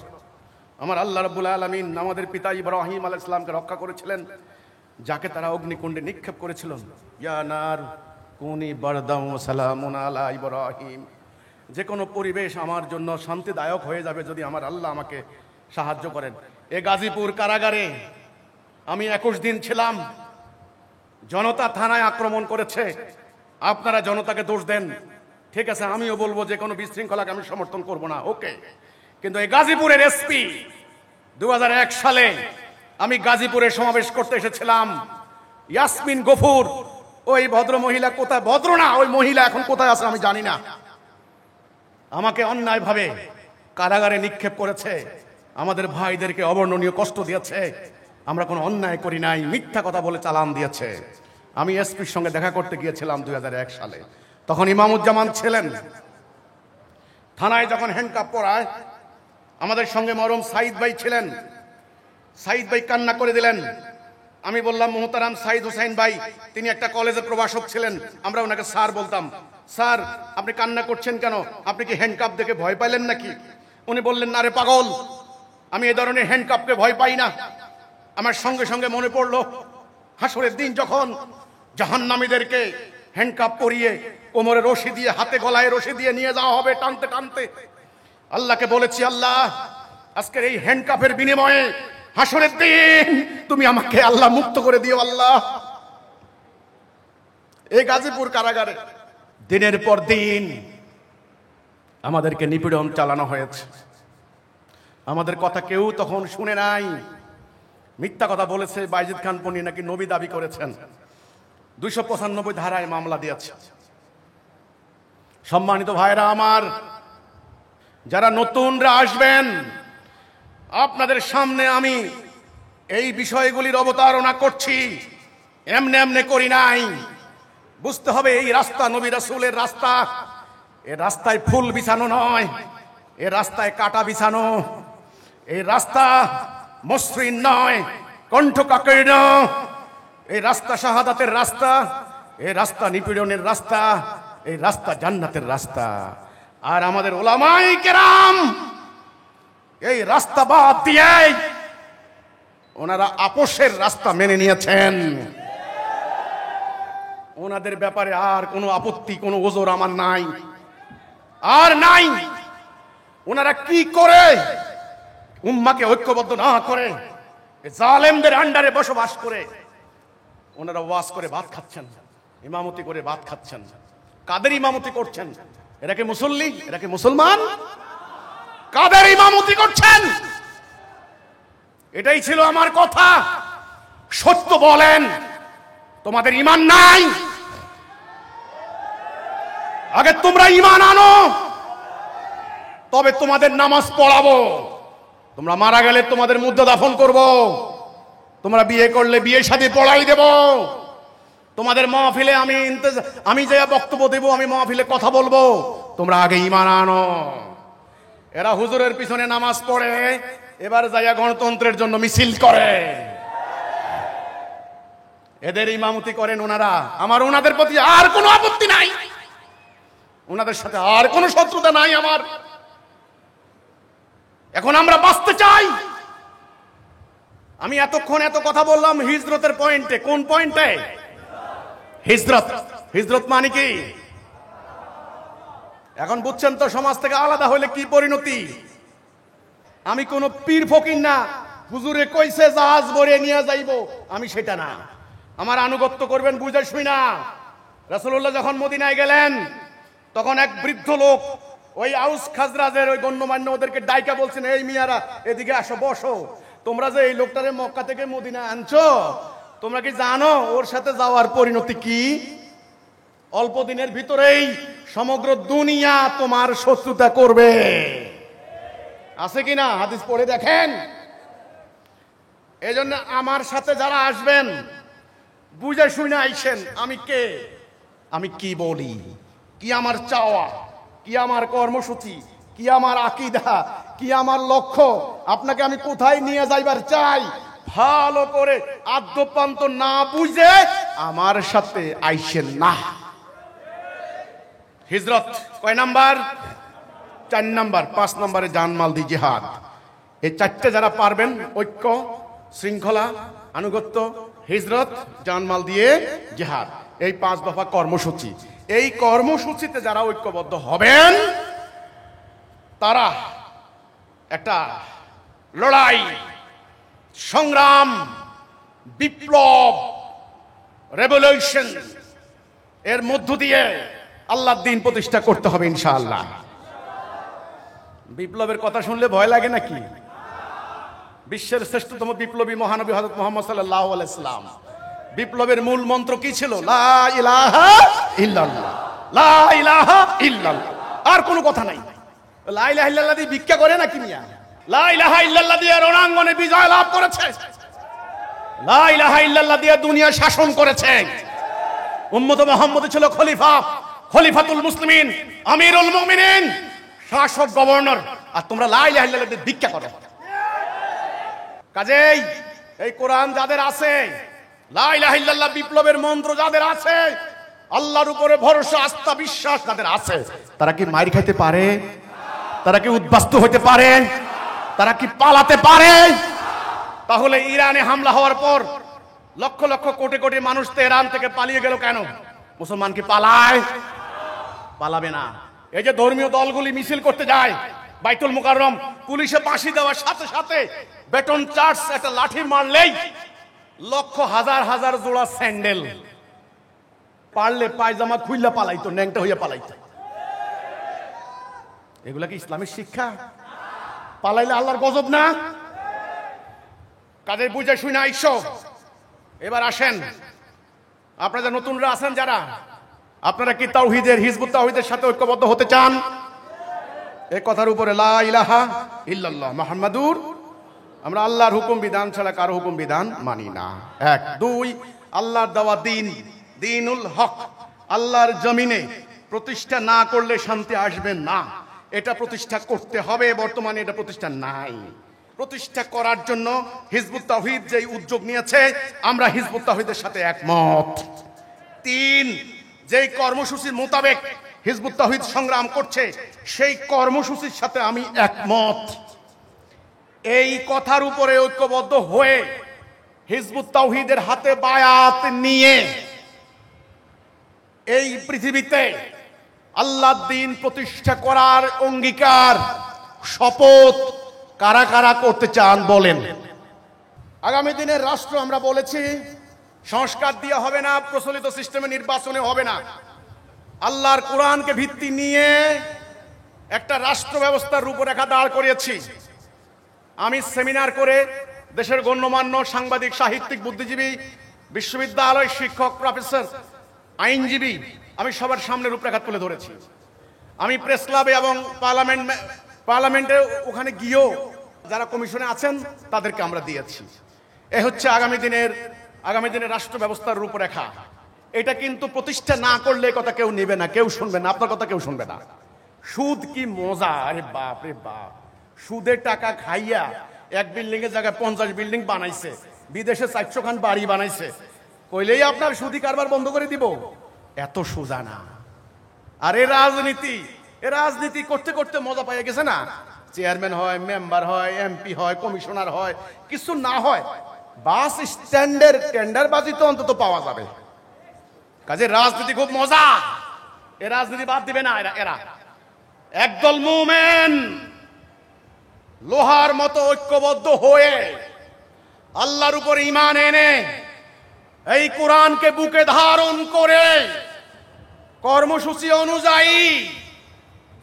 আমার আল্লাহ রাব্বুল আলামিন আমাদের পিতা ইব্রাহিম আলাইহিস সালামকে রক্ষা করেছিলেন, যাকে তারা অগ্নিকুণ্ডে নিক্ষেপ করেছিল। ইয়া নার কুনি বারদাম ওয়া সালামুন আলা ইব্রাহিম। যে কোনো পরিবেশ আমার জন্য শান্তিদায়ক হয়ে যাবে যদি আমার আল্লাহ আমাকে সাহায্য করেন। এ গাজীপুর কারাগারে আমি 21 দিন ছিলাম। জনতা থানায় আক্রমণ করেছে, আপনারা জনতাকে দোষ দেন, ঠিক আছে, আমিও বলবো যে কোনো বিশৃঙ্খলাকে আমি সমর্থন করব না, ওকে। কিন্তু এই গাজীপুরের এসপি 2001 সালে আমি গাজীপুরে সমাবেশ করতে এসেছিলাম। ইয়াসমিন গফুর, ওই ভদ্র মহিলা কোথায়, ভদ্র না, ওই মহিলা এখন কোথায় আছে আমি জানি না, আমাকে অন্যায়ভাবে কারাগারে নিক্ষেপ করেছে, আমাদের ভাইদেরকে অবর্ণনীয় কষ্ট দিয়েছে। আমরা কোনো অন্যায় করি নাই, মিথ্যা কথা বলে চালান দিয়েছে। আমি এসপির সঙ্গে দেখা করতে গিয়েছিলাম 2001 সালে, তখন ইমামুজ্জামান ছিলেন। থানায় যখন হ্যান্ডকাপ পরায়, আমাদের সঙ্গে মরম সাইদ ভাই ছিলেন। সাইদ ভাই কান্না করে দিলেন। আমি বললাম, মোহতারাম সাইদ হোসেন ভাই, তিনি একটা কলেজের প্রভাষক ছিলেন, আমরা ওনাকে স্যার বলতাম। স্যার, আপনি কান্না করছেন কেন? আপনি কি হ্যান্ডকাপ দেখে ভয় পাইলেন নাকি? উনি বললেন, না রে পাগল, আমি এই ধরনের হ্যান্ডকাপকে ভয় পাই না। আমার সঙ্গে সঙ্গে মনে পড়লো হাসরের দিন যখন জাহান্নামীদেরকে হ্যান্ডকাপ পরিয়ে কোমরে রশি দিয়ে, হাতে গলায় রশি দিয়ে নিয়ে যাওয়া হবে টানতে টানতে। আল্লাহকে বলেছি, আল্লাহ আজকের এই হ্যান্ডকাপের বিনিময়ে হাসরের দিন তুমি আমাকে আল্লাহ মুক্ত করে দিও আল্লাহ। এই গাজীপুর কারাগারে দিনের পর দিন আমাদেরকে নিপীড়ন চালানো হয়েছে। আমাদের কথা কেউ তখন শুনে নাই। মিথ্যা কথা বলেছে, বাইজিদ খান পন্নী নাকি নবী দাবি করেছেন, 295 ধারায় মামলা দিয়েছে। সম্মানিত ভাইরা আমার, যারা নতুনরা আসবেন, আপনাদের সামনে আমি এই বিষয়গুলির অবতারণা করছি, এমনি এমনি করি নাই। বুঝতে হবে এই রাস্তা নবী রাসূলের রাস্তা। এই রাস্তায় ফুল বিছানো নয়, এই রাস্তায় কাটা বিছানো। এই রাস্তা মসৃণ নয়, কণ্ঠকাকীর্ণ। এই রাস্তা শাহাদাতের রাস্তা, এই রাস্তা নিপীড়নের রাস্তা, এই রাস্তা জান্নাতের রাস্তা। আর আমাদের উলামায়ে কেরাম এই রাস্তা বাদ দিয়ে ওনারা আপোষের রাস্তা মেনে নিয়েছেন। ওনাদের ব্যাপারে আর কোনো আপত্তি, কোনো ওজর আমার নাই, আর নাই। ওনারা কি করে উম্মাকে ঐক্যবদ্ধ না করে জালেমদের আন্ডারে বসবাস করে ওনারা ওয়াজ করে ভাত খাচ্ছেন, ইমামতি করে ভাত খাচ্ছেন। কাদের ইমামতি করছেন? এরা কি মুসল্লি? এরা কি মুসলমান? কাদের ইমামতি করছেন? এটাই ছিল আমার কথা। সত্য বলেন, তোমাদের ঈমান নাই? আগে তোমরা ঈমান আনো, তবে তোমাদের নামাজ পড়াবো। তোমরা মারা গেলে তোমাদের মুর্দা দাফন করব, তোমরা বিয়ে করলে বিয়ে শাদী পড়াই দেব। তোমাদের মাহফিলে আমি যে বক্তব্য দেব, আমি মাহফিলে কথা বলবো, তোমরা আগে ঈমান আনো। এরা হুজুরের পিছনে নামাজ পড়ে, এবার যাইয়া গণতন্ত্রের জন্য মিছিল করে। এদের ইমামতি করেন ওনারা। আমার ওনাদের প্রতি আর কোনো আপত্তি নাই, ওনাদের সাথে আর কোনো শত্রুতা নাই আমার। এখন আমরা বাঁচতে চাই। আমি এতক্ষণ এত কথা বললাম হিজরতের পয়েন্টে। কোন পয়েন্টে? হিজরত। হিজরত মানে কি? এখন বুঝছেন তো সমাজ থেকে আলাদা হলে কি পরিণতি। আমি কোন পীর ফকির না, হুজুরে কইছে জাহাজ ভরে নিয়ে যাইব, আমি সেটা না। আমার আনুগত্য করবেন বুঝে শুই না। রাসূলুল্লাহ যখন মদিনায় গেলেন তখন এক বৃদ্ধ লোক ওই আউস খাজরাজের ওই গণ্যমান্য ওদেরকে ডাইকা বলছেন, এই মিয়ারা এদিকে আসো, বসো। তোমরা যে এই লোকটারে মক্কা থেকে মদিনা আনছো, তোমরা কি জানো ওর সাথে যাওয়ার পরিণতি কি? অল্প দিনের ভিতরেই সমগ্র দুনিয়া তোমার শত্রুতা করবে। আছে কিনা হাদিস পড়ে দেখেন। এই জন্য আমার সাথে যারা আসবেন বুঝে শুনে আইসেন। আমি কে, আমি কি বলি, কি আমার চাওয়া, কি আমার কর্মসূচি, কি আমার আকীদা, কি আমার লক্ষ্য, আপনাকে আমি কোথায় নিয়ে যাইবার চাই, ভালো করে আদ্যপান্ত না বুঝে আমার সাথে আইসেন না। হিজরত কয় নাম্বার? 4 নাম্বার। 5 নম্বরে জানমাল দি জিহাদ। এই চারটে যারা পারবেন, ঐক্য, শৃঙ্খলা, আনুগত্য, হিজরত, জানমাল দিয়ে জিহাদ, এই 5 দফা কর্মসূচি। এই কর্মসূচিতে যারা ঐক্যবদ্ধ হবেন তারা একটা লড়াই, সংগ্রাম, বিপ্লব, রেভলিউশন এর মধ্য দিয়ে আল্লাহর দ্বীন প্রতিষ্ঠা করতে হবে ইনশাআল্লাহ। বিপ্লবের কথা শুনলে ভয় লাগে নাকি? বিশ্বের শ্রেষ্ঠতম বিপ্লবী মহানবী হযরত মুহাম্মদ সাল্লাল্লাহু আলাইহি সাল্লাম, বিপ্লবের মূল মন্ত্র কি ছিল? লা ইলাহা ইল্লাল্লাহ, লা ইলাহা ইল্লাল্লাহ। আর কোনো কথা নাই। লা ইলাহা ইল্লাল্লাহ দিয়ে ভিক্ষা করে নাকি মিয়া? লা ইলাহা ইল্লাল্লাহ দিয়ে রণাঙ্গনে বিজয় লাভ করেছে। লা ইলাহা ইল্লাল্লাহ দিয়ে দুনিয়া শাসন করেছে। উম্মত মুহাম্মদ ছিল খলিফা, খলিফাতুল মুসলিমিন, আমিরুল মুমিনিন, শাসক, গভর্নর। আর তোমরা লা ইলাহা ইল্লাল্লাহ দিয়ে ভিক্ষা করো। কাজেই এই কোরআন যাদের আছে, লা ইলাহা ইল্লাল্লাহ বিপ্লবের মন্ত্র যাদের আছে, আল্লাহর উপরে ভরসা, আস্থা, বিশ্বাস যাদের আছে, তারা কি মাইর খাইতে পারে? তারা কি উদ্বাস্তু হইতে পারে? তারা কি পালাতে পারে? তাহলে ইরানে হামলা হওয়ার পর লক্ষ লক্ষ কোটি কোটি মানুষ তেহরান থেকে পালিয়ে গেল কেন? মুসলমান কি পালায়? পালাবে না। এই যে ধর্মীয় দলগুলি মিছিল করতে যায় বাইতুল মুকাররম, পুলিশে বাঁশি দেওয়ার সাথে সাথে বেটন চার্জ একটা লাঠি মারলেই লক্ষ হাজার হাজার জোড়া স্যান্ডেল, পারলে পায়জামা খুইলা পালাইতো, ন্যাংটা হইয়া পালাইতো। এগুলা কি ইসলামের শিক্ষা? পালাইলে আল্লাহর গজব না? কাজে বুঝে শুনে আইসো। এবার আসেন, আপনারা নতুনরা আছেন যারা, আপনারা কি তাওহীদের, হিজবুত তাওহীদের সাথে ঐক্যবদ্ধ হতে চান? এই কথার উপরে লা ইলাহা ইল্লাল্লাহ মুহাম্মাদুর, আমরা আল্লাহর হুকুম বিধান ছাড়া কারো হুকুম বিধান মানি না। 1 2 আল্লাহর দেওয়া দ্বীন, দ্বীনুল হক, আল্লাহর জমিনে প্রতিষ্ঠা না করলে শান্তি আসবে না। এটা প্রতিষ্ঠা করতে হবে। বর্তমানে এটা প্রতিষ্ঠা নাই। প্রতিষ্ঠা করার জন্য হিজবুত তাওহীদ যে উদ্যোগ নিয়েছে, আমরা হিজবুত তাওহীদের সাথে একমত। 3 যেই কর্মসূচির মোতাবেক হিজবুত তাওহীদ সংগ্রাম করছে, সেই কর্মসূচির সাথে আমি একমত। এই কথার উপরে ঐক্যবদ্ধ হয়ে হিজবুত তাওহীদের হাতে বায়াত নিয়ে এই পৃথিবীতে আল্লাহর দ্বীন প্রতিষ্ঠা করার অঙ্গীকার, শপথ কারা কারা করতে চান বলেন? আগামী দিনের রাষ্ট্র আমরা বলেছি সংস্কার দিয়ে হবে না, প্রচলিত সিস্টেমে নির্বাচনে হবে না। আল্লাহর কোরআনকে ভিত্তি নিয়ে একটা রাষ্ট্র ব্যবস্থার রূপরেখা দাঁড় করিয়েছি। আমি সেমিনার করে দেশের গণ্যমান্য সাংবাদিক, সাহিত্যিক, বুদ্ধিজীবী, বিশ্ববিদ্যালয় শিক্ষক, প্রফেসর, আইনজীবী, আমি সবার সামনে রূপরেখা তুলে ধরেছি। আমি প্রেস ক্লাবে এবং পার্লামেন্টে ওখানে গিয়েও যারা কমিশনে আছেন তাদেরকে আমরা দিয়েছি। এ হচ্ছে আগামী দিনের রাষ্ট্র ব্যবস্থার রূপরেখা। এটা কিন্তু প্রতিষ্ঠা না করলে কথা কেউ নেবে না, কেউ শুনবে না, আপনার কথা কেউ শুনবে না। সুদ কি মজা! আরে বাপ রে বাপ! সুদের টাকা খাইয়া এক বিল্ডিং এর জায়গায় 50 বিল্ডিং বানাইছে, বিদেশে 400 খান বাড়ি বানাইছে, কইলেই আপনার সুদি কারবার বন্ধ করে দিব? এত সোজা না। আর এই রাজনীতি করতে করতে মজা পাইয়া গেছে না। চেয়ারম্যান হয়, মেম্বার হয়, এমপি হয়, কমিশনার হয়, কিছু না হয়, বাস স্ট্যান্ডের টেন্ডারবাজি তো অন্তত পাওয়া যাবে। কাজে রাজনীতি খুব মজা, এ রাজনীতি বাদ দিবে না এরা। একদল মুমিন লোহার মতো ঐক্যবদ্ধ হয়ে আল্লাহর উপর ঈমান এনে এই কোরআনকে বুকে ধারণ করে কর্মসূচি অনুযায়ী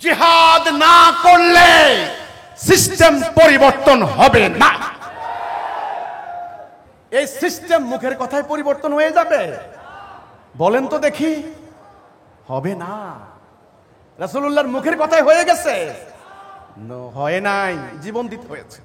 জিহাদ না করলে সিস্টেম পরিবর্তন হবে না। এই সিস্টেম মুখের কথায় পরিবর্তন হয়ে যাবে? বলেন তো দেখি। হবে না। রাসূলুল্লাহর মুখের কথায় হয়ে গেছে? হয় নাই, জীবন দিতে হয়েছে।